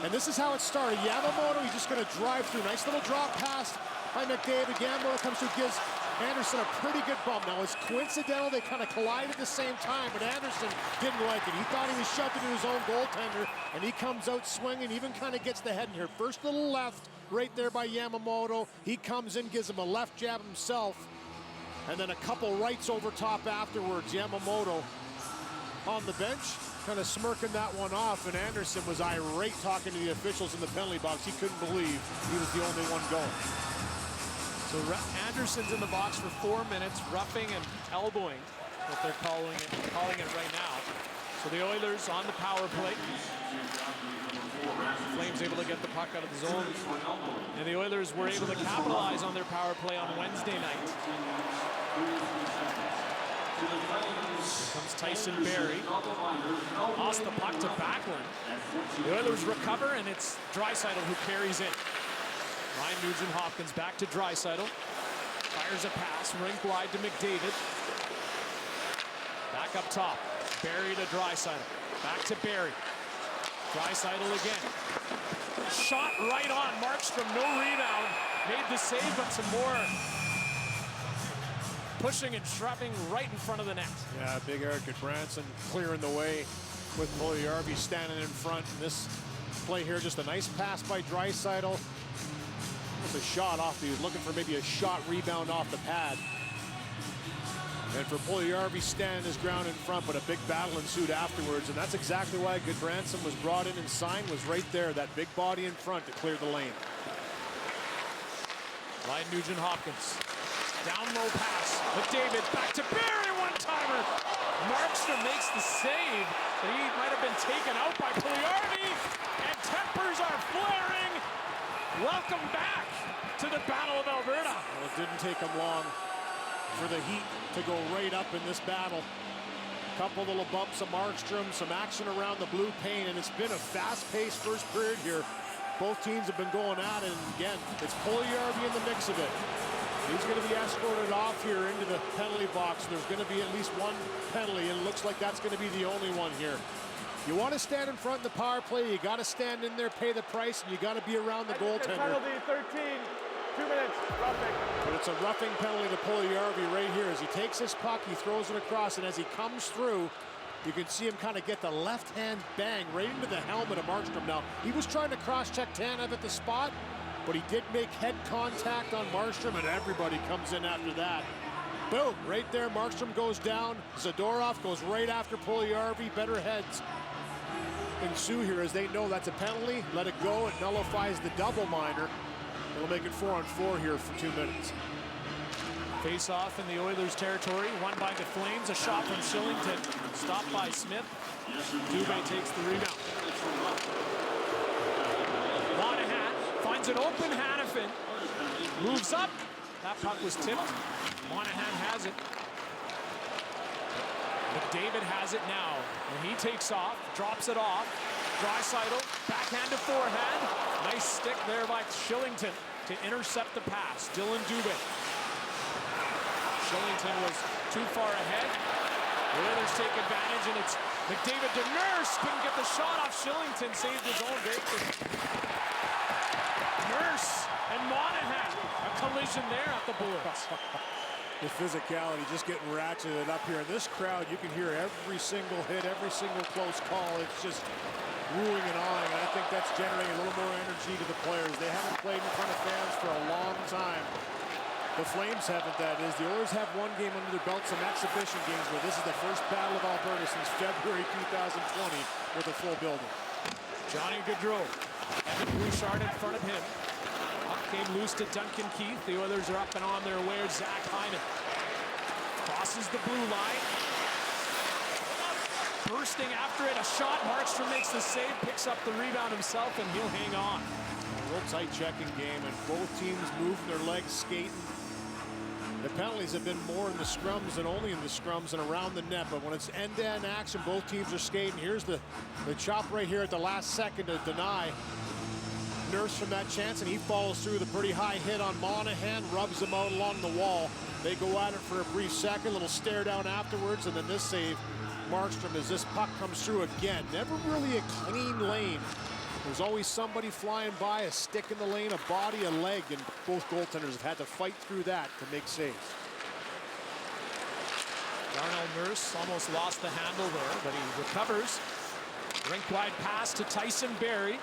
And this is how it started. Yamamoto, he's just going to drive through. Nice little drop pass by McDavid. Yamamoto comes through, gives Andersson a pretty good bump. Now, it's coincidental they kind of collide at the same time, but Andersson didn't like it. He thought he was shoved into his own goaltender, and he comes out swinging, even kind of gets the head in here. First little left right there by Yamamoto. He comes in, gives him a left jab himself, and then a couple rights over top afterwards. Yamamoto on the bench, kind of smirking that one off, and Andersson was irate talking to the officials in the penalty box. He couldn't believe he was the only one going. So Andersson's in the box for 4 minutes, roughing and elbowing, what they're calling it right now. So the Oilers on the power play. Flames able to get the puck out of the zone. And the Oilers were able to capitalize on their power play on Wednesday night. Here comes Tyson Barrie. Lost the puck to Backlund. The Oilers recover, and it's Draisaitl who carries in. Ryan Nugent-Hopkins back to Draisaitl. Fires a pass, rink wide to McDavid. Back up top. Barrie to Draisaitl. Back to Barrie. Draisaitl again. Shot right on Markstrom, no rebound. Made the save, but some more pushing and shoving right in front of the net. Yeah, big Eric Branson clearing the way with Puljujarvi standing in front. And this play here, just a nice pass by Draisaitl. With a shot off, he was looking for maybe a shot rebound off the pad. And for Puljujarvi standing his ground in front, but a big battle ensued afterwards. And that's exactly why Goodbranson was brought in and signed, was right there, that big body in front to clear the lane. Ryan Nugent-Hopkins. Down low pass. McDavid back to Barrie, one-timer. Markstrom makes the save, but he might have been taken out by Puljujarvi, and tempers are flaring. Welcome back to the Battle of Alberta. Well, it didn't take him long for the Heat to go right up in this battle. Couple little bumps of Markstrom, some action around the blue paint, and it's been a fast-paced first period here. Both teams have been going at it, and again, it's Puljujarvi in the mix of it. He's going to be escorted off here into the penalty box. There's going to be at least one penalty, and it looks like that's going to be the only one here. You want to stand in front of the power play, you got to stand in there, pay the price, and you got to be around the goaltender. Penalty 13, 2 minutes, roughing. But it's a roughing penalty to Puljujarvi right here. As he takes this puck, he throws it across, and as he comes through, you can see him kind of get the left-hand bang right into the helmet of Markstrom. Now, he was trying to cross-check Tanev at the spot, but he did make head contact on Markstrom, and everybody comes in after that. Boom, right there, Markstrom goes down. Zadorov goes right after Puljujarvi. Better heads ensue here as they know that's a penalty. Let it go, it nullifies the double minor. It'll make it 4-on-4 here for 2 minutes. Face off in the Oilers territory, won by the Flames. A shot from Shillington, stopped by Smith. Dubé takes the rebound. Monahan finds an open Hanifin, moves up. That puck was tipped. Monahan has it. McDavid has it now, and he takes off, drops it off. Draisaitl, backhand to forehand. Nice stick there by Shillington to intercept the pass. Dylan Dubé. Shillington was too far ahead. The Oilers take advantage, and it's McDavid to Nurse. Couldn't get the shot off. Shillington saved his own break. Nurse and Monahan. A collision there at the boards. The physicality just getting ratcheted up here. In this crowd, you can hear every single hit, every single close call. It's just wooing and awing, and I think that's generating a little more energy to the players. They haven't played in front of fans for a long time. The Flames haven't, that is. The Oilers have one game under their belt, some exhibition games, but this is the first Battle of Alberta since February 2020 with a full building. Johnny Gaudreau, Evan Bouchard in front of him. Puck came loose to Duncan Keith. The Oilers are up and on their way. Zach Hyman crosses the blue line. Bursting after it, a shot. Markstrom makes the save, picks up the rebound himself, and he'll hang on. A real tight checking game, and both teams moving their legs, skating. The penalties have been more in the scrums than only in the scrums and around the net, but when it's end-to-end action, both teams are skating. Here's the chop right here at the last second to deny Nurse from that chance, and he follows through with a pretty high hit on Monahan, rubs him out along the wall. They go at it for a brief second, a little stare down afterwards, and then this save, Markstrom, as this puck comes through again. Never really a clean lane. There's always somebody flying by, a stick in the lane, a body, a leg, and both goaltenders have had to fight through that to make saves. Darnell Nurse almost lost the handle there, but he recovers. Rink-wide pass to Tyson Barrie.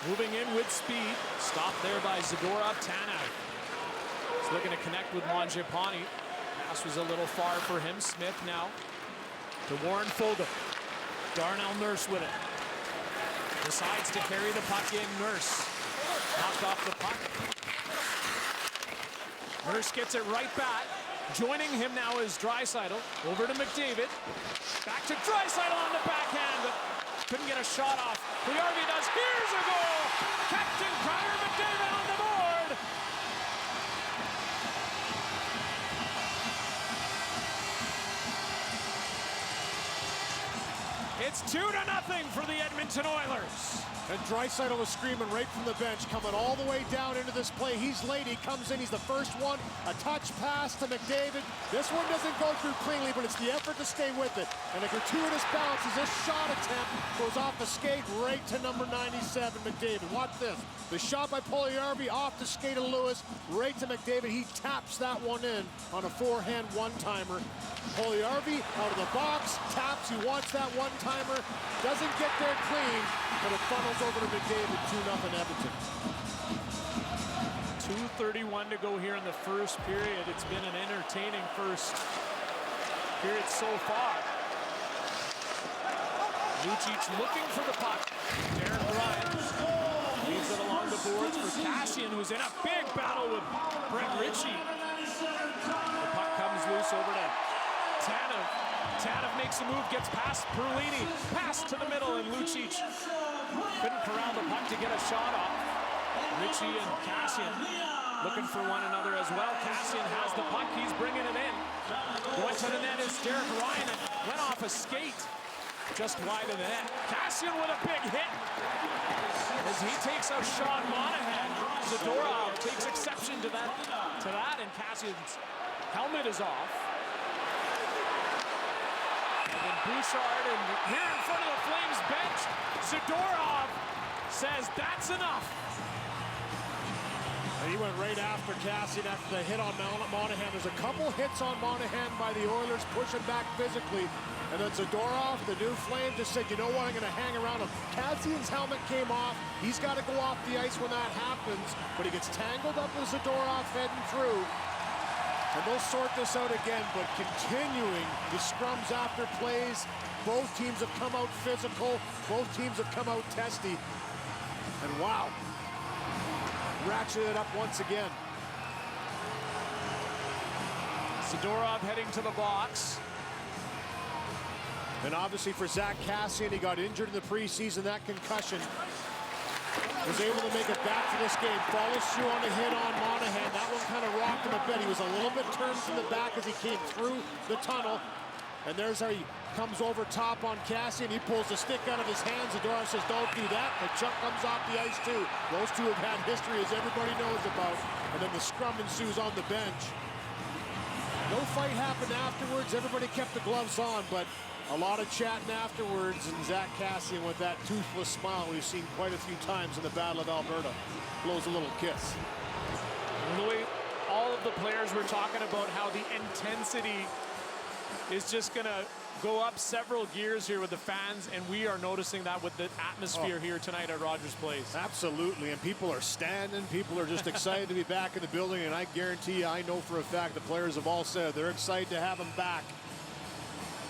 Moving in with speed. Stopped there by Zadorov. Tanev. He's looking to connect with Mangiapane. Pass was a little far for him. Smith now to Warren Foegele. Darnell Nurse with it. Decides to carry the puck in. Nurse knocked off the puck. Nurse gets it right back. Joining him now is Draisaitl. Over to McDavid. Back to Draisaitl on the backhand. Couldn't get a shot off. Puljujarvi does. Here's a goal! Captain Connor McDavid on the board! It's 2-0 for the Edmonton Oilers. And Draisaitl was screaming right from the bench, coming all the way down into this play. He's late, he comes in, he's the first one. A touch pass to McDavid. This one doesn't go through cleanly, but it's the effort to stay with it. And a gratuitous bounce as this shot attempt goes off the skate right to number 97, McDavid. Watch this. The shot by Puljujarvi off the skate of Lewis, right to McDavid. He taps that one in on a forehand one-timer. Puljujarvi out of the box, taps, he wants that one-timer, doesn't get there clean, but it funnels over to McDavid, 2-0 Edmonton. 2:31 to go here in the first period. It's been an entertaining first period so far. Lucic looking for the puck. Derek Ryan leaves it along the boards for Kassian, who's in a big battle with Brett Ritchie. The puck comes loose over to Tanev. Tanev makes a move, gets past Perlini. Pass to the middle, and Lucic couldn't corral the puck to get a shot off. Ritchie and Kassian looking for one another as well. Kassian has the puck, he's bringing it in. Going to the net is Derek Ryan, and went off a skate just wide of the net. Kassian with a big hit as he takes out Sean Monahan. Zadorov takes exception to that, and Kassian's helmet is off. And Bouchard, and here in front of the Flames bench, Zadorov says that's enough. And he went right after Kassian after the hit on Monahan. There's a couple hits on Monahan by the Oilers, pushing back physically. And then Zadorov, the new Flame, just said, you know what, I'm going to hang around him. Kassian's helmet came off. He's got to go off the ice when that happens. But he gets tangled up with Zadorov heading through. And they'll sort this out again, but continuing the scrums after plays. Both teams have come out physical. Both teams have come out testy. And wow, ratcheted it up once again. Zadorov heading to the box. And obviously for Zach Kassian, he got injured in the preseason, that concussion. Was able to make it back to this game. Follows through on the hit on Monahan. That one kind of rocked him a bit. He was a little bit turned from the back as he came through the tunnel. And there's how he comes over top on Kassian. He pulls the stick out of his hands. Zadorov says, don't do that. The chuck comes off the ice too. Those two have had history, as everybody knows about. And then the scrum ensues on the bench. No fight happened afterwards. Everybody kept the gloves on, but a lot of chatting afterwards, and Zach Kassian with that toothless smile we've seen quite a few times in the Battle of Alberta. Blows a little kiss. Louis, all of the players were talking about how the intensity is just going to go up several gears here with the fans, and we are noticing that with the atmosphere here tonight at Rogers Place. Absolutely, and people are standing. People are just excited to be back in the building, and I guarantee you, I know for a fact the players have all said they're excited to have them back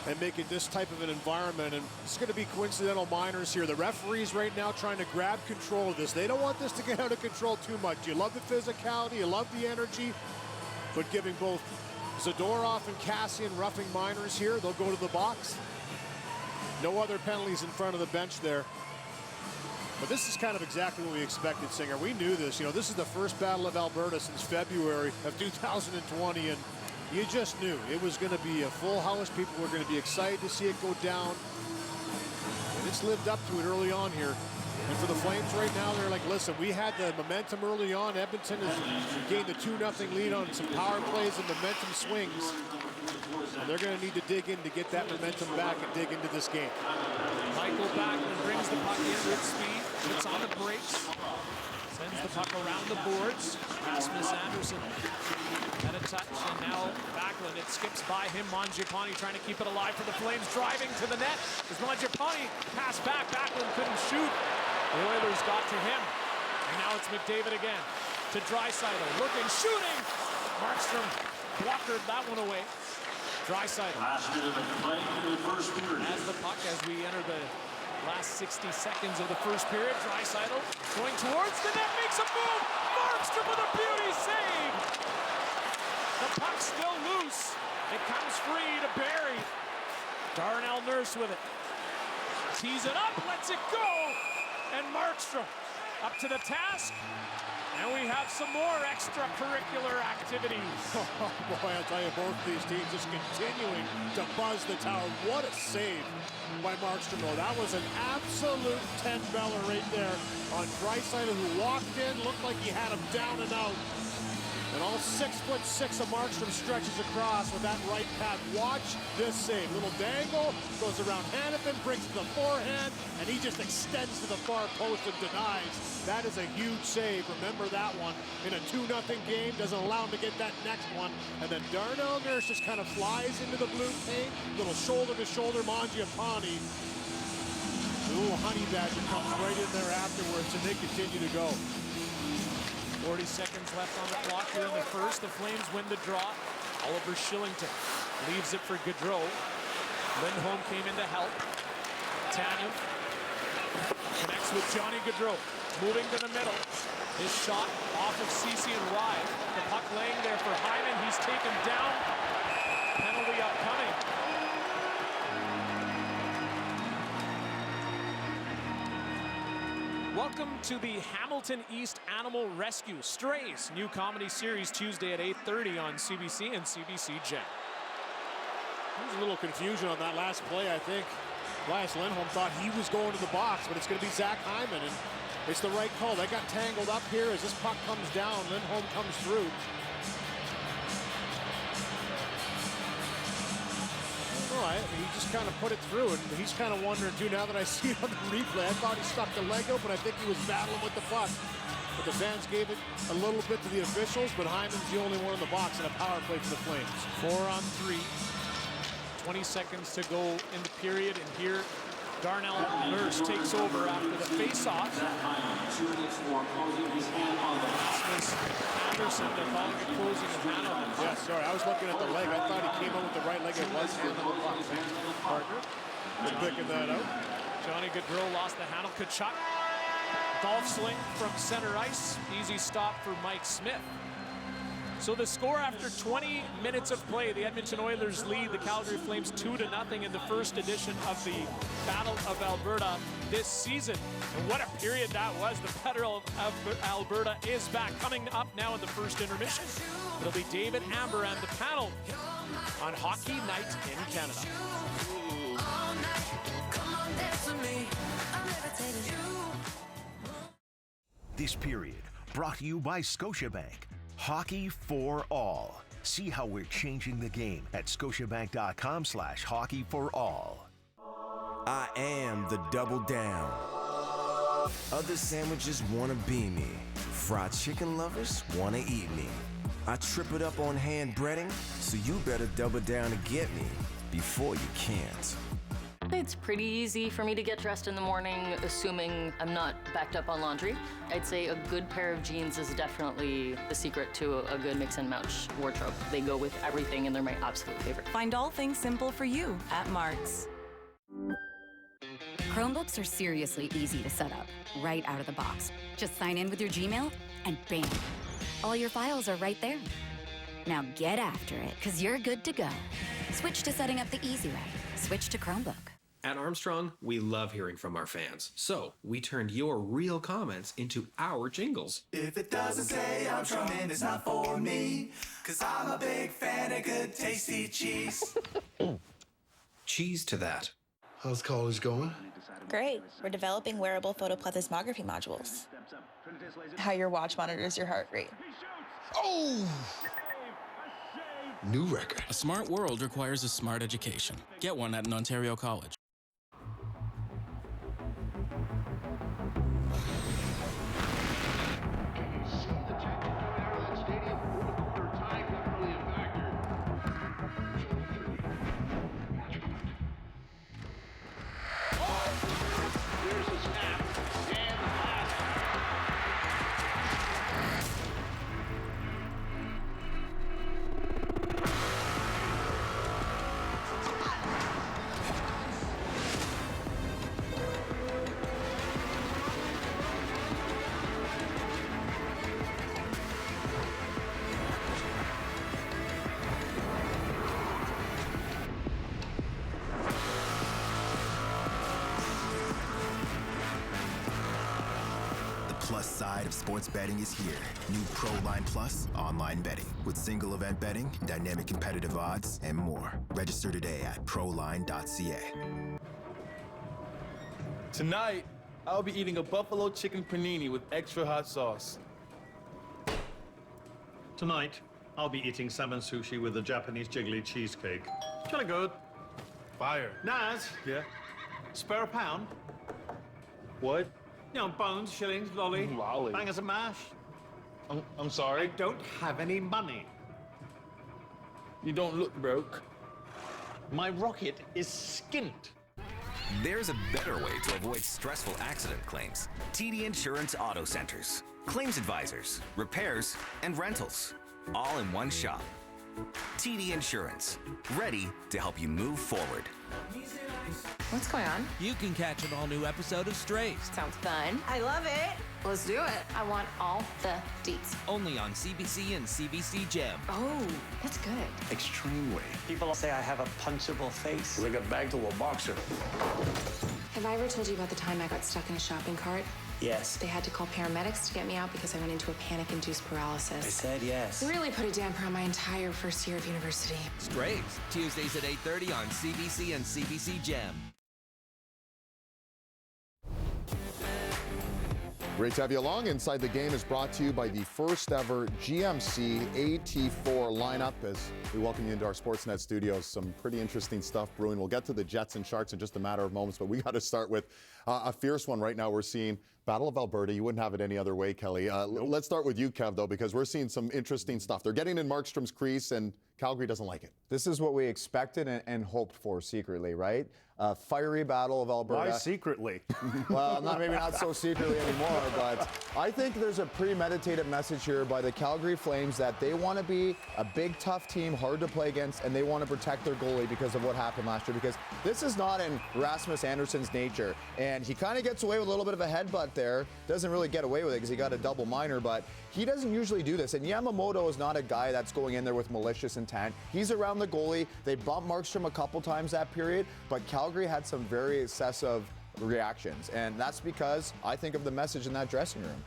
and make it this type of an environment. And it's going to be coincidental minors here. The referees right now trying to grab control of this. They don't want this to get out of control too much. You love the physicality, you love the energy, but giving both Zadorov and Cassian roughing minors here. They'll go to the box. No other penalties in front of the bench there. But this is kind of exactly what we expected, Singer. We knew this. You know, this is the first Battle of Alberta since February of 2020, and you just knew it was going to be a full house. People were going to be excited to see it go down. And it's lived up to it early on here. And for the Flames right now, they're like, listen, we had the momentum early on. Edmonton has gained the 2-0 lead on some power plays and momentum swings. And they're going to need to dig in to get that momentum back and dig into this game. Michael Backlund brings the puck in with speed. It's on the brakes. Sends the puck around the boards. Rasmus Anderson had a touch, and now Backlund, it skips by him. Mangiapane trying to keep it alive for the Flames, driving to the net. As Mangiapane passed back, Backlund couldn't shoot. The Oilers got to him. And now it's McDavid again to Draisaitl, looking, shooting. Markstrom blockered that one away. Draisaitl. As the puck, as we enter the last 60 seconds of the first period, Draisaitl going towards the net, makes a move. Markstrom with a beauty save. The puck's still loose. It comes free to Barrie. Darnell Nurse with it. Tees it up, lets it go. And Markstrom up to the task. And we have some more extracurricular activities. Oh boy, I'll tell you, both these teams just continuing to buzz the tower. What a save by Markstrom, though. That was an absolute 10-beller right there on Draisaitl, who walked in, looked like he had him down and out. And all 6'6" of Markstrom stretches across with that right pad. Watch this save. Little dangle, goes around Hanifin, brings to the forehand, and he just extends to the far post and denies. That is a huge save. Remember that one. In a 2-0 game, doesn't allow him to get that next one. And then Darnell Nurse just kind of flies into the blue paint. Little shoulder-to-shoulder Mangiapane. The little honey badger comes right in there afterwards, and they continue to go. 40 seconds left on the clock here in the first. The Flames win the draw. Oliver Shillington leaves it for Gaudreau. Lindholm came in to help. Tanev connects with Johnny Gaudreau. Moving to the middle. His shot off of Ceci and Rye. The puck laying there for Hyman. He's taken down. Penalty upcoming. Welcome to the Hamilton East Animal Rescue Strays, new comedy series Tuesday at 8:30 on CBC and CBC Gem. There's a little confusion on that last play, I think. Elias Lindholm thought he was going to the box, but it's going to be Zach Hyman, and it's the right call. They got tangled up here as this puck comes down. Lindholm comes through. All right, he just kind of put it through, and he's kind of wondering, too, now that I see it on the replay. I thought he stuck the leg out, but I think he was battling with the puck. But the fans gave it a little bit to the officials, but Hyman's the only one in the box in a power play for the Flames. 4-on-3. 20 seconds to go in the period, and here Darnell Nurse takes over after the face-off. Rasmus Anderson, they're calling it closing his hand on him. Yeah, sorry, I was looking at the leg. I thought he came out with the right leg. It was hand on the puck. Partner, just picking that out. Johnny Gaudreau lost the handle. Kachuk, golf sling from center ice. Easy stop for Mike Smith. So the score after 20 minutes of play, the Edmonton Oilers lead the Calgary Flames 2-0 in the first edition of the Battle of Alberta this season. And what a period that was. The Battle of Alberta is back. Coming up now in the first intermission, it'll be David Amber and the panel on Hockey Night in Canada. This period brought to you by Scotiabank. Hockey for all. See how we're changing the game at scotiabank.com/hockeyforall. I am the double down. Other sandwiches wanna be me. Fried chicken lovers wanna eat me. I trip it up on hand breading, so you better double down to get me. before you can't. It's pretty easy for me to get dressed in the morning, assuming I'm not backed up on laundry. I'd say a good pair of jeans is definitely the secret to a good mix and match wardrobe. They go with everything and they're my absolute favorite. Find all things simple for you at Mark's. Chromebooks are seriously easy to set up, right out of the box. Just sign in with your Gmail, and bam, all your files are right there. Now get after it, because you're good to go. Switch to setting up the easy way. Switch to Chromebook. At Armstrong, we love hearing from our fans. So we turned your real comments into our jingles. If it doesn't say Armstrong, then it's not for me. Because I'm a big fan of good, tasty cheese. Cheese to that. How's college going? Great. We're developing wearable photoplethysmography modules. How your watch monitors your heart rate. Oh! New record. A smart world requires a smart education. Get one at an Ontario college. Plus side of sports betting is here. New ProLine Plus online betting with single event betting, dynamic competitive odds, and more. Register today at proline.ca. Tonight, I'll be eating a buffalo chicken panini with extra hot sauce. Tonight, I'll be eating salmon sushi with a Japanese jiggly cheesecake. Jolly good. Fire. Naz? Yeah? Spare a pound? What? You know, bones, shillings, lolly. Lolly. Bangers and mash. I'm sorry? I don't have any money. You don't look broke. My rocket is skint. There's a better way to avoid stressful accident claims. TD Insurance Auto Centers. Claims advisors, repairs, and rentals. All in one shop. TD Insurance. Ready to help you move forward. What's going on? You can catch an all-new episode of Strays. Sounds fun. I love it. Let's do it. I want all the deets. Only on CBC and CBC Gem. Oh, that's good. Extremely. People say I have a punchable face. Like a bag to a boxer. Have I ever told you about the time I got stuck in a shopping cart? Yes. They had to call paramedics to get me out because I went into a panic-induced paralysis. I said yes. It really put a damper on my entire first year of university. Strays, Tuesdays at 8:30 on CBC and CBC Gem. Great to have you along. Inside the Game is brought to you by the first ever GMC AT4 lineup. As we welcome you into our Sportsnet studios, some pretty interesting stuff brewing. We'll get to the Jets and Sharks in just a matter of moments, but we got to start with a fierce one right now. We're seeing Battle of Alberta. You wouldn't have it any other way, Kelly. Let's start with you, Kev, though, because we're seeing some interesting stuff. They're getting in Markstrom's crease, and Calgary doesn't like it. This is what we expected and hoped for secretly, right? Fiery Battle of Alberta. Why secretly? Well, maybe not so secretly anymore, but I think there's a premeditated message here by the Calgary Flames that they want to be a big, tough team, hard to play against, and they want to protect their goalie because of what happened last year, because this is not in Rasmus Anderson's nature. And he kind of gets away with a little bit of a headbutt there. Doesn't really get away with it because he got a double minor, but he doesn't usually do this. And Yamamoto is not a guy that's going in there with malicious intent. He's around the goalie. They bumped Markstrom a couple times that period, but Calgary had some very excessive reactions. And that's because I think of the message in that dressing room.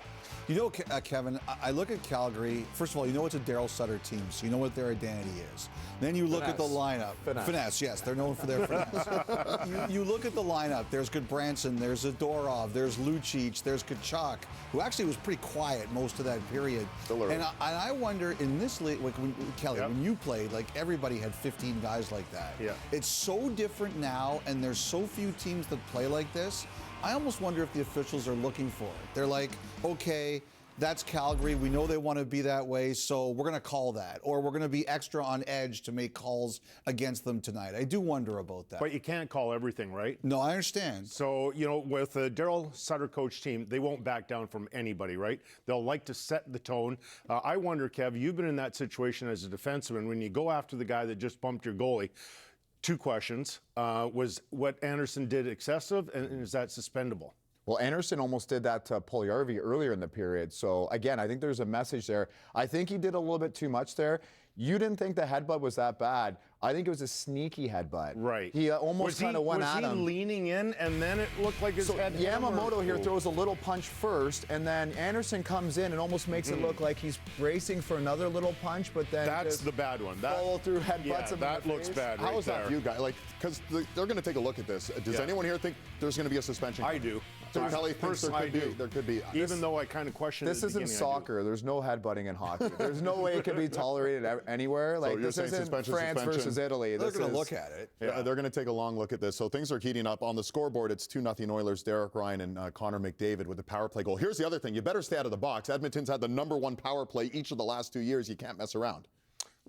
You know, Kevin, I look at Calgary. First of all, you know it's a Daryl Sutter team, so you know what their identity is. Then you look at the lineup. Finesse, yes, they're known for their finesse. you look at the lineup. There's Goodbranson, there's Zadorov, there's Lucic, there's Kachuk, who actually was pretty quiet most of that period. And I wonder, in this league, like Kelly, when you played, like everybody had 15 guys like that. Yeah. It's so different now, and there's so few teams that play like this. I almost wonder if the officials are looking for it. They're like, okay, that's Calgary. We know they want to be that way, so we're going to call that. Or we're going to be extra on edge to make calls against them tonight. I do wonder about that. But you can't call everything, right? No, I understand. So, you know, with the Daryl Sutter coach team, they won't back down from anybody, right? They'll like to set the tone. I wonder, Kev, you've been in that situation as a defenseman when you go after the guy that just bumped your goalie. 2 questions. Was what Anderson did excessive, and is that suspendable? Well, Anderson almost did that to Puljujarvi earlier in the period. So, again, I think there's a message there. I think he did a little bit too much there. You didn't think the headbutt was that bad. I think it was a sneaky headbutt. Right. He almost kind of went at him. Was he leaning in, and then it looked like his head? Yamamoto here throws a little punch first, and then Anderson comes in and almost makes it look like he's bracing for another little punch, but then that's the bad one. That follow through headbutts him that in the looks face. bad. How is that you guys? Like, because they're going to take a look at this. Does anyone here think there's going to be a suspension? I do. So Kelly thinks there could be. Even though I kind of question. This isn't soccer. There's no headbutting in hockey. There's no way it can be tolerated anywhere. Like, this isn't France versus Italy. They're going to look at it. Yeah, they're going to take a long look at this. So things are heating up. On the scoreboard, it's 2-0 Oilers. Derek Ryan and Connor McDavid with the power play goal. Here's the other thing. You better stay out of the box. Edmonton's had the #1 power play each of the last 2 years. You can't mess around.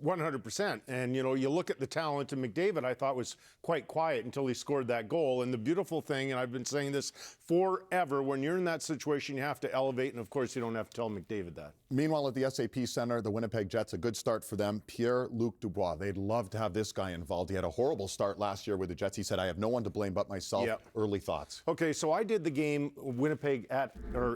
100%. And, you know, you look at the talent, and McDavid, I thought, was quite quiet until he scored that goal. And the beautiful thing, and I've been saying this forever, when you're in that situation, you have to elevate. And, of course, you don't have to tell McDavid that. Meanwhile, at the SAP Center, the Winnipeg Jets, a good start for them. Pierre-Luc Dubois. They'd love to have this guy involved. He had a horrible start last year with the Jets. He said, I have no one to blame but myself. Yep. Early thoughts. Okay, so I did the game Winnipeg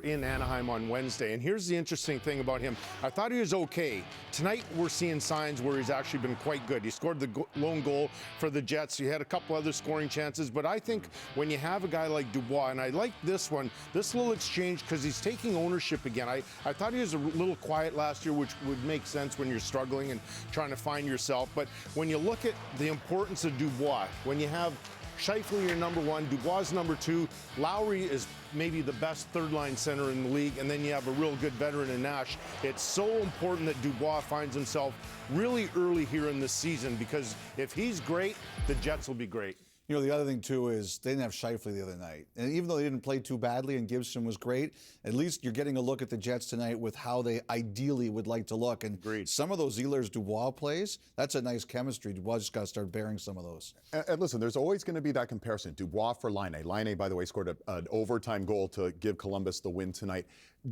in Anaheim on Wednesday. And here's the interesting thing about him. I thought he was okay. Tonight, we're seeing signs where he's actually been quite good. He scored the lone goal for the Jets. He had a couple other scoring chances. But I think when you have a guy like Dubois, and I like this one, this little exchange, because he's taking ownership again. I thought he was a little quiet last year, which would make sense when you're struggling and trying to find yourself. But when you look at the importance of Dubois, when you have Scheifele, your #1, Dubois #2, Lowry is maybe the best third-line center in the league, and then you have a real good veteran in Nash. It's so important that Dubois finds himself really early here in this season, because if he's great, the Jets will be great. You know, the other thing, too, is they didn't have Scheifele the other night. And even though they didn't play too badly and Gibson was great, at least you're getting a look at the Jets tonight with how they ideally would like to look. And some of those Ehlers-Dubois plays, that's a nice chemistry. Dubois just got to start bearing some of those. And listen, there's always going to be that comparison. Dubois for Laine. Laine, by the way, scored an overtime goal to give Columbus the win tonight.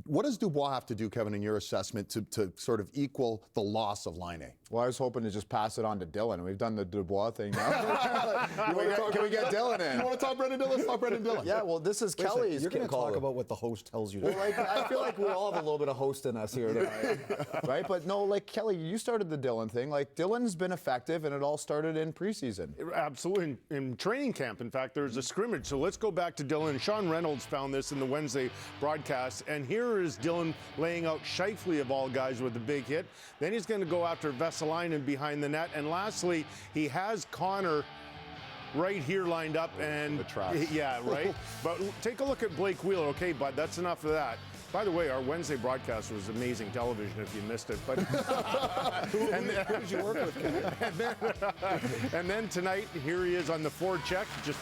What does Dubois have to do, Kevin, in your assessment, to sort of equal the loss of Laine? Well, I was hoping to just pass it on to Dylan. We've done the Dubois thing now. Can we get Dylan in? You want to talk Brendan Dillon? Let's talk Brendan Dillon. Yeah, well, this is Kelly's. You're going to talk about what the host tells you to. Well, like, I feel like we all have a little bit of host in us here tonight, right? But no, like, Kelly, you started the Dylan thing. Like, Dylan's been effective, and it all started in preseason. Absolutely. In training camp, in fact, there's a scrimmage. So let's go back to Dylan. Sean Reynolds found this in the Wednesday broadcast, and here is Dylan laying out Scheifele, of all guys, with a big hit. Then he's going to go after Vesalainen behind the net. And lastly, he has Connor right here lined up. And yeah, right? But take a look at Blake Wheeler. Okay, bud, that's enough of that. By the way, our Wednesday broadcast was amazing television if you missed it. But who did you work with? And then tonight, here he is on the forecheck, just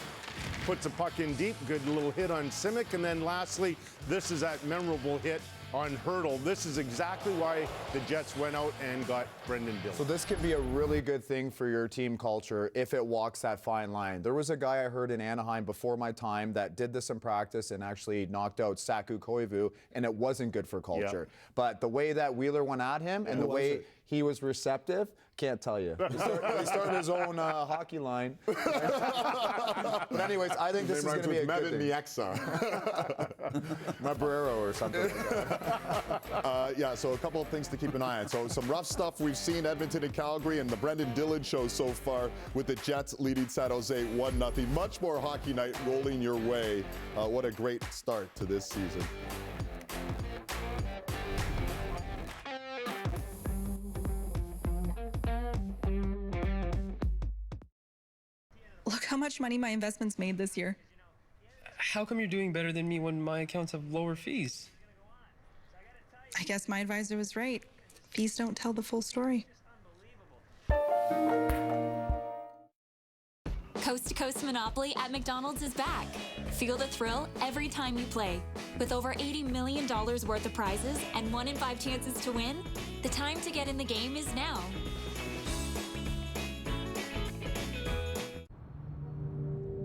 puts a puck in deep. Good little hit on Simic. And then lastly, this is that memorable hit on Hurdle. This is exactly why the Jets went out and got Brendan Dillon. So this could be a really good thing for your team culture if it walks that fine line. There was a guy I heard in Anaheim before my time that did this in practice and actually knocked out Saku Koivu, and it wasn't good for culture. Yeah. But the way that Wheeler went at him and the way he was receptive, can't tell you. He started his own hockey line. But anyways, I think this is going to be a good thing. Mabrero or something like that. Yeah, so a couple of things to keep an eye on. So some rough stuff we've seen Edmonton and Calgary, and the Brendan Dillon show so far with the Jets leading San Jose 1-0. Much more hockey night rolling your way. What a great start to this season. Look how much money my investments made this year. How come you're doing better than me when my accounts have lower fees? I guess my advisor was right. Fees don't tell the full story. Coast to Coast Monopoly at McDonald's is back. Feel the thrill every time you play. With over $80 million worth of prizes and 1 in 5 chances to win, the time to get in the game is now.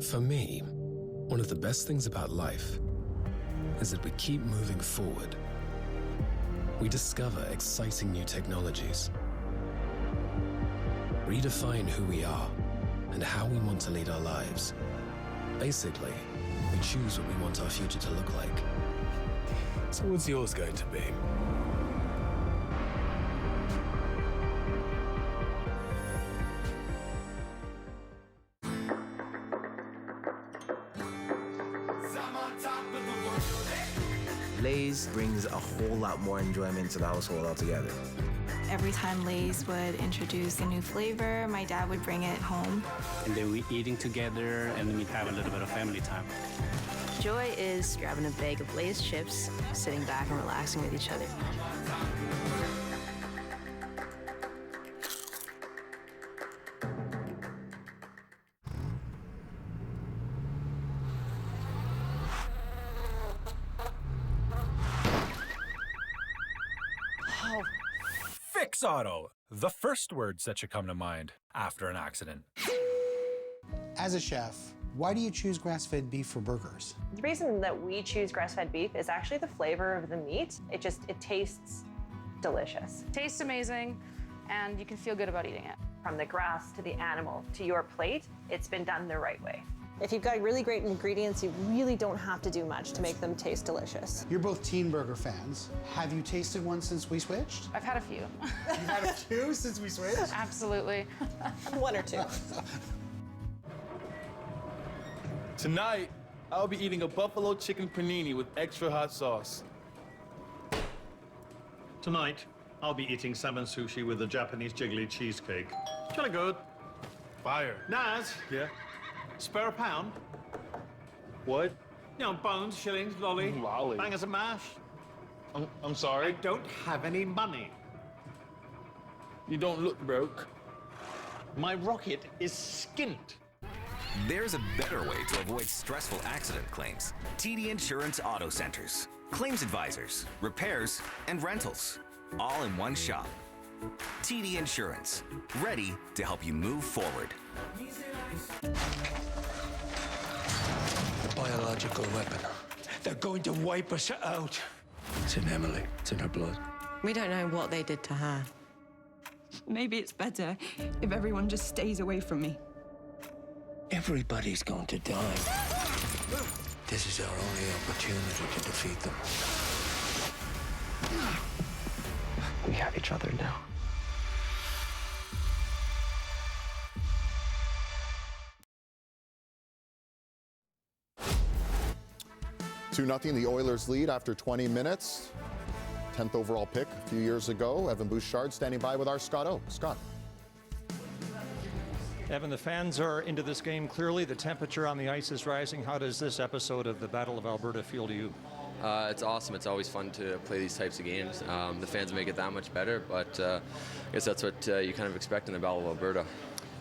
For me, one of the best things about life is that we keep moving forward. We discover exciting new technologies, redefine who we are and how we want to lead our lives. Basically, we choose what we want our future to look like. So what's yours going to be? Lay's brings a whole lot more enjoyment to the household altogether. Every time Lay's would introduce a new flavor, my dad would bring it home. And then we eating together, and then we have a little bit of family time. Joy is grabbing a bag of Lay's chips, sitting back and relaxing with each other. Fix Auto, the first words that should come to mind after an accident. As a chef, why do you choose grass-fed beef for burgers? The reason that we choose grass-fed beef is actually the flavor of the meat. It tastes delicious. Tastes amazing, and you can feel good about eating it. From the grass to the animal to your plate, it's been done the right way. If you've got really great ingredients, you really don't have to do much to make them taste delicious. You're both Teen Burger fans. Have you tasted one since we switched? I've had a few. You've had a few since we switched? Absolutely. 1 or 2. Tonight, I'll be eating a buffalo chicken panini with extra hot sauce. Tonight, I'll be eating salmon sushi with a Japanese jiggly cheesecake. Jolly good. Fire. Naz. Yeah? Spare a pound? What? You know, bones, shillings, lolly. Lolly. Bangers and mash. I'm sorry? I don't have any money. You don't look broke. My rocket is skint. There's a better way to avoid stressful accident claims. TD Insurance Auto Centers. Claims advisors, repairs, and rentals. All in one shop. TD Insurance. Ready to help you move forward. The biological weapon. They're going to wipe us out. It's in Emily. It's in her blood. We don't know what they did to her. Maybe it's better if everyone just stays away from me. Everybody's going to die. This is our only opportunity to defeat them. We have each other now. 2-0, the Oilers lead after 20 minutes. 10th overall pick a few years ago. Evan Bouchard standing by with our Scott O. Scott. Evan, the fans are into this game clearly. The temperature on the ice is rising. How does this episode of the Battle of Alberta feel to you? It's awesome. It's always fun to play these types of games. The fans make it that much better, but I guess that's what you kind of expect in the Battle of Alberta.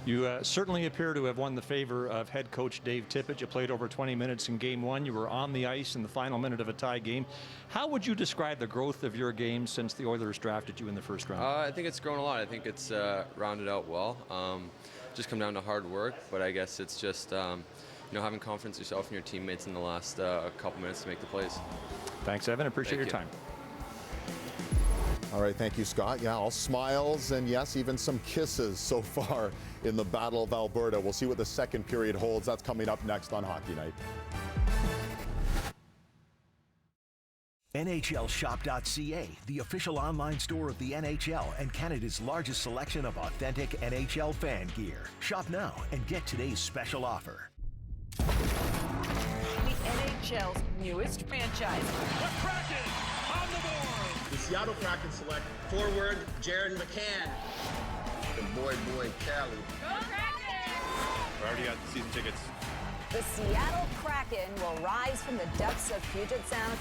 You certainly appear to have won the favor of head coach Dave Tippett. You played over 20 minutes in Game 1. You were on the ice in the final minute of a tie game. How would you describe the growth of your game since the Oilers drafted you in the first round? I think it's grown a lot. I think it's rounded out well. Just come down to hard work, but I guess it's just having confidence in yourself and your teammates in the last couple minutes to make the plays. Thanks, Evan. Appreciate your time. All right, thank you, Scott. Yeah, all smiles and yes, even some kisses so far in the Battle of Alberta. We'll see what the second period holds. That's coming up next on Hockey Night. NHLShop.ca, the official online store of the NHL and Canada's largest selection of authentic NHL fan gear. Shop now and get today's special offer. The NHL's newest franchise. The Kraken on the board. The Seattle Kraken select forward Jared McCann. The boy Cali. Go Kraken! We already got the season tickets. The Seattle Kraken will rise from the depths of Puget Sound